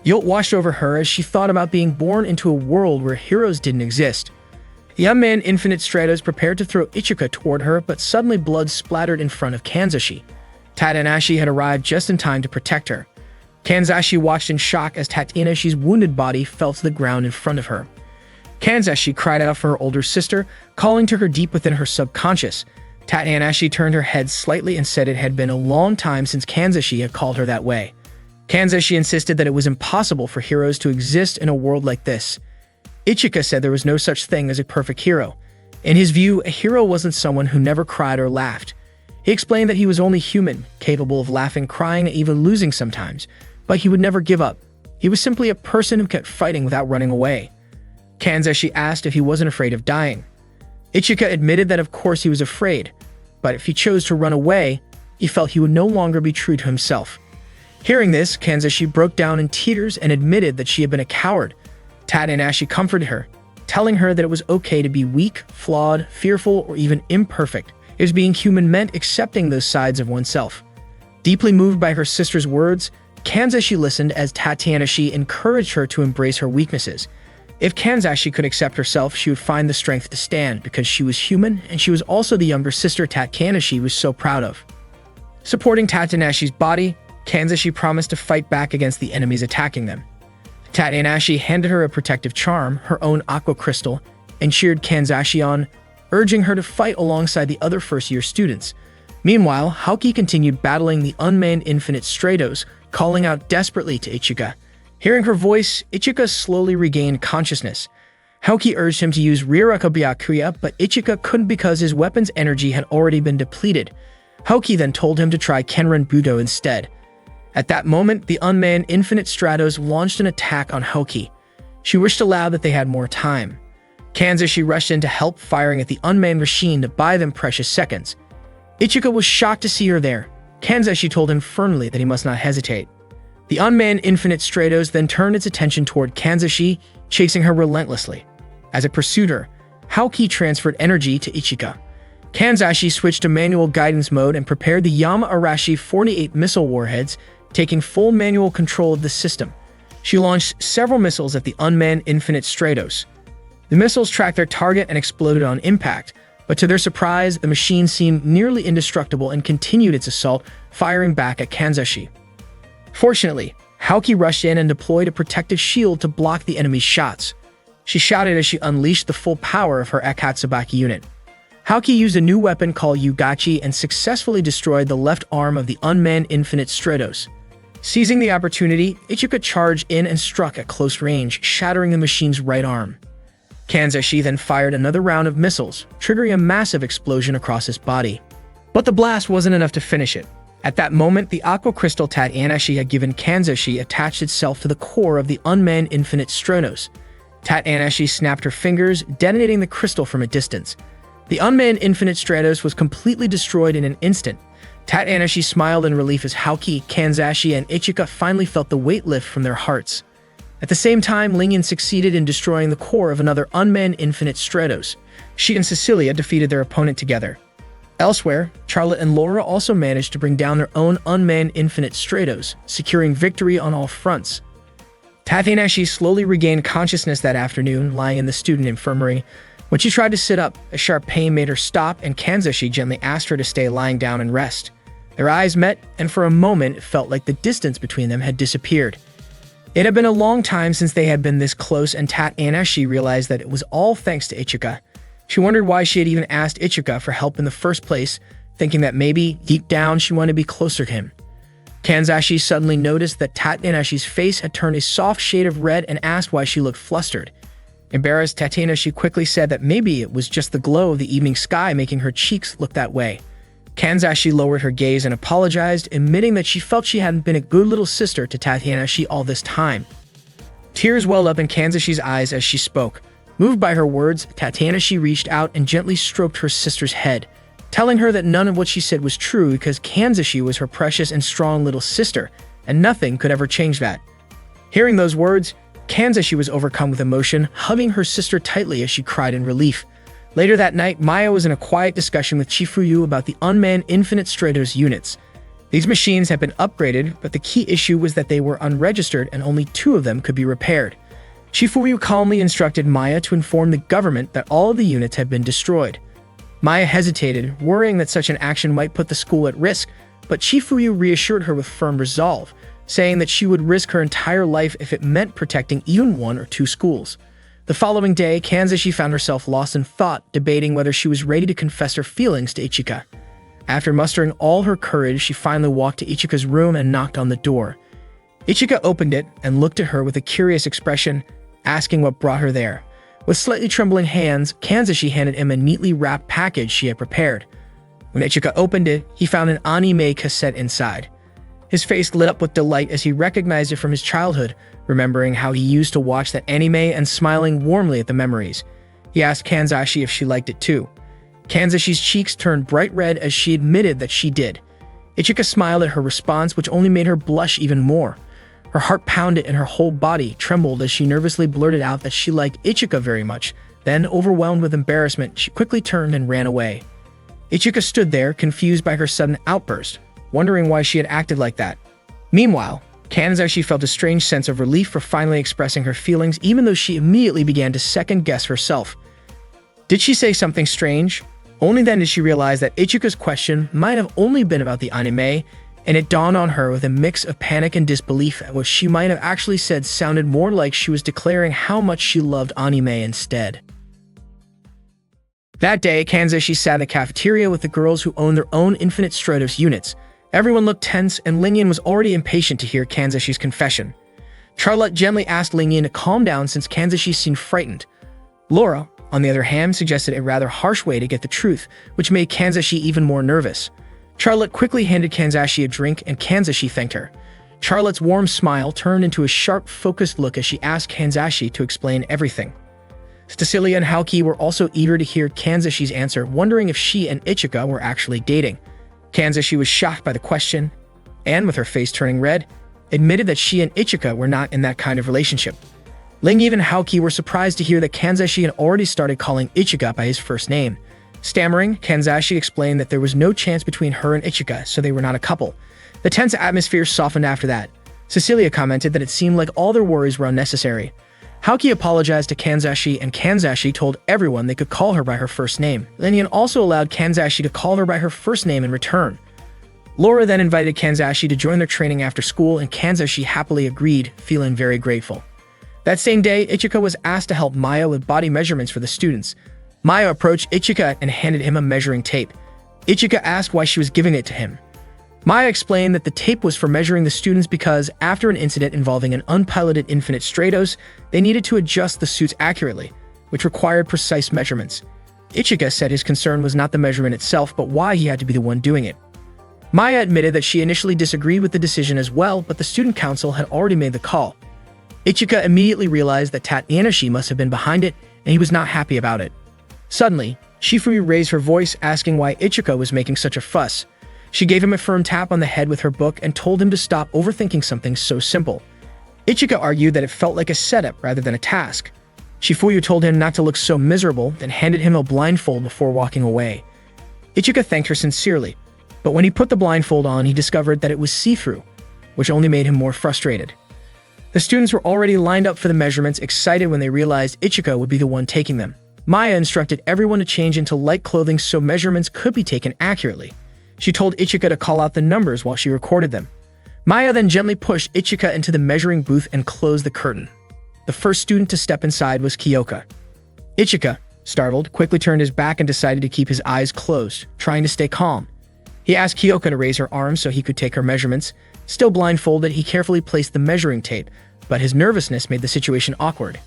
Guilt washed over her as she thought about being born into a world where heroes didn't exist. The unmanned Infinite Stratos prepared to throw Ichika toward her, but suddenly blood splattered in front of Kanzashi. Tatenashi had arrived just in time to protect her. Kanzashi watched in shock as Tatenashi's wounded body fell to the ground in front of her. Kanzashi cried out for her older sister, calling to her deep within her subconscious. Tatenashi turned her head slightly and said it had been a long time since Kanzashi had called her that way. Kanzashi insisted that it was impossible for heroes to exist in a world like this. Ichika said there was no such thing as a perfect hero. In his view, a hero wasn't someone who never cried or laughed. He explained that he was only human, capable of laughing, crying, and even losing sometimes, but he would never give up. He was simply a person who kept fighting without running away. Kanzashi asked if he wasn't afraid of dying. Ichika admitted that of course he was afraid, but if he chose to run away, he felt he would no longer be true to himself. Hearing this, Kanzashi broke down in tears and admitted that she had been a coward. Tadanashi comforted her, telling her that it was okay to be weak, flawed, fearful, or even imperfect, as being human meant accepting those sides of oneself. Deeply moved by her sister's words, Kanzashi listened as Tadanashi encouraged her to embrace her weaknesses. If Kanzashi could accept herself, she would find the strength to stand because she was human and she was also the younger sister Tadanashi was so proud of. Supporting Tadanashi's body, Kanzashi promised to fight back against the enemies attacking them. Tadanashi handed her a protective charm, her own aqua crystal, and cheered Kanzashi on, urging her to fight alongside the other first-year students. Meanwhile, Haoki continued battling the unmanned Infinite Stratos, calling out desperately to Ichika. Hearing her voice, Ichika slowly regained consciousness. Haoki urged him to use Ryuraka Byakuya, but Ichika couldn't because his weapon's energy had already been depleted. Haoki then told him to try Kenran Budo instead. At that moment, the unmanned Infinite Stratos launched an attack on Haoki. She wished aloud that they had more time. Kanzashi rushed in to help, firing at the unmanned machine to buy them precious seconds. Ichika was shocked to see her there. Kanzashi told him firmly that he must not hesitate. The unmanned Infinite Stratos then turned its attention toward Kanzashi, chasing her relentlessly. As it pursued her, Haoki transferred energy to Ichika. Kanzashi switched to manual guidance mode and prepared the Yama Arashi 48 missile warheads, taking full manual control of the system. She launched several missiles at the unmanned Infinite Stratos. The missiles tracked their target and exploded on impact, but to their surprise, the machine seemed nearly indestructible and continued its assault, firing back at Kanzashi. Fortunately, Haoki rushed in and deployed a protective shield to block the enemy's shots. She shouted as she unleashed the full power of her Akatsubaki unit. Haoki used a new weapon called Yugachi and successfully destroyed the left arm of the unmanned Infinite Stratos. Seizing the opportunity, Ichika charged in and struck at close range, shattering the machine's right arm. Kanzashi then fired another round of missiles, triggering a massive explosion across his body. But the blast wasn't enough to finish it. At that moment, the aqua crystal Tadanashi had given Kanzashi attached itself to the core of the unmanned Infinite Stratos. Tadanashi snapped her fingers, detonating the crystal from a distance. The unmanned Infinite Stratos was completely destroyed in an instant. Tadanashi smiled in relief as Haoki, Kanzashi, and Ichika finally felt the weight lift from their hearts. At the same time, Lingyan succeeded in destroying the core of another unmanned Infinite Stratos. She and Cecilia defeated their opponent together. Elsewhere, Charlotte and Laura also managed to bring down their own unmanned Infinite Stratos, securing victory on all fronts. Tadanashi slowly regained consciousness that afternoon, lying in the student infirmary. When she tried to sit up, a sharp pain made her stop, and Kanzashi gently asked her to stay lying down and rest. Their eyes met, and for a moment it felt like the distance between them had disappeared. It had been a long time since they had been this close, and Tadanashi realized that it was all thanks to Ichika. She wondered why she had even asked Ichika for help in the first place, thinking that maybe, deep down, she wanted to be closer to him. Kanzashi suddenly noticed that Tadanashi's face had turned a soft shade of red and asked why she looked flustered. Embarrassed, Tadanashi quickly said that maybe it was just the glow of the evening sky making her cheeks look that way. Kanzashi lowered her gaze and apologized, admitting that she felt she hadn't been a good little sister to Tadanashi all this time. Tears welled up in Kanzashi's eyes as she spoke. Moved by her words, Tadanashi reached out and gently stroked her sister's head, telling her that none of what she said was true because Kanzashi was her precious and strong little sister, and nothing could ever change that. Hearing those words, Kanzashi was overcome with emotion, hugging her sister tightly as she cried in relief. Later that night, Maya was in a quiet discussion with Chifuyu about the unmanned Infinite Stratos units. These machines had been upgraded, but the key issue was that they were unregistered and only 2 of them could be repaired. Chifuyu calmly instructed Maya to inform the government that all of the units had been destroyed. Maya hesitated, worrying that such an action might put the school at risk, but Chifuyu reassured her with firm resolve, saying that she would risk her entire life if it meant protecting even 1 or 2 schools. The following day, Kanzashi found herself lost in thought, debating whether she was ready to confess her feelings to Ichika. After mustering all her courage, she finally walked to Ichika's room and knocked on the door. Ichika opened it and looked at her with a curious expression, asking what brought her there. With slightly trembling hands, Kanzashi handed him a neatly wrapped package she had prepared. When Ichika opened it, he found an anime cassette inside. His face lit up with delight as he recognized it from his childhood, remembering how he used to watch that anime and smiling warmly at the memories. He asked Kanzashi if she liked it too. Kanzashi's cheeks turned bright red as she admitted that she did. Ichika smiled at her response, which only made her blush even more. Her heart pounded and her whole body trembled as she nervously blurted out that she liked Ichika very much. Then, overwhelmed with embarrassment, she quickly turned and ran away. Ichika stood there, confused by her sudden outburst, wondering why she had acted like that. Meanwhile, Kanzashi felt a strange sense of relief for finally expressing her feelings, even though she immediately began to second-guess herself. Did she say something strange? Only then did she realize that Ichika's question might have only been about the anime, and it dawned on her with a mix of panic and disbelief that what she might have actually said sounded more like she was declaring how much she loved anime instead. That day, Kanzashi sat in the cafeteria with the girls who owned their own Infinite Stratos units. Everyone looked tense, and Lingyan was already impatient to hear Kanzashi's confession. Charlotte gently asked Lingyan to calm down since Kanzashi seemed frightened. Laura, on the other hand, suggested a rather harsh way to get the truth, which made Kanzashi even more nervous. Charlotte quickly handed Kanzashi a drink, and Kanzashi thanked her. Charlotte's warm smile turned into a sharp, focused look as she asked Kanzashi to explain everything. Cecilia and Haoki were also eager to hear Kanzashi's answer, wondering if she and Ichika were actually dating. Kanzashi was shocked by the question, and with her face turning red, admitted that she and Ichika were not in that kind of relationship. Lingyan and Haoki were surprised to hear that Kanzashi had already started calling Ichika by his first name. Stammering, Kanzashi explained that there was no chance between her and Ichika, so they were not a couple. The tense atmosphere softened after that. Cecilia commented that it seemed like all their worries were unnecessary. Haoki apologized to Kanzashi, and Kanzashi told everyone they could call her by her first name. Lingyan also allowed Kanzashi to call her by her first name in return. Laura then invited Kanzashi to join their training after school, and Kanzashi happily agreed, feeling very grateful. That same day, Ichika was asked to help Maya with body measurements for the students. Maya approached Ichika and handed him a measuring tape. Ichika asked why she was giving it to him. Maya explained that the tape was for measuring the students because, after an incident involving an unpiloted Infinite Stratos, they needed to adjust the suits accurately, which required precise measurements. Ichika said his concern was not the measurement itself, but why he had to be the one doing it. Maya admitted that she initially disagreed with the decision as well, but the student council had already made the call. Ichika immediately realized that Tatianashi must have been behind it, and he was not happy about it. Suddenly, Shifumi raised her voice, asking why Ichika was making such a fuss. She gave him a firm tap on the head with her book and told him to stop overthinking something so simple. Ichika argued that it felt like a setup rather than a task. Shifuyu told him not to look so miserable, then handed him a blindfold before walking away. Ichika thanked her sincerely, but when he put the blindfold on, he discovered that it was see-through, which only made him more frustrated. The students were already lined up for the measurements, excited when they realized Ichika would be the one taking them. Maya instructed everyone to change into light clothing so measurements could be taken accurately. She told Ichika to call out the numbers while she recorded them. Maya then gently pushed Ichika into the measuring booth and closed the curtain. The first student to step inside was Kyoka. Ichika, startled, quickly turned his back and decided to keep his eyes closed, trying to stay calm. He asked Kyoka to raise her arms so he could take her measurements. Still blindfolded, he carefully placed the measuring tape, but his nervousness made the situation awkward.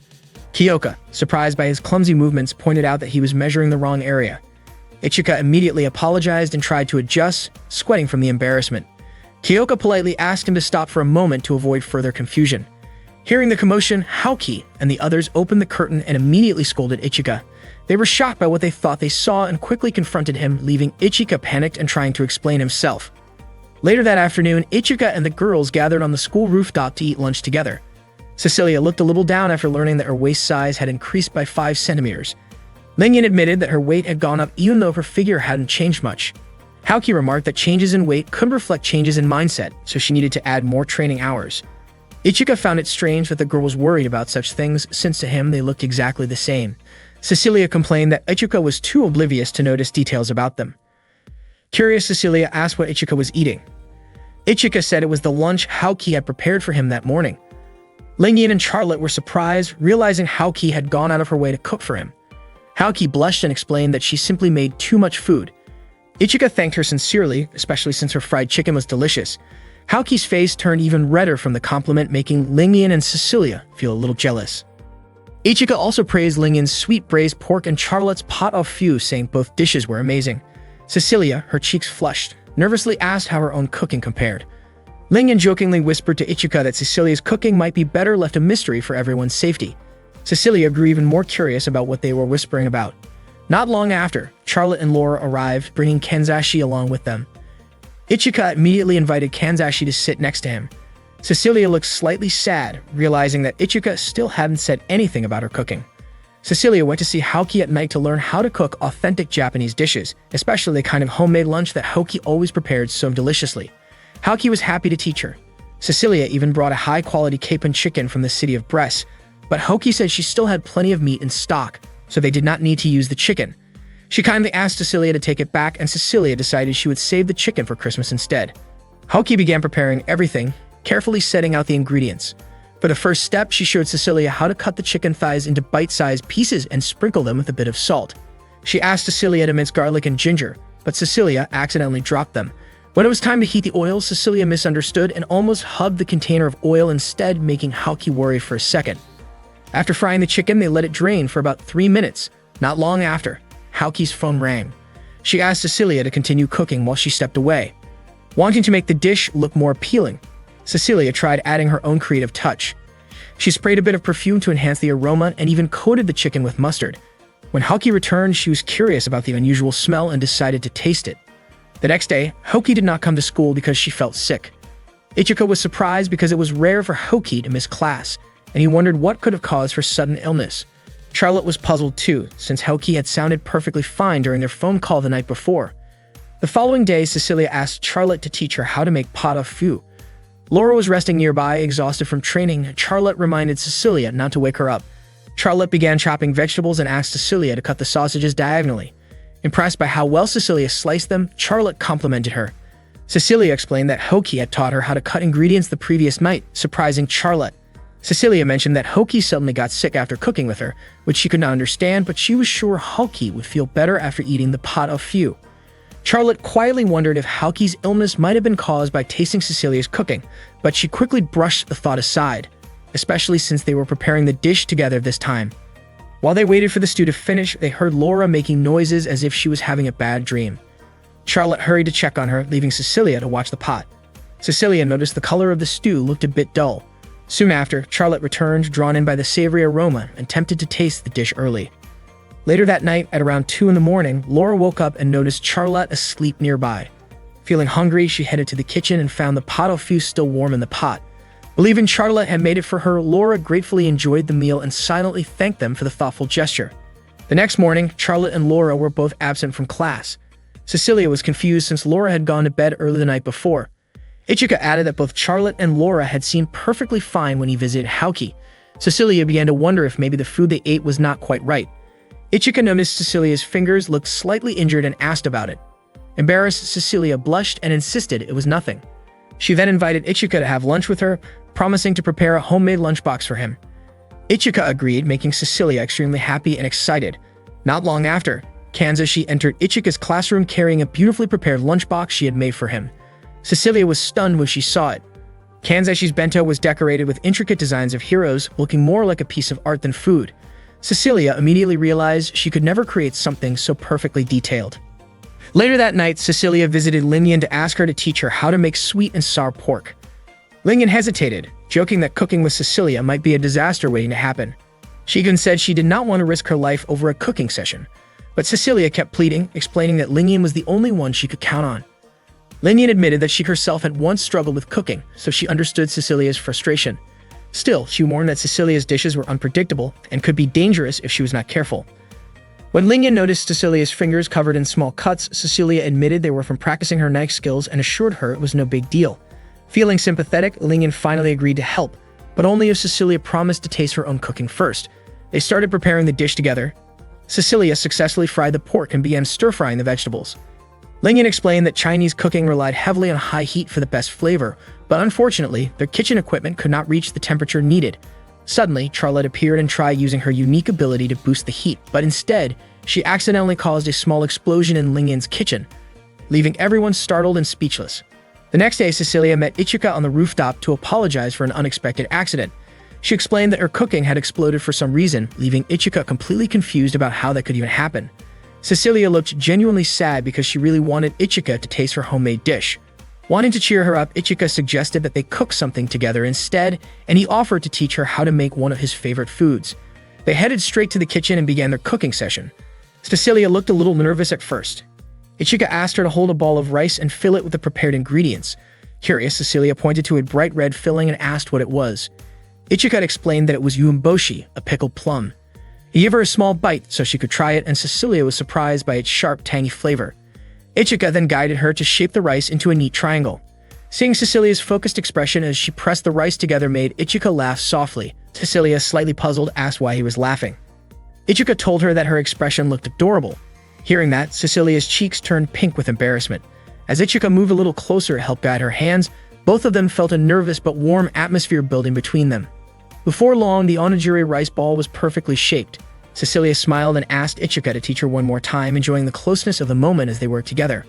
Kyoka, surprised by his clumsy movements, pointed out that he was measuring the wrong area. Ichika immediately apologized and tried to adjust, sweating from the embarrassment. Kyoka politely asked him to stop for a moment to avoid further confusion. Hearing the commotion, Haoki and the others opened the curtain and immediately scolded Ichika. They were shocked by what they thought they saw and quickly confronted him, leaving Ichika panicked and trying to explain himself. Later that afternoon, Ichika and the girls gathered on the school rooftop to eat lunch together. Cecilia looked a little down after learning that her waist size had increased by 5 centimeters. Lingyan admitted that her weight had gone up even though her figure hadn't changed much. Haoki remarked that changes in weight could reflect changes in mindset, so she needed to add more training hours. Ichika found it strange that the girl was worried about such things, since to him they looked exactly the same. Cecilia complained that Ichika was too oblivious to notice details about them. Curious, Cecilia asked what Ichika was eating. Ichika said it was the lunch Haoki had prepared for him that morning. Lingyan and Charlotte were surprised, realizing Haoki had gone out of her way to cook for him. Haoki blushed and explained that she simply made too much food. Ichika thanked her sincerely, especially since her fried chicken was delicious. Haoki's face turned even redder from the compliment, making Lingyan and Cecilia feel a little jealous. Ichika also praised Lingyan's sweet braised pork and Charlotte's pot au feu, saying both dishes were amazing. Cecilia, her cheeks flushed, nervously asked how her own cooking compared. Lingyan jokingly whispered to Ichika that Cecilia's cooking might be better left a mystery for everyone's safety. Cecilia grew even more curious about what they were whispering about. Not long after, Charlotte and Laura arrived, bringing Kanzashi along with them. Ichika immediately invited Kanzashi to sit next to him. Cecilia looked slightly sad, realizing that Ichika still hadn't said anything about her cooking. Cecilia went to see Haoki at night to learn how to cook authentic Japanese dishes, especially the kind of homemade lunch that Haoki always prepared so deliciously. Haoki was happy to teach her. Cecilia even brought a high-quality capon chicken from the city of Brest, but Haoki said she still had plenty of meat in stock, so they did not need to use the chicken. She kindly asked Cecilia to take it back, and Cecilia decided she would save the chicken for Christmas instead. Haoki began preparing everything, carefully setting out the ingredients. For the first step, she showed Cecilia how to cut the chicken thighs into bite-sized pieces and sprinkle them with a bit of salt. She asked Cecilia to mince garlic and ginger, but Cecilia accidentally dropped them. When it was time to heat the oil, Cecilia misunderstood and almost hugged the container of oil instead, making Haoki worry for a second. After frying the chicken, they let it drain for about 3 minutes. Not long after, Haoki's phone rang. She asked Cecilia to continue cooking while she stepped away. Wanting to make the dish look more appealing, Cecilia tried adding her own creative touch. She sprayed a bit of perfume to enhance the aroma and even coated the chicken with mustard. When Haoki returned, she was curious about the unusual smell and decided to taste it. The next day, Haoki did not come to school because she felt sick. Ichika was surprised because it was rare for Haoki to miss class, and he wondered what could have caused her sudden illness. Charlotte was puzzled too, since Haoki had sounded perfectly fine during their phone call the night before. The following day, Cecilia asked Charlotte to teach her how to make pot au feu. Laura was resting nearby, exhausted from training. Charlotte reminded Cecilia not to wake her up. Charlotte began chopping vegetables and asked Cecilia to cut the sausages diagonally. Impressed by how well Cecilia sliced them, Charlotte complimented her. Cecilia explained that Haoki had taught her how to cut ingredients the previous night, surprising Charlotte. Cecilia mentioned that Haoki suddenly got sick after cooking with her, which she could not understand, but she was sure Haoki would feel better after eating the pot au feu. Charlotte quietly wondered if Haoki's illness might have been caused by tasting Cecilia's cooking, but she quickly brushed the thought aside, especially since they were preparing the dish together this time. While they waited for the stew to finish, they heard Laura making noises as if she was having a bad dream. Charlotte hurried to check on her, leaving Cecilia to watch the pot. Cecilia noticed the color of the stew looked a bit dull. Soon after, Charlotte returned, drawn in by the savory aroma, and tempted to taste the dish early. Later that night, at around 2 in the morning, Laura woke up and noticed Charlotte asleep nearby. Feeling hungry, she headed to the kitchen and found the pot au feu still warm in the pot. Believing Charlotte had made it for her, Laura gratefully enjoyed the meal and silently thanked them for the thoughtful gesture. The next morning, Charlotte and Laura were both absent from class. Cecilia was confused since Laura had gone to bed early the night before. Ichika added that both Charlotte and Laura had seemed perfectly fine when he visited Haoki. Cecilia began to wonder if maybe the food they ate was not quite right. Ichika noticed Cecilia's fingers looked slightly injured and asked about it. Embarrassed, Cecilia blushed and insisted it was nothing. She then invited Ichika to have lunch with her, promising to prepare a homemade lunchbox for him. Ichika agreed, making Cecilia extremely happy and excited. Not long after, Kanzashi entered Ichika's classroom carrying a beautifully prepared lunchbox she had made for him. Cecilia was stunned when she saw it. Kanzashi's bento was decorated with intricate designs of heroes, looking more like a piece of art than food. Cecilia immediately realized she could never create something so perfectly detailed. Later that night, Cecilia visited Lingyan to ask her to teach her how to make sweet and sour pork. Lingyan hesitated, joking that cooking with Cecilia might be a disaster waiting to happen. She even said she did not want to risk her life over a cooking session. But Cecilia kept pleading, explaining that Lingyan was the only one she could count on. Lingyan admitted that she herself had once struggled with cooking, so she understood Cecilia's frustration. Still, she warned that Cecilia's dishes were unpredictable and could be dangerous if she was not careful. When Lingyan noticed Cecilia's fingers covered in small cuts, Cecilia admitted they were from practicing her knife skills and assured her it was no big deal. Feeling sympathetic, Lingyan finally agreed to help, but only if Cecilia promised to taste her own cooking first. They started preparing the dish together. Cecilia successfully fried the pork and began stir-frying the vegetables. Lingyan explained that Chinese cooking relied heavily on high heat for the best flavor, but unfortunately, their kitchen equipment could not reach the temperature needed. Suddenly, Charlotte appeared and tried using her unique ability to boost the heat, but instead, she accidentally caused a small explosion in Lingyan's kitchen, leaving everyone startled and speechless. The next day, Cecilia met Ichika on the rooftop to apologize for an unexpected accident. She explained that her cooking had exploded for some reason, leaving Ichika completely confused about how that could even happen. Cecilia looked genuinely sad because she really wanted Ichika to taste her homemade dish. Wanting to cheer her up, Ichika suggested that they cook something together instead, and he offered to teach her how to make one of his favorite foods. They headed straight to the kitchen and began their cooking session. Cecilia looked a little nervous at first. Ichika asked her to hold a ball of rice and fill it with the prepared ingredients. Curious, Cecilia pointed to a bright red filling and asked what it was. Ichika explained that it was yuumboshi, a pickled plum. He gave her a small bite so she could try it, and Cecilia was surprised by its sharp, tangy flavor. Ichika then guided her to shape the rice into a neat triangle. Seeing Cecilia's focused expression as she pressed the rice together made Ichika laugh softly. Cecilia, slightly puzzled, asked why he was laughing. Ichika told her that her expression looked adorable. Hearing that, Cecilia's cheeks turned pink with embarrassment. As Ichika moved a little closer to help guide her hands, both of them felt a nervous but warm atmosphere building between them. Before long, the onigiri rice ball was perfectly shaped. Cecilia smiled and asked Ichika to teach her one more time, enjoying the closeness of the moment as they worked together.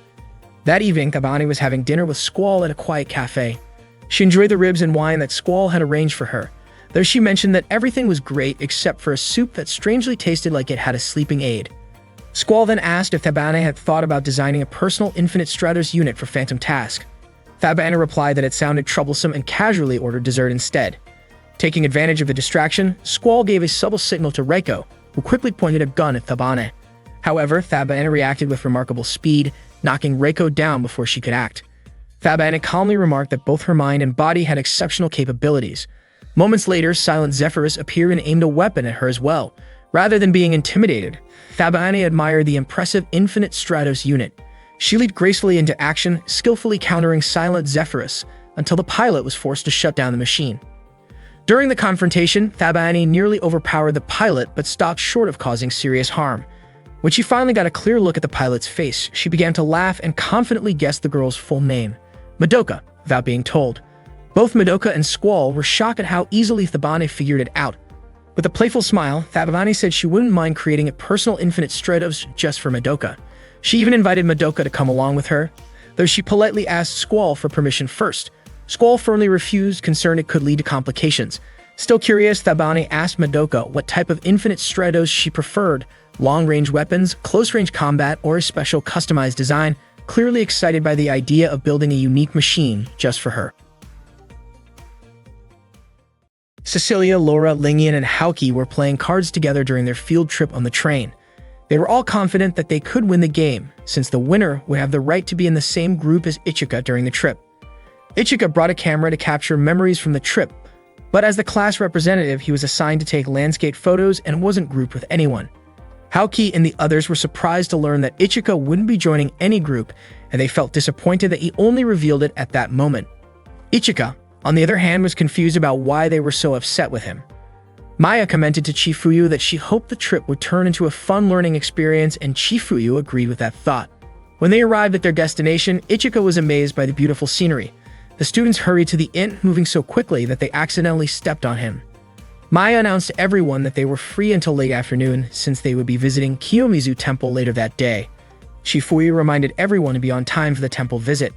That evening, Thabane was having dinner with Squall at a quiet cafe. She enjoyed the ribs and wine that Squall had arranged for her, though she mentioned that everything was great except for a soup that strangely tasted like it had a sleeping aid. Squall then asked if Thabane had thought about designing a personal Infinite Stratos unit for Phantom Task. Thabane replied that it sounded troublesome and casually ordered dessert instead. Taking advantage of the distraction, Squall gave a subtle signal to Reiko, who quickly pointed a gun at Thabane. However, Thabane reacted with remarkable speed, knocking Reiko down before she could act. Thabane calmly remarked that both her mind and body had exceptional capabilities. Moments later, Silent Zephyrus appeared and aimed a weapon at her as well. Rather than being intimidated, Thabane admired the impressive Infinite Stratos unit. She leaped gracefully into action, skillfully countering Silent Zephyrus, until the pilot was forced to shut down the machine. During the confrontation, Thabane nearly overpowered the pilot but stopped short of causing serious harm. When she finally got a clear look at the pilot's face, she began to laugh and confidently guessed the girl's full name, Madoka, without being told. Both Madoka and Squall were shocked at how easily Thabane figured it out. With a playful smile, Thabane said she wouldn't mind creating a personal Infinite Stratos just for Madoka. She even invited Madoka to come along with her, though she politely asked Squall for permission first. Squall firmly refused, concerned it could lead to complications. Still curious, Thabane asked Madoka what type of Infinite Stratos she preferred, long-range weapons, close-range combat, or a special customized design, clearly excited by the idea of building a unique machine just for her. Cecilia, Laura, Lingian, and Haoki were playing cards together during their field trip on the train. They were all confident that they could win the game, since the winner would have the right to be in the same group as Ichika during the trip. Ichika brought a camera to capture memories from the trip, but as the class representative, he was assigned to take landscape photos and wasn't grouped with anyone. Haoki and the others were surprised to learn that Ichika wouldn't be joining any group, and they felt disappointed that he only revealed it at that moment. Ichika, on the other hand, was confused about why they were so upset with him. Maya commented to Chifuyu that she hoped the trip would turn into a fun learning experience, and Chifuyu agreed with that thought. When they arrived at their destination, Ichika was amazed by the beautiful scenery. The students hurried to the inn, moving so quickly that they accidentally stepped on him. Maya announced to everyone that they were free until late afternoon, since they would be visiting Kiyomizu Temple later that day. Chifuyu reminded everyone to be on time for the temple visit.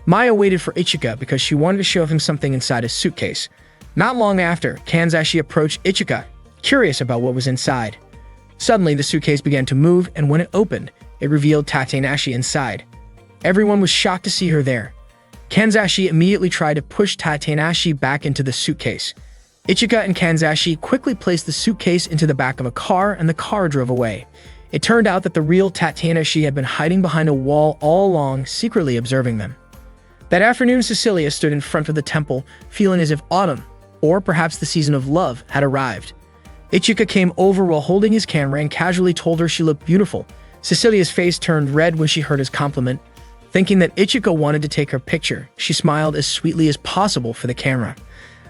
Maya waited for Ichika because she wanted to show him something inside his suitcase. Not long after, Kanzashi approached Ichika, curious about what was inside. Suddenly, the suitcase began to move, and when it opened, it revealed Tatenashi inside. Everyone was shocked to see her there. Kanzashi immediately tried to push Tatenashi back into the suitcase. Ichika and Kanzashi quickly placed the suitcase into the back of a car, and the car drove away. It turned out that the real Tatenashi had been hiding behind a wall all along, secretly observing them. That afternoon, Cecilia stood in front of the temple, feeling as if autumn, or perhaps the season of love, had arrived. Ichika came over while holding his camera and casually told her she looked beautiful. Cecilia's face turned red when she heard his compliment. Thinking that Ichika wanted to take her picture, she smiled as sweetly as possible for the camera.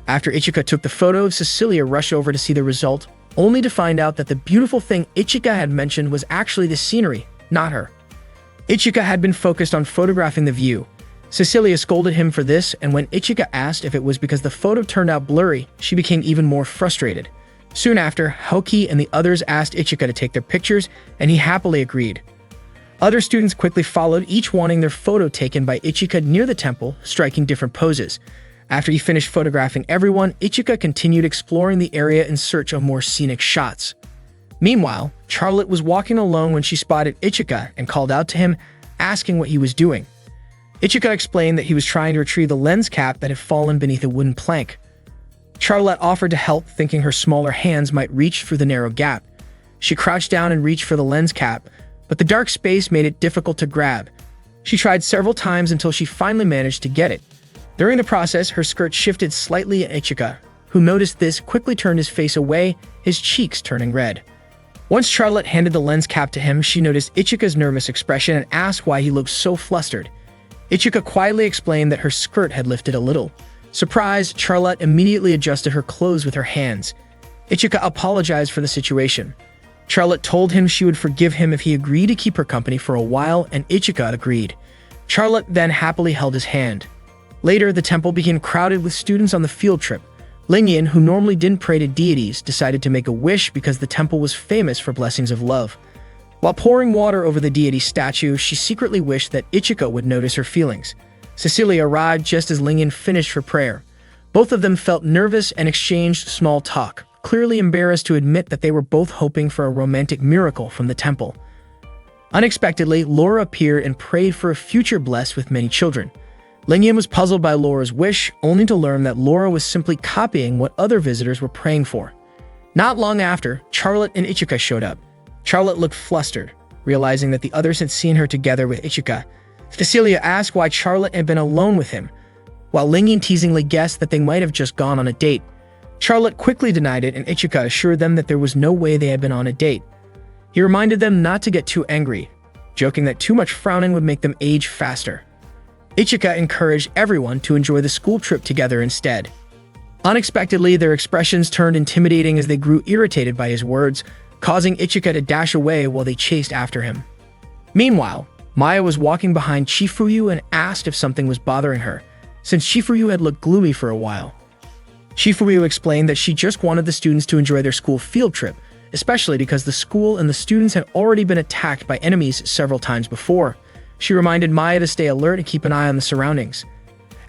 After Ichika took the photo, Cecilia rushed over to see the result, only to find out that the beautiful thing Ichika had mentioned was actually the scenery, not her. Ichika had been focused on photographing the view. Cecilia scolded him for this, and when Ichika asked if it was because the photo turned out blurry, she became even more frustrated. Soon after, Haoki and the others asked Ichika to take their pictures, and he happily agreed. Other students quickly followed, each wanting their photo taken by Ichika near the temple, striking different poses. After he finished photographing everyone, Ichika continued exploring the area in search of more scenic shots. Meanwhile, Charlotte was walking alone when she spotted Ichika and called out to him, asking what he was doing. Ichika explained that he was trying to retrieve the lens cap that had fallen beneath a wooden plank. Charlotte offered to help, thinking her smaller hands might reach through the narrow gap. She crouched down and reached for the lens cap, but the dark space made it difficult to grab. She tried several times until she finally managed to get it. During the process, her skirt shifted slightly, and Ichika, who noticed this, quickly turned his face away, his cheeks turning red. Once Charlotte handed the lens cap to him, she noticed Ichika's nervous expression and asked why he looked so flustered. Ichika quietly explained that her skirt had lifted a little. Surprised, Charlotte immediately adjusted her clothes with her hands. Ichika apologized for the situation. Charlotte told him she would forgive him if he agreed to keep her company for a while, and Ichika agreed. Charlotte then happily held his hand. Later, the temple became crowded with students on the field trip. Lingyan, who normally didn't pray to deities, decided to make a wish because the temple was famous for blessings of love. While pouring water over the deity statue, she secretly wished that Ichika would notice her feelings. Cecilia arrived just as Lingyan finished her prayer. Both of them felt nervous and exchanged small talk, clearly embarrassed to admit that they were both hoping for a romantic miracle from the temple. Unexpectedly, Laura appeared and prayed for a future blessed with many children. Lingyan was puzzled by Laura's wish, only to learn that Laura was simply copying what other visitors were praying for. Not long after, Charlotte and Ichika showed up. Charlotte looked flustered, realizing that the others had seen her together with Ichika. Cecilia asked why Charlotte had been alone with him, while Lingyan teasingly guessed that they might have just gone on a date. Charlotte quickly denied it, and Ichika assured them that there was no way they had been on a date. He reminded them not to get too angry, joking that too much frowning would make them age faster. Ichika encouraged everyone to enjoy the school trip together instead. Unexpectedly, their expressions turned intimidating as they grew irritated by his words, causing Ichika to dash away while they chased after him. Meanwhile, Maya was walking behind Chifuyu and asked if something was bothering her, since Chifuyu had looked gloomy for a while. Chifuyu explained that she just wanted the students to enjoy their school field trip, especially because the school and the students had already been attacked by enemies several times before. She reminded Maya to stay alert and keep an eye on the surroundings.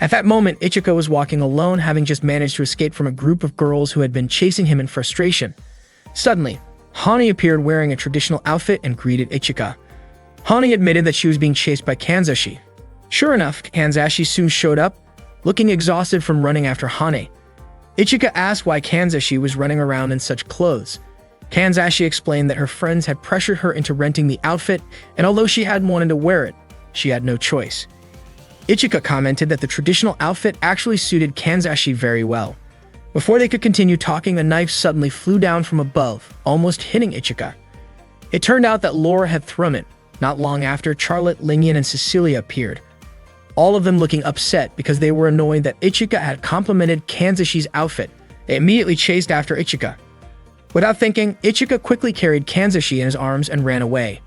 At that moment, Ichika was walking alone, having just managed to escape from a group of girls who had been chasing him in frustration. Suddenly, Hani appeared wearing a traditional outfit and greeted Ichika. Hani admitted that she was being chased by Kanzashi. Sure enough, Kanzashi soon showed up, looking exhausted from running after Hane. Ichika asked why Kanzashi was running around in such clothes. Kanzashi explained that her friends had pressured her into renting the outfit, and although she hadn't wanted to wear it, she had no choice. Ichika commented that the traditional outfit actually suited Kanzashi very well. Before they could continue talking, a knife suddenly flew down from above, almost hitting Ichika. It turned out that Laura had thrown it. Not long after, Charlotte, Lingyan, and Cecilia appeared, all of them looking upset because they were annoyed that Ichika had complimented Kanzashi's outfit. They immediately chased after Ichika. Without thinking, Ichika quickly carried Kanzashi in his arms and ran away.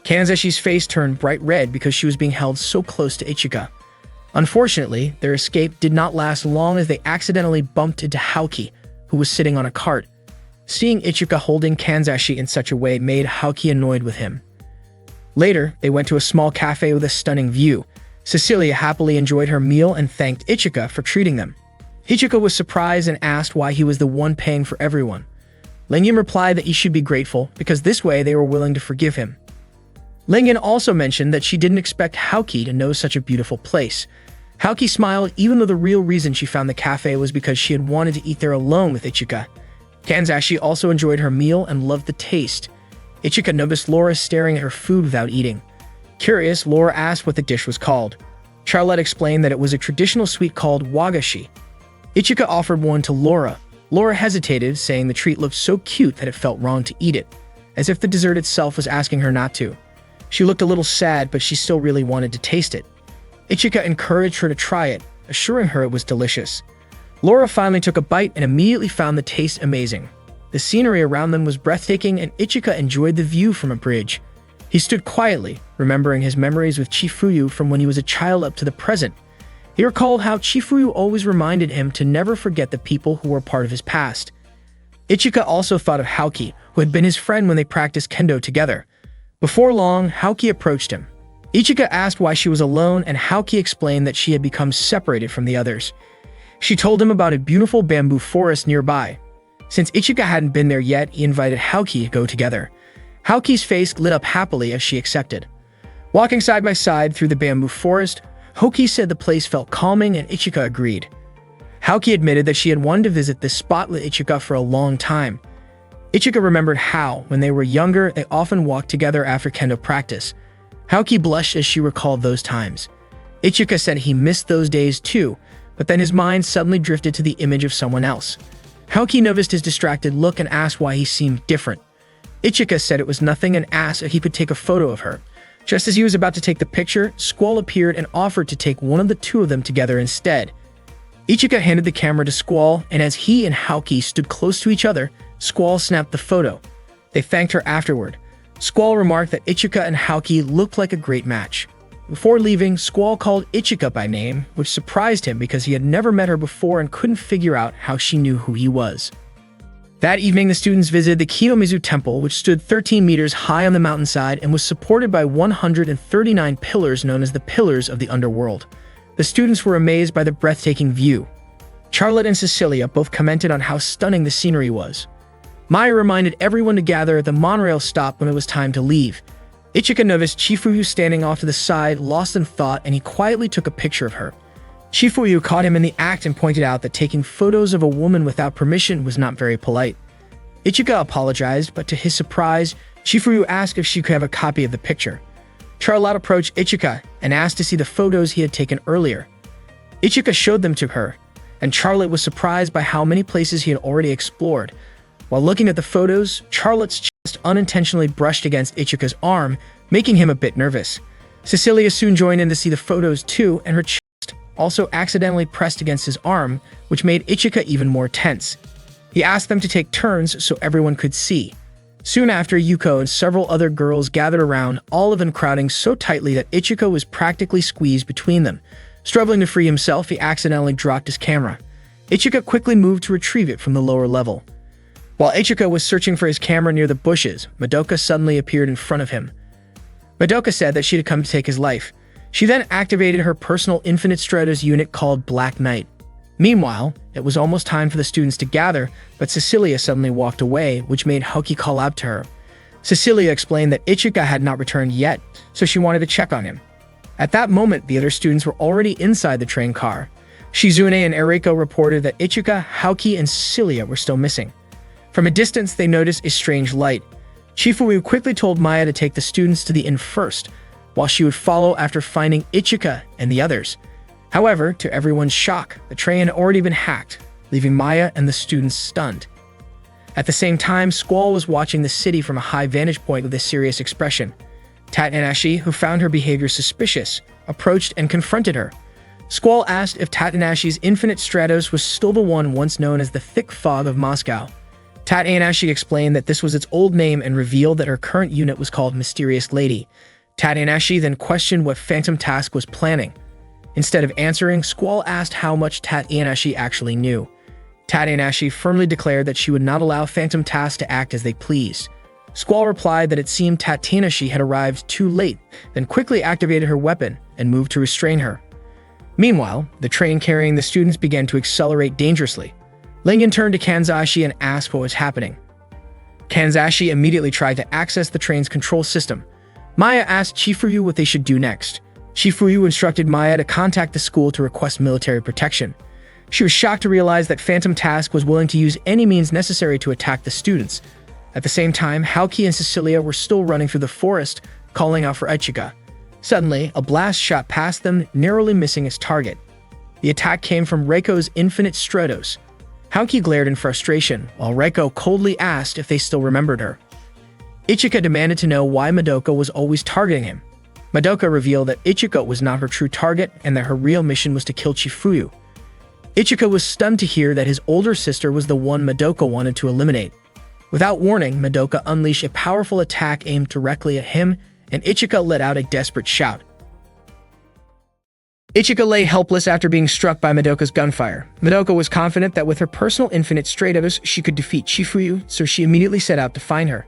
Kanzashi's face turned bright red because she was being held so close to Ichika. Unfortunately, their escape did not last long as they accidentally bumped into Haoki, who was sitting on a cart. Seeing Ichika holding Kanzashi in such a way made Haoki annoyed with him. Later, they went to a small cafe with a stunning view. Cecilia happily enjoyed her meal and thanked Ichika for treating them. Ichika was surprised and asked why he was the one paying for everyone. Lingyan replied that he should be grateful because this way they were willing to forgive him. Lingyan also mentioned that she didn't expect Haoki to know such a beautiful place. Haoki smiled even though the real reason she found the cafe was because she had wanted to eat there alone with Ichika. Kanzashi also enjoyed her meal and loved the taste. Ichika noticed Laura staring at her food without eating. Curious, Laura asked what the dish was called. Charlotte explained that it was a traditional sweet called wagashi. Ichika offered one to Laura. Laura hesitated, saying the treat looked so cute that it felt wrong to eat it, as if the dessert itself was asking her not to. She looked a little sad, but she still really wanted to taste it. Ichika encouraged her to try it, assuring her it was delicious. Laura finally took a bite and immediately found the taste amazing. The scenery around them was breathtaking, and Ichika enjoyed the view from a bridge. He stood quietly, remembering his memories with Chifuyu from when he was a child up to the present. He recalled how Chifuyu always reminded him to never forget the people who were part of his past. Ichika also thought of Haoki, who had been his friend when they practiced kendo together. Before long, Haoki approached him. Ichika asked why she was alone, and Haoki explained that she had become separated from the others. She told him about a beautiful bamboo forest nearby. Since Ichika hadn't been there yet, he invited Haoki to go together. Haoki's face lit up happily as she accepted. Walking side by side through the bamboo forest, Haoki said the place felt calming, and Ichika agreed. Haoki admitted that she had wanted to visit this spot with Ichika for a long time. Ichika remembered how, when they were younger, they often walked together after kendo practice. Haoki blushed as she recalled those times. Ichika said he missed those days too, but then his mind suddenly drifted to the image of someone else. Haoki noticed his distracted look and asked why he seemed different. Ichika said it was nothing and asked if he could take a photo of her. Just as he was about to take the picture, Squall appeared and offered to take one of the two of them together instead. Ichika handed the camera to Squall, and as he and Haoki stood close to each other, Squall snapped the photo. They thanked her afterward. Squall remarked that Ichika and Haoki looked like a great match. Before leaving, Squall called Ichika by name, which surprised him because he had never met her before and couldn't figure out how she knew who he was. That evening, the students visited the Kiyomizu Temple, which stood 13 meters high on the mountainside and was supported by 139 pillars known as the Pillars of the Underworld. The students were amazed by the breathtaking view. Charlotte and Cecilia both commented on how stunning the scenery was. Maya reminded everyone to gather at the monorail stop when it was time to leave. Ichika noticed Chifuyu standing off to the side, lost in thought, and he quietly took a picture of her. Chifuyu caught him in the act and pointed out that taking photos of a woman without permission was not very polite. Ichika apologized, but to his surprise, Chifuyu asked if she could have a copy of the picture. Charlotte approached Ichika and asked to see the photos he had taken earlier. Ichika showed them to her, and Charlotte was surprised by how many places he had already explored. While looking at the photos, Charlotte's chest unintentionally brushed against Ichika's arm, making him a bit nervous. Cecilia soon joined in to see the photos too, and her chest also accidentally pressed against his arm, which made Ichika even more tense. He asked them to take turns so everyone could see. Soon after, Yuko and several other girls gathered around, all of them crowding so tightly that Ichika was practically squeezed between them. Struggling to free himself, he accidentally dropped his camera. Ichika quickly moved to retrieve it from the lower level. While Ichika was searching for his camera near the bushes, Madoka suddenly appeared in front of him. Madoka said that she had come to take his life. She then activated her personal Infinite Stratos unit called Black Knight. Meanwhile, it was almost time for the students to gather, but Cecilia suddenly walked away, which made Haoki call out to her. Cecilia explained that Ichika had not returned yet, so she wanted to check on him. At that moment, the other students were already inside the train car. Shizune and Eriko reported that Ichika, Haoki, and Cecilia were still missing. From a distance, they noticed a strange light. Chifuyu quickly told Maya to take the students to the inn first, while she would follow after finding Ichika and the others. However, to everyone's shock, the train had already been hacked, leaving Maya and the students stunned. At the same time, Squall was watching the city from a high vantage point with a serious expression. Tatanashi, who found her behavior suspicious, approached and confronted her. Squall asked if Tatanashi's Infinite Stratos was still the one once known as the Thick Fog of Moscow. Tatanashi explained that this was its old name and revealed that her current unit was called Mysterious Lady. Tatanashi then questioned what Phantom Task was planning. Instead of answering, Squall asked how much Tatanashi actually knew. Tatanashi firmly declared that she would not allow Phantom Task to act as they pleased. Squall replied that it seemed Tatanashi had arrived too late, then quickly activated her weapon and moved to restrain her. Meanwhile, the train carrying the students began to accelerate dangerously. Lingen turned to Kanzashi and asked what was happening. Kanzashi immediately tried to access the train's control system. Maya asked Chifuyu what they should do next. Chifuyu instructed Maya to contact the school to request military protection. She was shocked to realize that Phantom Task was willing to use any means necessary to attack the students. At the same time, Haoki and Cecilia were still running through the forest, calling out for Ichika. Suddenly, a blast shot past them, narrowly missing its target. The attack came from Reiko's Infinite Stratos. Haoki glared in frustration, while Reiko coldly asked if they still remembered her. Ichika demanded to know why Madoka was always targeting him. Madoka revealed that Ichika was not her true target and that her real mission was to kill Chifuyu. Ichika was stunned to hear that his older sister was the one Madoka wanted to eliminate. Without warning, Madoka unleashed a powerful attack aimed directly at him, and Ichika let out a desperate shout. Ichika lay helpless after being struck by Madoka's gunfire. Madoka was confident that with her personal Infinite Stratos, she could defeat Chifuyu, so she immediately set out to find her.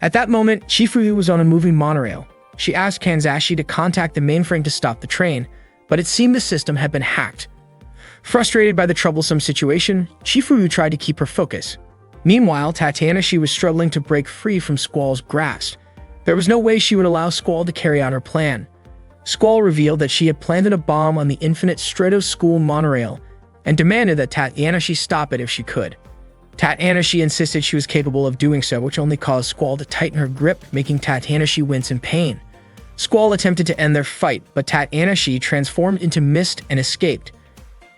At that moment, Chifuyu was on a moving monorail. She asked Kanzashi to contact the mainframe to stop the train, but it seemed the system had been hacked. Frustrated by the troublesome situation, Chifuyu tried to keep her focus. Meanwhile, Tatiana was struggling to break free from Squall's grasp. There was no way she would allow Squall to carry out her plan. Squall revealed that she had planted a bomb on the Infinite Stratos School monorail and demanded that Tatiana stop it if she could. Tatiana insisted she was capable of doing so, which only caused Squall to tighten her grip, making Tatiana wince in pain. Squall attempted to end their fight, but Tatiana transformed into mist and escaped.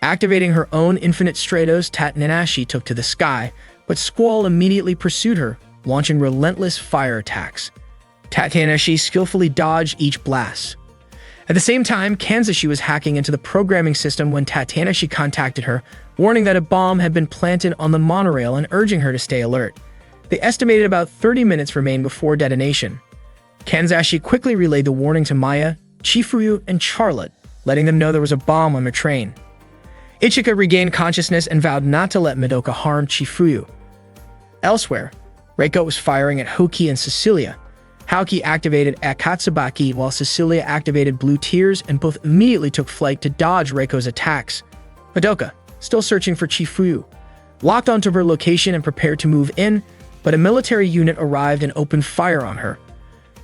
Activating her own Infinite Stratos, Tatiana took to the sky, but Squall immediately pursued her, launching relentless fire attacks. Tatiana skillfully dodged each blast. At the same time, Kanzashi was hacking into the programming system when Tatiana contacted her, warning that a bomb had been planted on the monorail and urging her to stay alert. They estimated about 30 minutes remained before detonation. Kanzashi quickly relayed the warning to Maya, Chifuyu, and Charlotte, letting them know there was a bomb on the train. Ichika regained consciousness and vowed not to let Madoka harm Chifuyu. Elsewhere, Reiko was firing at Hoki and Cecilia. Haoki activated Akatsubaki while Cecilia activated Blue Tears, and both immediately took flight to dodge Reiko's attacks. Madoka, still searching for Chifuyu, locked onto her location and prepared to move in, but a military unit arrived and opened fire on her.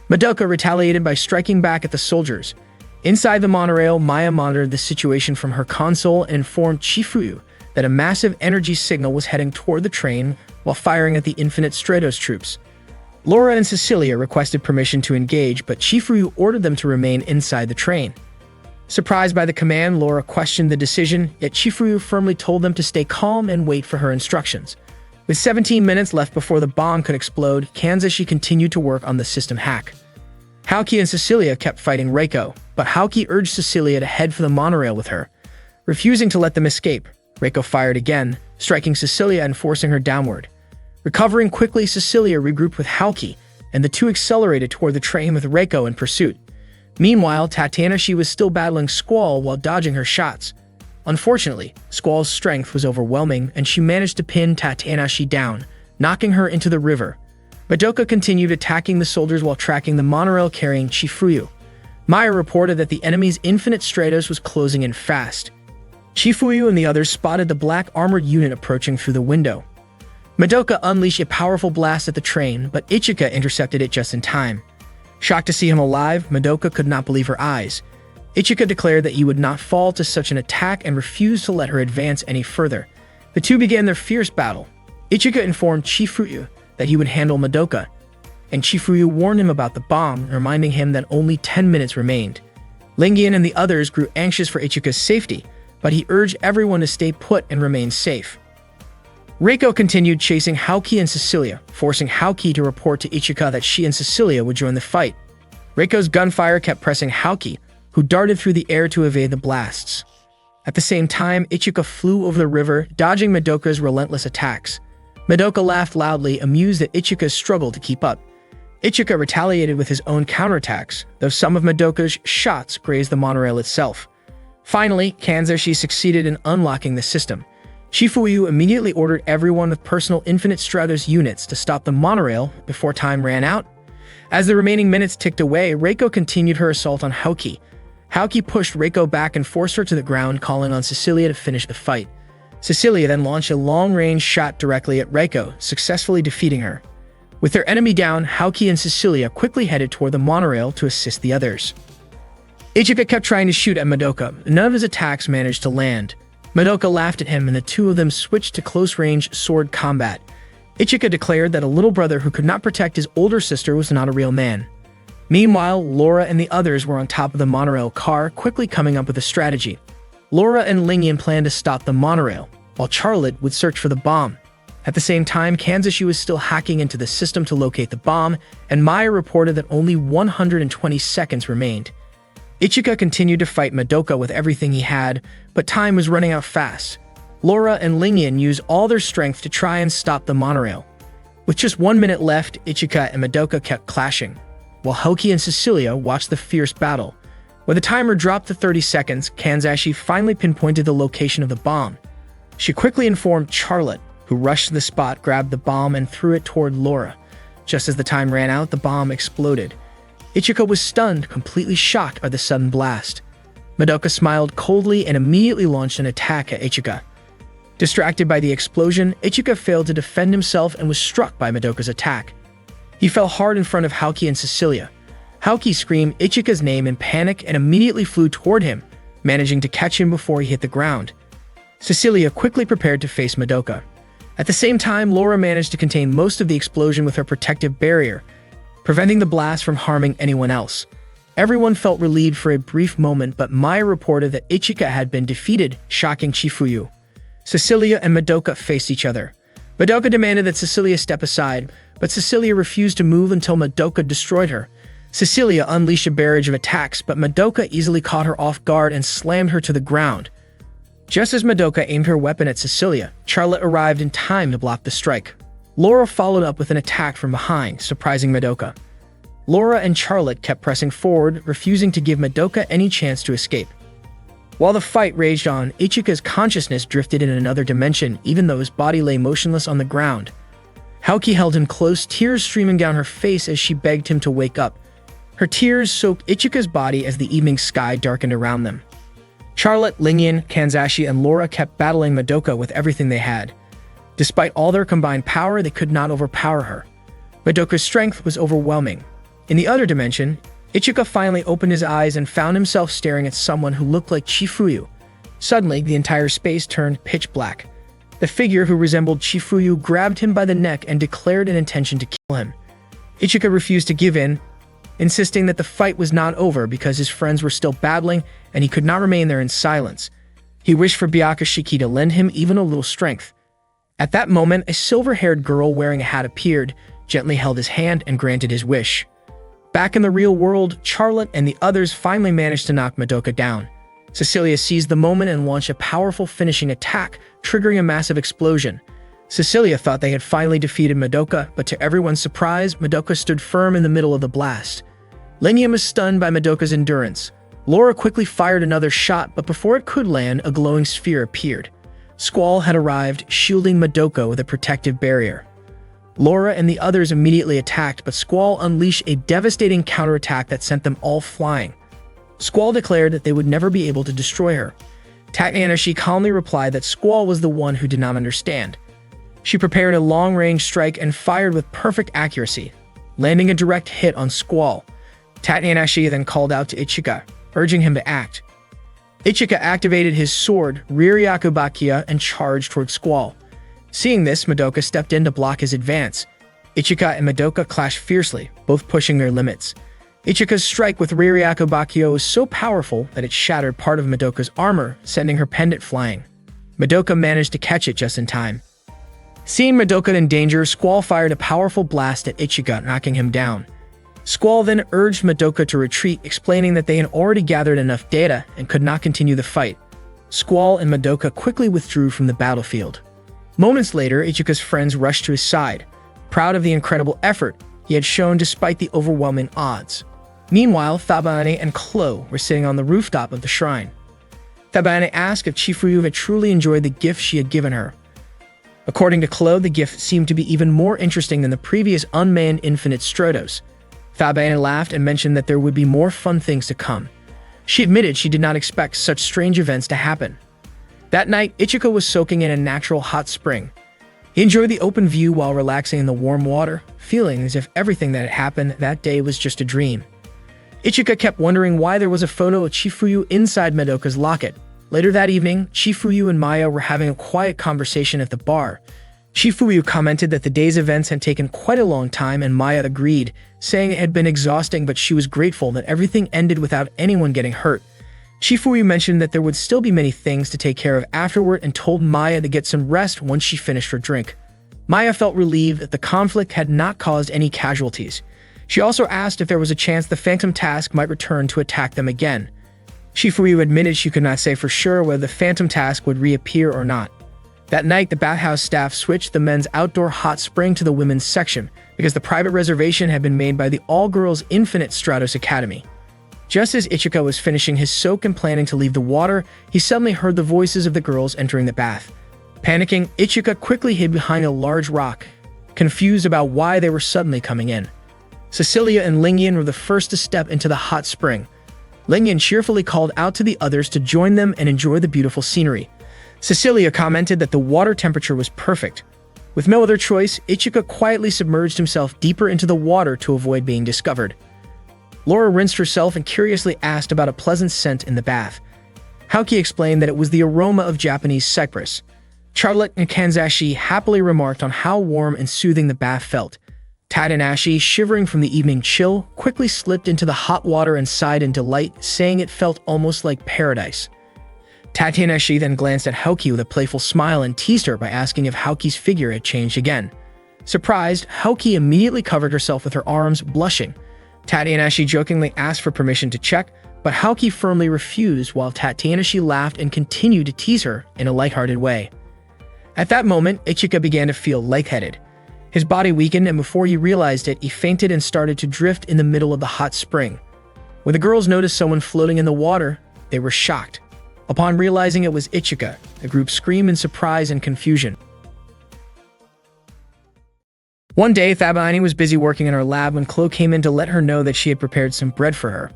Madoka retaliated by striking back at the soldiers. Inside the monorail, Maya monitored the situation from her console and informed Chifuyu that a massive energy signal was heading toward the train while firing at the Infinite Stratos troops. Laura and Cecilia requested permission to engage, but Chifuyu ordered them to remain inside the train. Surprised by the command, Laura questioned the decision, yet Chifuyu firmly told them to stay calm and wait for her instructions. With 17 minutes left before the bomb could explode, Kanzashi continued to work on the system hack. Haoki and Cecilia kept fighting Reiko, but Haoki urged Cecilia to head for the monorail with her. Refusing to let them escape, Reiko fired again, striking Cecilia and forcing her downward. Recovering quickly, Cecilia regrouped with Haoki, and the two accelerated toward the train with Reiko in pursuit. Meanwhile, Tatiana was still battling Squall while dodging her shots. Unfortunately, Squall's strength was overwhelming, and she managed to pin Tatiana down, knocking her into the river. Madoka continued attacking the soldiers while tracking the monorail carrying Chifuyu. Maya reported that the enemy's Infinite Stratos was closing in fast. Chifuyu and the others spotted the black armored unit approaching through the window. Madoka unleashed a powerful blast at the train, but Ichika intercepted it just in time. Shocked to see him alive, Madoka could not believe her eyes. Ichika declared that he would not fall to such an attack and refused to let her advance any further. The two began their fierce battle. Ichika informed Chifuyu that he would handle Madoka, and Chifuyu warned him about the bomb, reminding him that only 10 minutes remained. Lingian and the others grew anxious for Ichika's safety, but he urged everyone to stay put and remain safe. Reiko continued chasing Haoki and Cecilia, forcing Haoki to report to Ichika that she and Cecilia would join the fight. Reiko's gunfire kept pressing Haoki, who darted through the air to evade the blasts. At the same time, Ichika flew over the river, dodging Madoka's relentless attacks. Madoka laughed loudly, amused at Ichika's struggle to keep up. Ichika retaliated with his own counterattacks, though some of Madoka's shots grazed the monorail itself. Finally, Kanzashi succeeded in unlocking the system. Chifuyu immediately ordered everyone with personal Infinite Stratos units to stop the monorail before time ran out. As the remaining minutes ticked away, Reiko continued her assault on Haoki. Haoki pushed Reiko back and forced her to the ground, calling on Cecilia to finish the fight. Cecilia then launched a long-range shot directly at Reiko, successfully defeating her. With their enemy down, Haoki and Cecilia quickly headed toward the monorail to assist the others. Ichika kept trying to shoot at Madoka, and none of his attacks managed to land. Madoka laughed at him, and the two of them switched to close-range sword combat. Ichika declared that a little brother who could not protect his older sister was not a real man. Meanwhile, Laura and the others were on top of the monorail car, quickly coming up with a strategy. Laura and Lingian planned to stop the monorail, while Charlotte would search for the bomb. At the same time, Kanzashi was still hacking into the system to locate the bomb, and Maya reported that only 120 seconds remained. Ichika continued to fight Madoka with everything he had, but time was running out fast. Laura and Lingian used all their strength to try and stop the monorail. With just 1 minute left, Ichika and Madoka kept clashing, while Haoki and Cecilia watched the fierce battle. When the timer dropped to 30 seconds, Kanzashi finally pinpointed the location of the bomb. She quickly informed Charlotte, who rushed to the spot, grabbed the bomb, and threw it toward Laura. Just as the time ran out, the bomb exploded. Ichika was stunned, completely shocked by the sudden blast. Madoka smiled coldly and immediately launched an attack at Ichika. Distracted by the explosion, Ichika failed to defend himself and was struck by Madoka's attack. He fell hard in front of Haoki and Cecilia. Haoki screamed Ichika's name in panic and immediately flew toward him, managing to catch him before he hit the ground. Cecilia quickly prepared to face Madoka. At the same time, Laura managed to contain most of the explosion with her protective barrier, preventing the blast from harming anyone else. Everyone felt relieved for a brief moment, but Maya reported that Ichika had been defeated, shocking Chifuyu. Cecilia and Madoka faced each other. Madoka demanded that Cecilia step aside, but Cecilia refused to move until Madoka destroyed her. Cecilia unleashed a barrage of attacks, but Madoka easily caught her off guard and slammed her to the ground. Just as Madoka aimed her weapon at Cecilia, Charlotte arrived in time to block the strike. Laura followed up with an attack from behind, surprising Madoka. Laura and Charlotte kept pressing forward, refusing to give Madoka any chance to escape. While the fight raged on, Ichika's consciousness drifted in another dimension, even though his body lay motionless on the ground. Haoki held him close, tears streaming down her face as she begged him to wake up. Her tears soaked Ichika's body as the evening sky darkened around them. Charlotte, Lingyan, Kanzashi, and Laura kept battling Madoka with everything they had. Despite all their combined power, they could not overpower her. Madoka's strength was overwhelming. In the other dimension, Ichika finally opened his eyes and found himself staring at someone who looked like Chifuyu. Suddenly, the entire space turned pitch black. The figure who resembled Chifuyu grabbed him by the neck and declared an intention to kill him. Ichika refused to give in, insisting that the fight was not over because his friends were still battling and he could not remain there in silence. He wished for Byakashiki to lend him even a little strength. At that moment, a silver-haired girl wearing a hat appeared, gently held his hand, and granted his wish. Back in the real world, Charlotte and the others finally managed to knock Madoka down. Cecilia seized the moment and launched a powerful finishing attack, triggering a massive explosion. Cecilia thought they had finally defeated Madoka, but to everyone's surprise, Madoka stood firm in the middle of the blast. Lingyan was stunned by Madoka's endurance. Laura quickly fired another shot, but before it could land, a glowing sphere appeared. Squall had arrived, shielding Madoka with a protective barrier. Laura and the others immediately attacked, but Squall unleashed a devastating counterattack that sent them all flying. Squall declared that they would never be able to destroy her. Tachinashi calmly replied that Squall was the one who did not understand. She prepared a long-range strike and fired with perfect accuracy, landing a direct hit on Squall. Tachinashi then called out to Ichika, urging him to act. Ichika activated his sword, Riryakubakia, and charged toward Squall. Seeing this, Madoka stepped in to block his advance. Ichika and Madoka clashed fiercely, both pushing their limits. Ichika's strike with Riryakubakia was so powerful that it shattered part of Madoka's armor, sending her pendant flying. Madoka managed to catch it just in time. Seeing Madoka in danger, Squall fired a powerful blast at Ichika, knocking him down. Squall then urged Madoka to retreat, explaining that they had already gathered enough data and could not continue the fight. Squall and Madoka quickly withdrew from the battlefield. Moments later, Ichika's friends rushed to his side, proud of the incredible effort he had shown despite the overwhelming odds. Meanwhile, Thabane and Klo were sitting on the rooftop of the shrine. Thabane asked if Chifuyu had truly enjoyed the gift she had given her. According to Klo, the gift seemed to be even more interesting than the previous unmanned Infinite Stratos. Thabane laughed and mentioned that there would be more fun things to come. She admitted she did not expect such strange events to happen. That night, Ichika was soaking in a natural hot spring. He enjoyed the open view while relaxing in the warm water, feeling as if everything that had happened that day was just a dream. Ichika kept wondering why there was a photo of Chifuyu inside Madoka's locket. Later that evening, Chifuyu and Maya were having a quiet conversation at the bar. Chifuyu commented that the day's events had taken quite a long time, and Maya agreed, saying it had been exhausting, but she was grateful that everything ended without anyone getting hurt. Chifuyu mentioned that there would still be many things to take care of afterward and told Maya to get some rest once she finished her drink. Maya felt relieved that the conflict had not caused any casualties. She also asked if there was a chance the Phantom Task might return to attack them again. Chifuyu admitted she could not say for sure whether the Phantom Task would reappear or not. That night, the bathhouse staff switched the men's outdoor hot spring to the women's section because the private reservation had been made by the all-girls Infinite Stratos Academy. Just as Ichika was finishing his soak and planning to leave the water, he suddenly heard the voices of the girls entering the bath. Panicking, Ichika quickly hid behind a large rock. confused about why they were suddenly coming in. Cecilia and Lingyan were the first to step into the hot spring. Lingyan cheerfully called out to the others to join them and enjoy the beautiful scenery. Cecilia commented that the water temperature was perfect. With no other choice, Ichika quietly submerged himself deeper into the water to avoid being discovered. Laura rinsed herself and curiously asked about a pleasant scent in the bath. Haoki explained that it was the aroma of Japanese cypress. Charlotte and Kanzashi happily remarked on how warm and soothing the bath felt. Tadanashi, shivering from the evening chill, quickly slipped into the hot water and sighed in delight, saying it felt almost like paradise. Tadanashi then glanced at Haoki with a playful smile and teased her by asking if Haoki's figure had changed again. Surprised, Haoki immediately covered herself with her arms, blushing. Tadanashi jokingly asked for permission to check, but Haoki firmly refused while Tadanashi laughed and continued to tease her in a lighthearted way. At that moment, Ichika began to feel lightheaded. His body weakened, and before he realized it, he fainted and started to drift in the middle of the hot spring. When the girls noticed someone floating in the water, they were shocked. Upon realizing it was Ichika, the group screamed in surprise and confusion. One day, Thabane was busy working in her lab when Chloe came in to let her know that she had prepared some bread for her.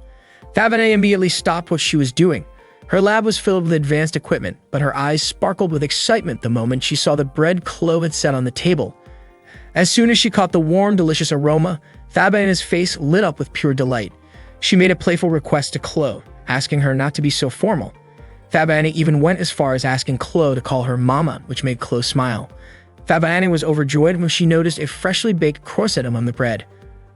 Thabane immediately stopped what she was doing. Her lab was filled with advanced equipment, but her eyes sparkled with excitement the moment she saw the bread Chloe had set on the table. As soon as she caught the warm, delicious aroma, Thabane's face lit up with pure delight. She made a playful request to Chloe, asking her not to be so formal. Thabane even went as far as asking Chloe to call her Mama, which made Chloe smile. Thabane was overjoyed when she noticed a freshly baked croissant among the bread.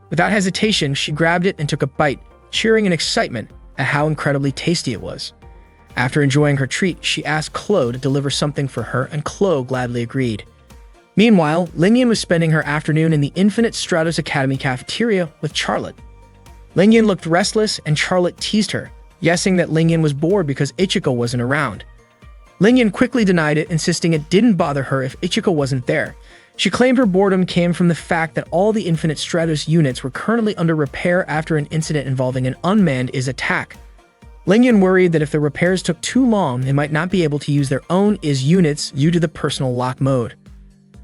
Without hesitation, she grabbed it and took a bite, cheering in excitement at how incredibly tasty it was. After enjoying her treat, she asked Chloe to deliver something for her, and Chloe gladly agreed. Meanwhile, Lingyan was spending her afternoon in the Infinite Stratos Academy cafeteria with Charlotte. Lingyan looked restless, and Charlotte teased her, guessing that Lingyan was bored because Ichika wasn't around. Lingyan quickly denied it, insisting it didn't bother her if Ichika wasn't there. She claimed her boredom came from the fact that all the Infinite Stratos units were currently under repair after an incident involving an unmanned IS attack. Lingyan worried that if the repairs took too long, they might not be able to use their own IS units due to the personal lock mode.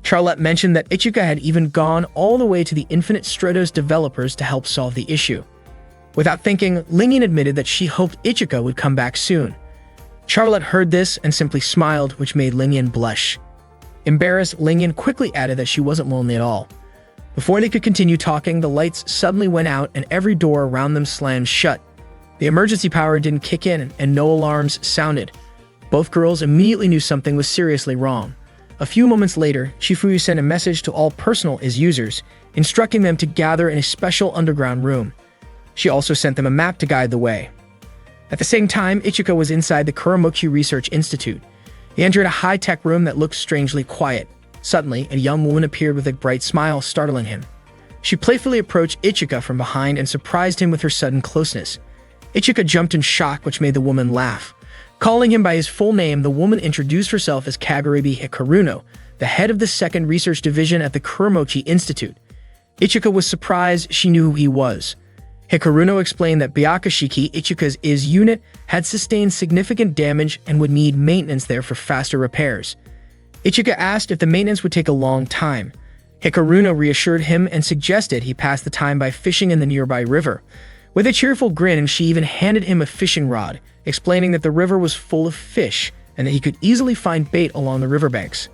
Charlotte mentioned that Ichika had even gone all the way to the Infinite Stratos developers to help solve the issue. Without thinking, Lingyan admitted that she hoped Ichika would come back soon. Charlotte heard this and simply smiled, which made Lingyan blush. Embarrassed, Lingyan quickly added that she wasn't lonely at all. Before they could continue talking, the lights suddenly went out and every door around them slammed shut. The emergency power didn't kick in and no alarms sounded. Both girls immediately knew something was seriously wrong. A few moments later, Shifuyu sent a message to all personal IS users, instructing them to gather in a special underground room. She also sent them a map to guide the way. At the same time, Ichika was inside the Kuromoku Research Institute. He entered a high-tech room that looked strangely quiet. Suddenly, a young woman appeared with a bright smile, startling him. She playfully approached Ichika from behind and surprised him with her sudden closeness. Ichika jumped in shock, which made the woman laugh. Calling him by his full name, the woman introduced herself as Kagurabi Hikaruno, the head of the second research division at the Kuromochi Institute. Ichika was surprised she knew who he was. Hikaruno explained that Byakashiki, Ichika's IS unit, had sustained significant damage and would need maintenance there for faster repairs. Ichika asked if the maintenance would take a long time. Hikaruno reassured him and suggested he pass the time by fishing in the nearby river. With a cheerful grin, she even handed him a fishing rod, explaining that the river was full of fish and that he could easily find bait along the riverbanks.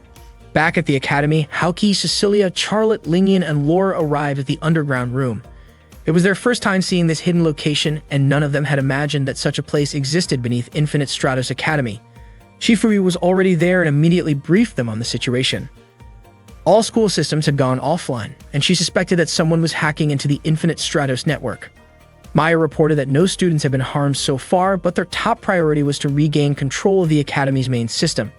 Back at the academy, Haoki, Cecilia, Charlotte, Lingyan, and Laura arrived at the underground room. It was their first time seeing this hidden location, and none of them had imagined that such a place existed beneath Infinite Stratos Academy. Shifuyu was already there and immediately briefed them on the situation. All school systems had gone offline, and she suspected that someone was hacking into the Infinite Stratos network. Maya reported that no students had been harmed so far, but their top priority was to regain control of the academy's main system.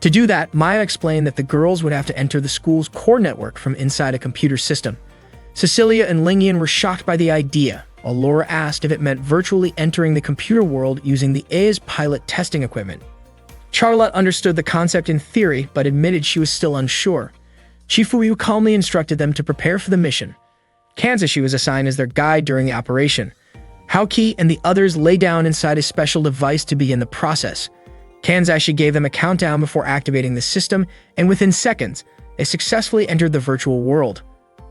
To do that, Maya explained that the girls would have to enter the school's core network from inside a computer system. Cecilia and Lingyan were shocked by the idea, while Laura asked if it meant virtually entering the computer world using the AI's pilot testing equipment. Charlotte understood the concept in theory, but admitted she was still unsure. Shifuyu calmly instructed them to prepare for the mission. Kanzashi was assigned as their guide during the operation. Haoki and the others lay down inside a special device to begin the process. Kanzashi gave them a countdown before activating the system, and within seconds, they successfully entered the virtual world.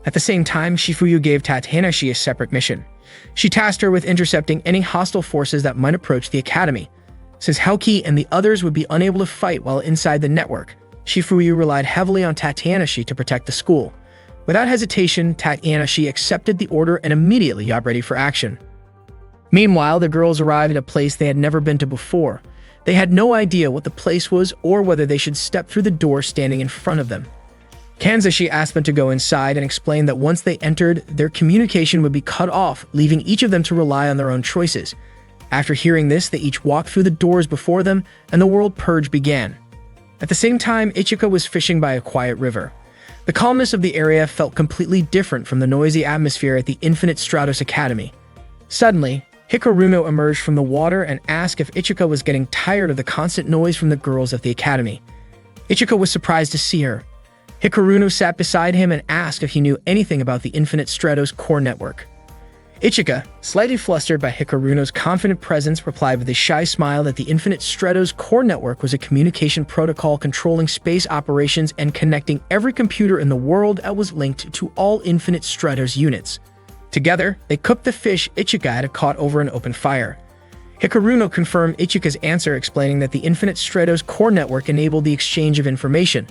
At the same time, Shifuyu gave Tatanashi a separate mission. She tasked her with intercepting any hostile forces that might approach the academy. Since Haoki and the others would be unable to fight while inside the network, Shifuyu relied heavily on Tatanashi to protect the school. Without hesitation, Tatanashi accepted the order and immediately got ready for action. Meanwhile, the girls arrived at a place they had never been to before. They had no idea what the place was or whether they should step through the door standing in front of them. Kanzashi asked them to go inside and explained that once they entered, their communication would be cut off, leaving each of them to rely on their own choices. After hearing this, they each walked through the doors before them, and the world purge began. At the same time, Ichika was fishing by a quiet river. The calmness of the area felt completely different from the noisy atmosphere at the Infinite Stratos Academy. Suddenly, Hikaruno emerged from the water and asked if Ichika was getting tired of the constant noise from the girls at the academy. Ichika was surprised to see her. Hikaruno sat beside him and asked if he knew anything about the Infinite Stratos core network. Ichika, slightly flustered by Hikaruno's confident presence, replied with a shy smile that the Infinite Stratos core network was a communication protocol controlling space operations and connecting every computer in the world that was linked to all Infinite Stratos units. Together, they cooked the fish Ichika had caught over an open fire. Hikaruno confirmed Ichika's answer, explaining that the Infinite Stratos core network enabled the exchange of information.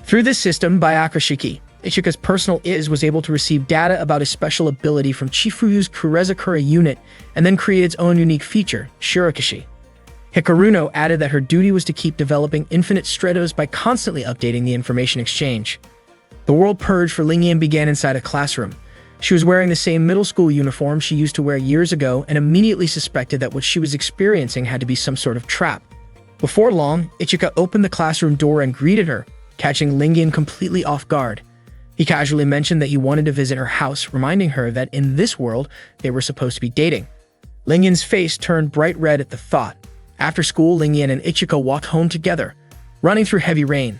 Through this system, Byakushiki, Ichika's personal was able to receive data about his special ability from Chifuyu's Kurezakura unit and then create its own unique feature, Shirakashi. Hikaruno added that her duty was to keep developing Infinite Stratos by constantly updating the information exchange. The world purge for Lingyan began inside a classroom. She was wearing the same middle school uniform she used to wear years ago and immediately suspected that what she was experiencing had to be some sort of trap. Before long, Ichika opened the classroom door and greeted her, catching Lingyan completely off guard. He casually mentioned that he wanted to visit her house, reminding her that in this world, they were supposed to be dating. Lingyan's face turned bright red at the thought. After school, Lingyan and Ichika walked home together, running through heavy rain.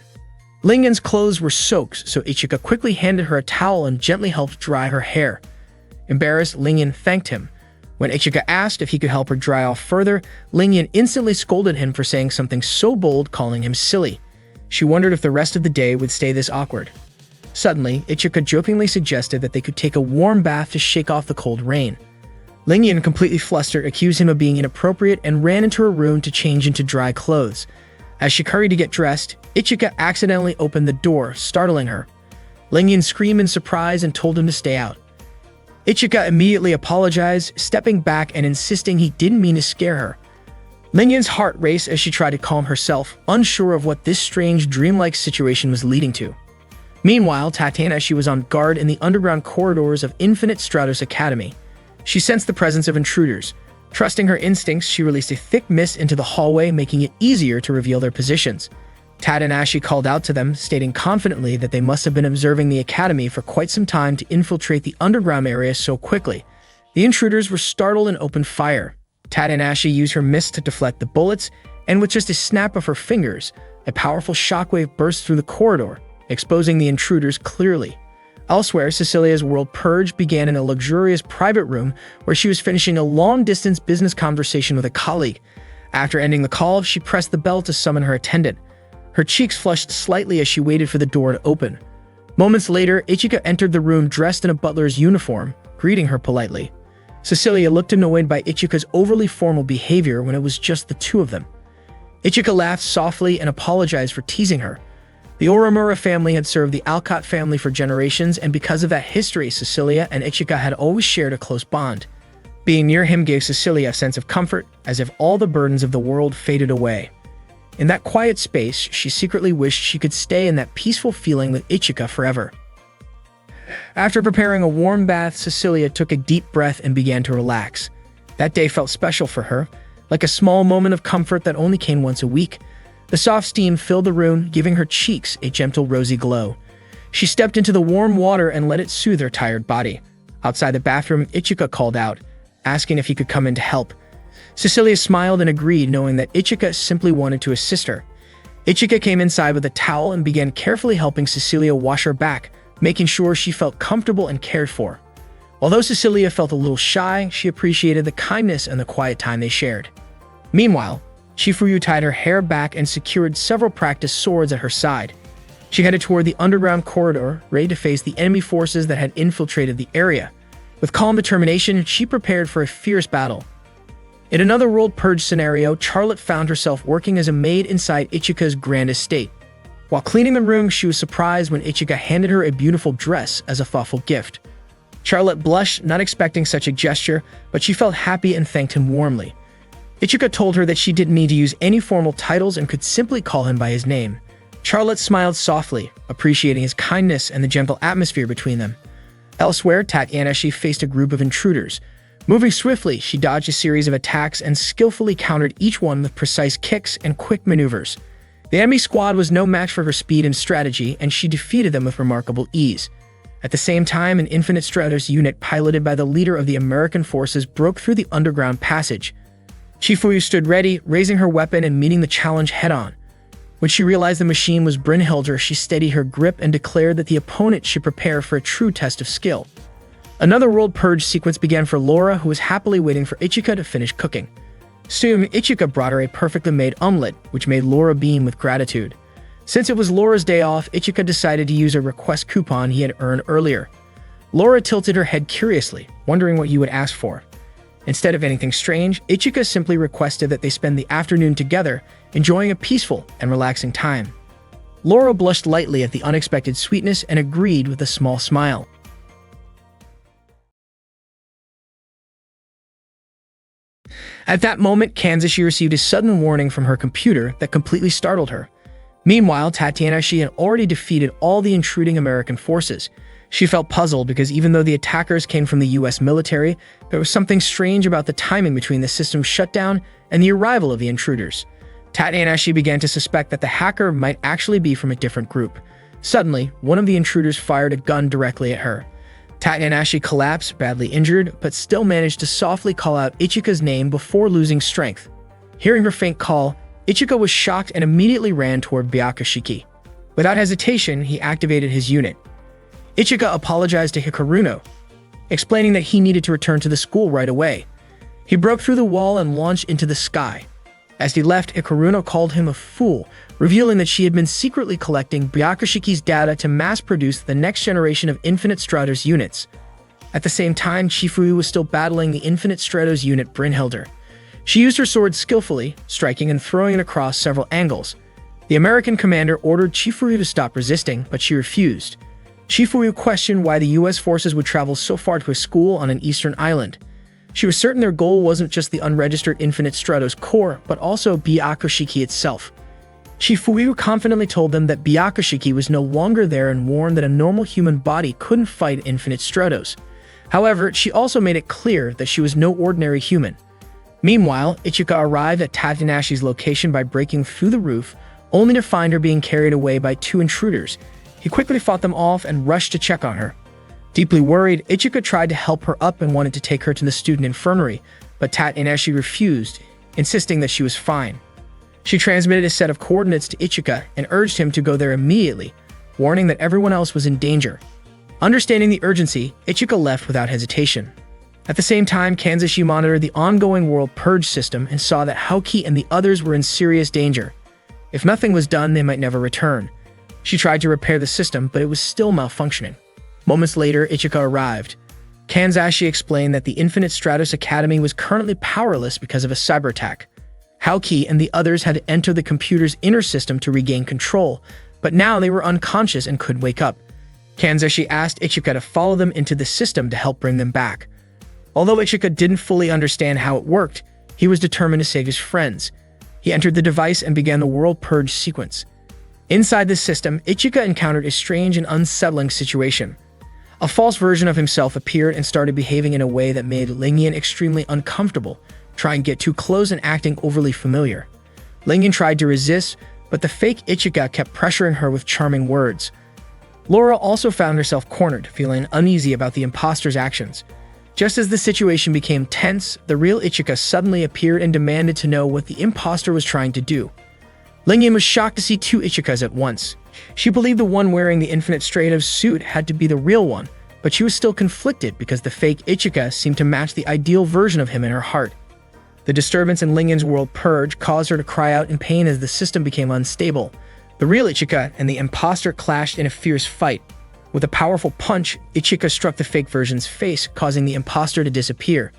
Lingyan's clothes were soaked, so Ichika quickly handed her a towel and gently helped dry her hair. Embarrassed, Lingyan thanked him. When Ichika asked if he could help her dry off further, Lingyan instantly scolded him for saying something so bold, calling him silly. She wondered if the rest of the day would stay this awkward. Suddenly, Ichika jokingly suggested that they could take a warm bath to shake off the cold rain. Lingyan, completely flustered, accused him of being inappropriate and ran into her room to change into dry clothes. As she hurried to get dressed, Ichika accidentally opened the door, startling her. Lingyan screamed in surprise and told him to stay out. Ichika immediately apologized, stepping back and insisting he didn't mean to scare her. Lingyan's heart raced as she tried to calm herself, unsure of what this strange, dreamlike situation was leading to. Meanwhile, Tatanashi was on guard in the underground corridors of Infinite Stratos Academy. She sensed the presence of intruders. Trusting her instincts, she released a thick mist into the hallway, making it easier to reveal their positions. Tatanashi called out to them, stating confidently that they must have been observing the academy for quite some time to infiltrate the underground area so quickly. The intruders were startled and opened fire. Tatanashi used her mist to deflect the bullets, and with just a snap of her fingers, a powerful shockwave burst through the corridor, exposing the intruders clearly. Elsewhere, Cecilia's world purge began in a luxurious private room where she was finishing a long-distance business conversation with a colleague. After ending the call, she pressed the bell to summon her attendant. Her cheeks flushed slightly as she waited for the door to open. Moments later, Ichika entered the room dressed in a butler's uniform, greeting her politely. Cecilia looked annoyed by Ichika's overly formal behavior when it was just the two of them. Ichika laughed softly and apologized for teasing her. The Oramura family had served the Alcott family for generations, and because of that history, Cecilia and Ichika had always shared a close bond. Being near him gave Cecilia a sense of comfort, as if all the burdens of the world faded away. In that quiet space, she secretly wished she could stay in that peaceful feeling with Ichika forever. After preparing a warm bath, Cecilia took a deep breath and began to relax. That day felt special for her, like a small moment of comfort that only came once a week. The soft steam filled the room, giving her cheeks a gentle rosy glow. She stepped into the warm water and let it soothe her tired body. Outside the bathroom, Ichika called out, asking if he could come in to help. Cecilia smiled and agreed, knowing that Ichika simply wanted to assist her. Ichika came inside with a towel and began carefully helping Cecilia wash her back, making sure she felt comfortable and cared for. Although Cecilia felt a little shy, she appreciated the kindness and the quiet time they shared. Meanwhile, Shifuyu tied her hair back and secured several practice swords at her side. She headed toward the underground corridor, ready to face the enemy forces that had infiltrated the area. With calm determination, she prepared for a fierce battle. In another world purge scenario, Charlotte found herself working as a maid inside Ichika's grand estate. While cleaning the room, she was surprised when Ichika handed her a beautiful dress as a thoughtful gift. Charlotte blushed, not expecting such a gesture, but she felt happy and thanked him warmly. Ichika told her that she didn't need to use any formal titles and could simply call him by his name. Charlotte smiled softly, appreciating his kindness and the gentle atmosphere between them. Elsewhere, Tatiana faced a group of intruders. Moving swiftly, she dodged a series of attacks and skillfully countered each one with precise kicks and quick maneuvers. The enemy squad was no match for her speed and strategy, and she defeated them with remarkable ease. At the same time, an Infinite Stratos unit piloted by the leader of the American forces broke through the underground passage. Chifuyu stood ready, raising her weapon and meeting the challenge head-on. When she realized the machine was Brynhildr, she steadied her grip and declared that the opponent should prepare for a true test of skill. Another world purge sequence began for Laura, who was happily waiting for Ichika to finish cooking. Soon, Ichika brought her a perfectly made omelet, which made Laura beam with gratitude. Since it was Laura's day off, Ichika decided to use a request coupon he had earned earlier. Laura tilted her head curiously, wondering what you would ask for. Instead of anything strange, Ichika simply requested that they spend the afternoon together, enjoying a peaceful and relaxing time. Laura blushed lightly at the unexpected sweetness and agreed with a small smile. At that moment, Kanzashi received a sudden warning from her computer that completely startled her. Meanwhile, Tatiana had already defeated all the intruding American forces. She felt puzzled because even though the attackers came from the US military, there was something strange about the timing between the system's shutdown and the arrival of the intruders. Tatiana began to suspect that the hacker might actually be from a different group. Suddenly, one of the intruders fired a gun directly at her. Tatiana collapsed, badly injured, but still managed to softly call out Ichika's name before losing strength. Hearing her faint call, Ichika was shocked and immediately ran toward Byakushiki. Without hesitation, he activated his unit. Ichika apologized to Hikaruno, explaining that he needed to return to the school right away. He broke through the wall and launched into the sky. As he left, Hikaruno called him a fool, revealing that she had been secretly collecting Byakushiki's data to mass-produce the next generation of Infinite Stratos units. At the same time, Chifuyu was still battling the Infinite Stratos unit Brynhildr. She used her sword skillfully, striking and throwing it across several angles. The American commander ordered Chifuyu to stop resisting, but she refused. Chifuyu questioned why the US forces would travel so far to a school on an eastern island. She was certain their goal wasn't just the unregistered Infinite Stratos core, but also Byakushiki itself. Chifuyu confidently told them that Byakushiki was no longer there and warned that a normal human body couldn't fight Infinite Stratos. However, she also made it clear that she was no ordinary human. Meanwhile, Ichika arrived at Tatanashi's location by breaking through the roof, only to find her being carried away by two intruders. He quickly fought them off and rushed to check on her. Deeply worried, Ichika tried to help her up and wanted to take her to the student infirmary, but Tatashi refused, insisting that she was fine. She transmitted a set of coordinates to Ichika and urged him to go there immediately, warning that everyone else was in danger. Understanding the urgency, Ichika left without hesitation. At the same time, Kanzashi monitored the ongoing world purge system and saw that Haoki and the others were in serious danger. If nothing was done, they might never return. She tried to repair the system, but it was still malfunctioning. Moments later, Ichika arrived. Kanzashi explained that the Infinite Stratos Academy was currently powerless because of a cyber attack. Haoki and the others had to enter the computer's inner system to regain control, but now they were unconscious and couldn't wake up. Kanzashi asked Ichika to follow them into the system to help bring them back. Although Ichika didn't fully understand how it worked, he was determined to save his friends. He entered the device and began the world purge sequence. Inside the system, Ichika encountered a strange and unsettling situation. A false version of himself appeared and started behaving in a way that made Lingyan extremely uncomfortable, trying to get too close and acting overly familiar. Lingyan tried to resist, but the fake Ichika kept pressuring her with charming words. Laura also found herself cornered, feeling uneasy about the imposter's actions. Just as the situation became tense, the real Ichika suddenly appeared and demanded to know what the imposter was trying to do. Lingyan was shocked to see two Ichikas at once. She believed the one wearing the Infinite Stratos suit had to be the real one, but she was still conflicted because the fake Ichika seemed to match the ideal version of him in her heart. The disturbance in Lingyan's world purge caused her to cry out in pain as the system became unstable, The real Ichika and the imposter clashed in a fierce fight. With a powerful punch, Ichika struck the fake version's face, causing the imposter to disappear.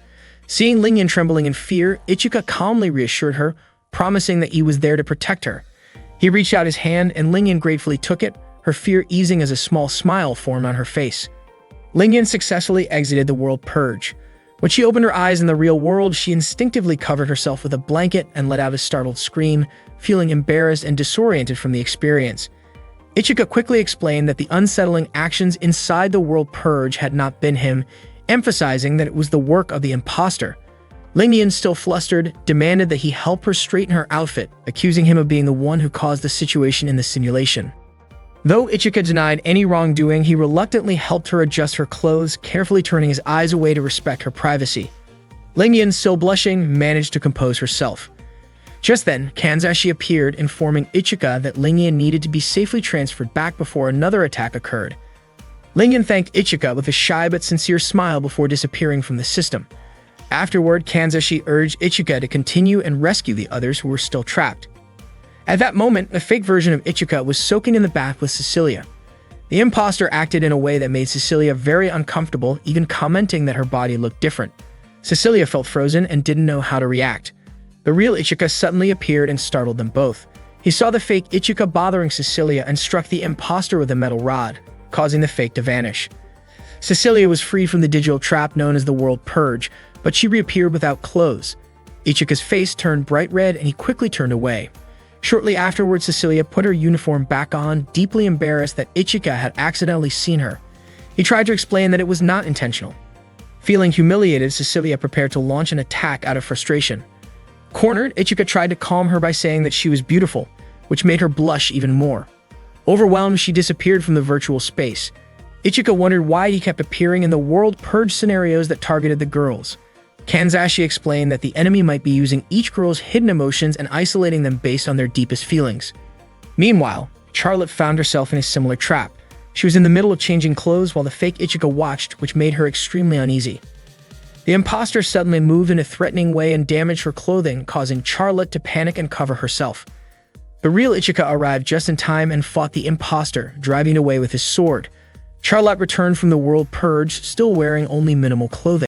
Seeing Lingyan trembling in fear, Ichika calmly reassured her, promising that he was there to protect her. He reached out his hand and Lingyan gratefully took it, her fear easing as a small smile formed on her face. Lingyan successfully exited the world purge. When she opened her eyes in the real world, she instinctively covered herself with a blanket and let out a startled scream, feeling embarrassed and disoriented from the experience. Ichika quickly explained that the unsettling actions inside the world purge had not been him, emphasizing that it was the work of the imposter. Lingyan, still flustered, demanded that he help her straighten her outfit, accusing him of being the one who caused the situation in the simulation. Though Ichika denied any wrongdoing, he reluctantly helped her adjust her clothes, carefully turning his eyes away to respect her privacy. Lingyan, still blushing, managed to compose herself. Just then, Kanzashi appeared, informing Ichika that Lingyan needed to be safely transferred back before another attack occurred. Lingyan thanked Ichika with a shy but sincere smile before disappearing from the system. Afterward, Kanzashi urged Ichika to continue and rescue the others who were still trapped. At that moment, a fake version of Ichika was soaking in the bath with Cecilia. The imposter acted in a way that made Cecilia very uncomfortable, even commenting that her body looked different. Cecilia felt frozen and didn't know how to react. The real Ichika suddenly appeared and startled them both. He saw the fake Ichika bothering Cecilia and struck the imposter with a metal rod, causing the fake to vanish. Cecilia was freed from the digital trap known as the World Purge, but she reappeared without clothes. Ichika's face turned bright red and he quickly turned away. Shortly afterwards, Cecilia put her uniform back on, deeply embarrassed that Ichika had accidentally seen her. He tried to explain that it was not intentional. Feeling humiliated, Cecilia prepared to launch an attack out of frustration. Cornered, Ichika tried to calm her by saying that she was beautiful, which made her blush even more. Overwhelmed, she disappeared from the virtual space. Ichika wondered why he kept appearing in the World Purge scenarios that targeted the girls. Kanzashi explained that the enemy might be using each girl's hidden emotions and isolating them based on their deepest feelings. Meanwhile, Charlotte found herself in a similar trap. She was in the middle of changing clothes while the fake Ichika watched, which made her extremely uneasy. The imposter suddenly moved in a threatening way and damaged her clothing, causing Charlotte to panic and cover herself. The real Ichika arrived just in time and fought the imposter, driving away with his sword. Charlotte returned from the World Purge, still wearing only minimal clothing.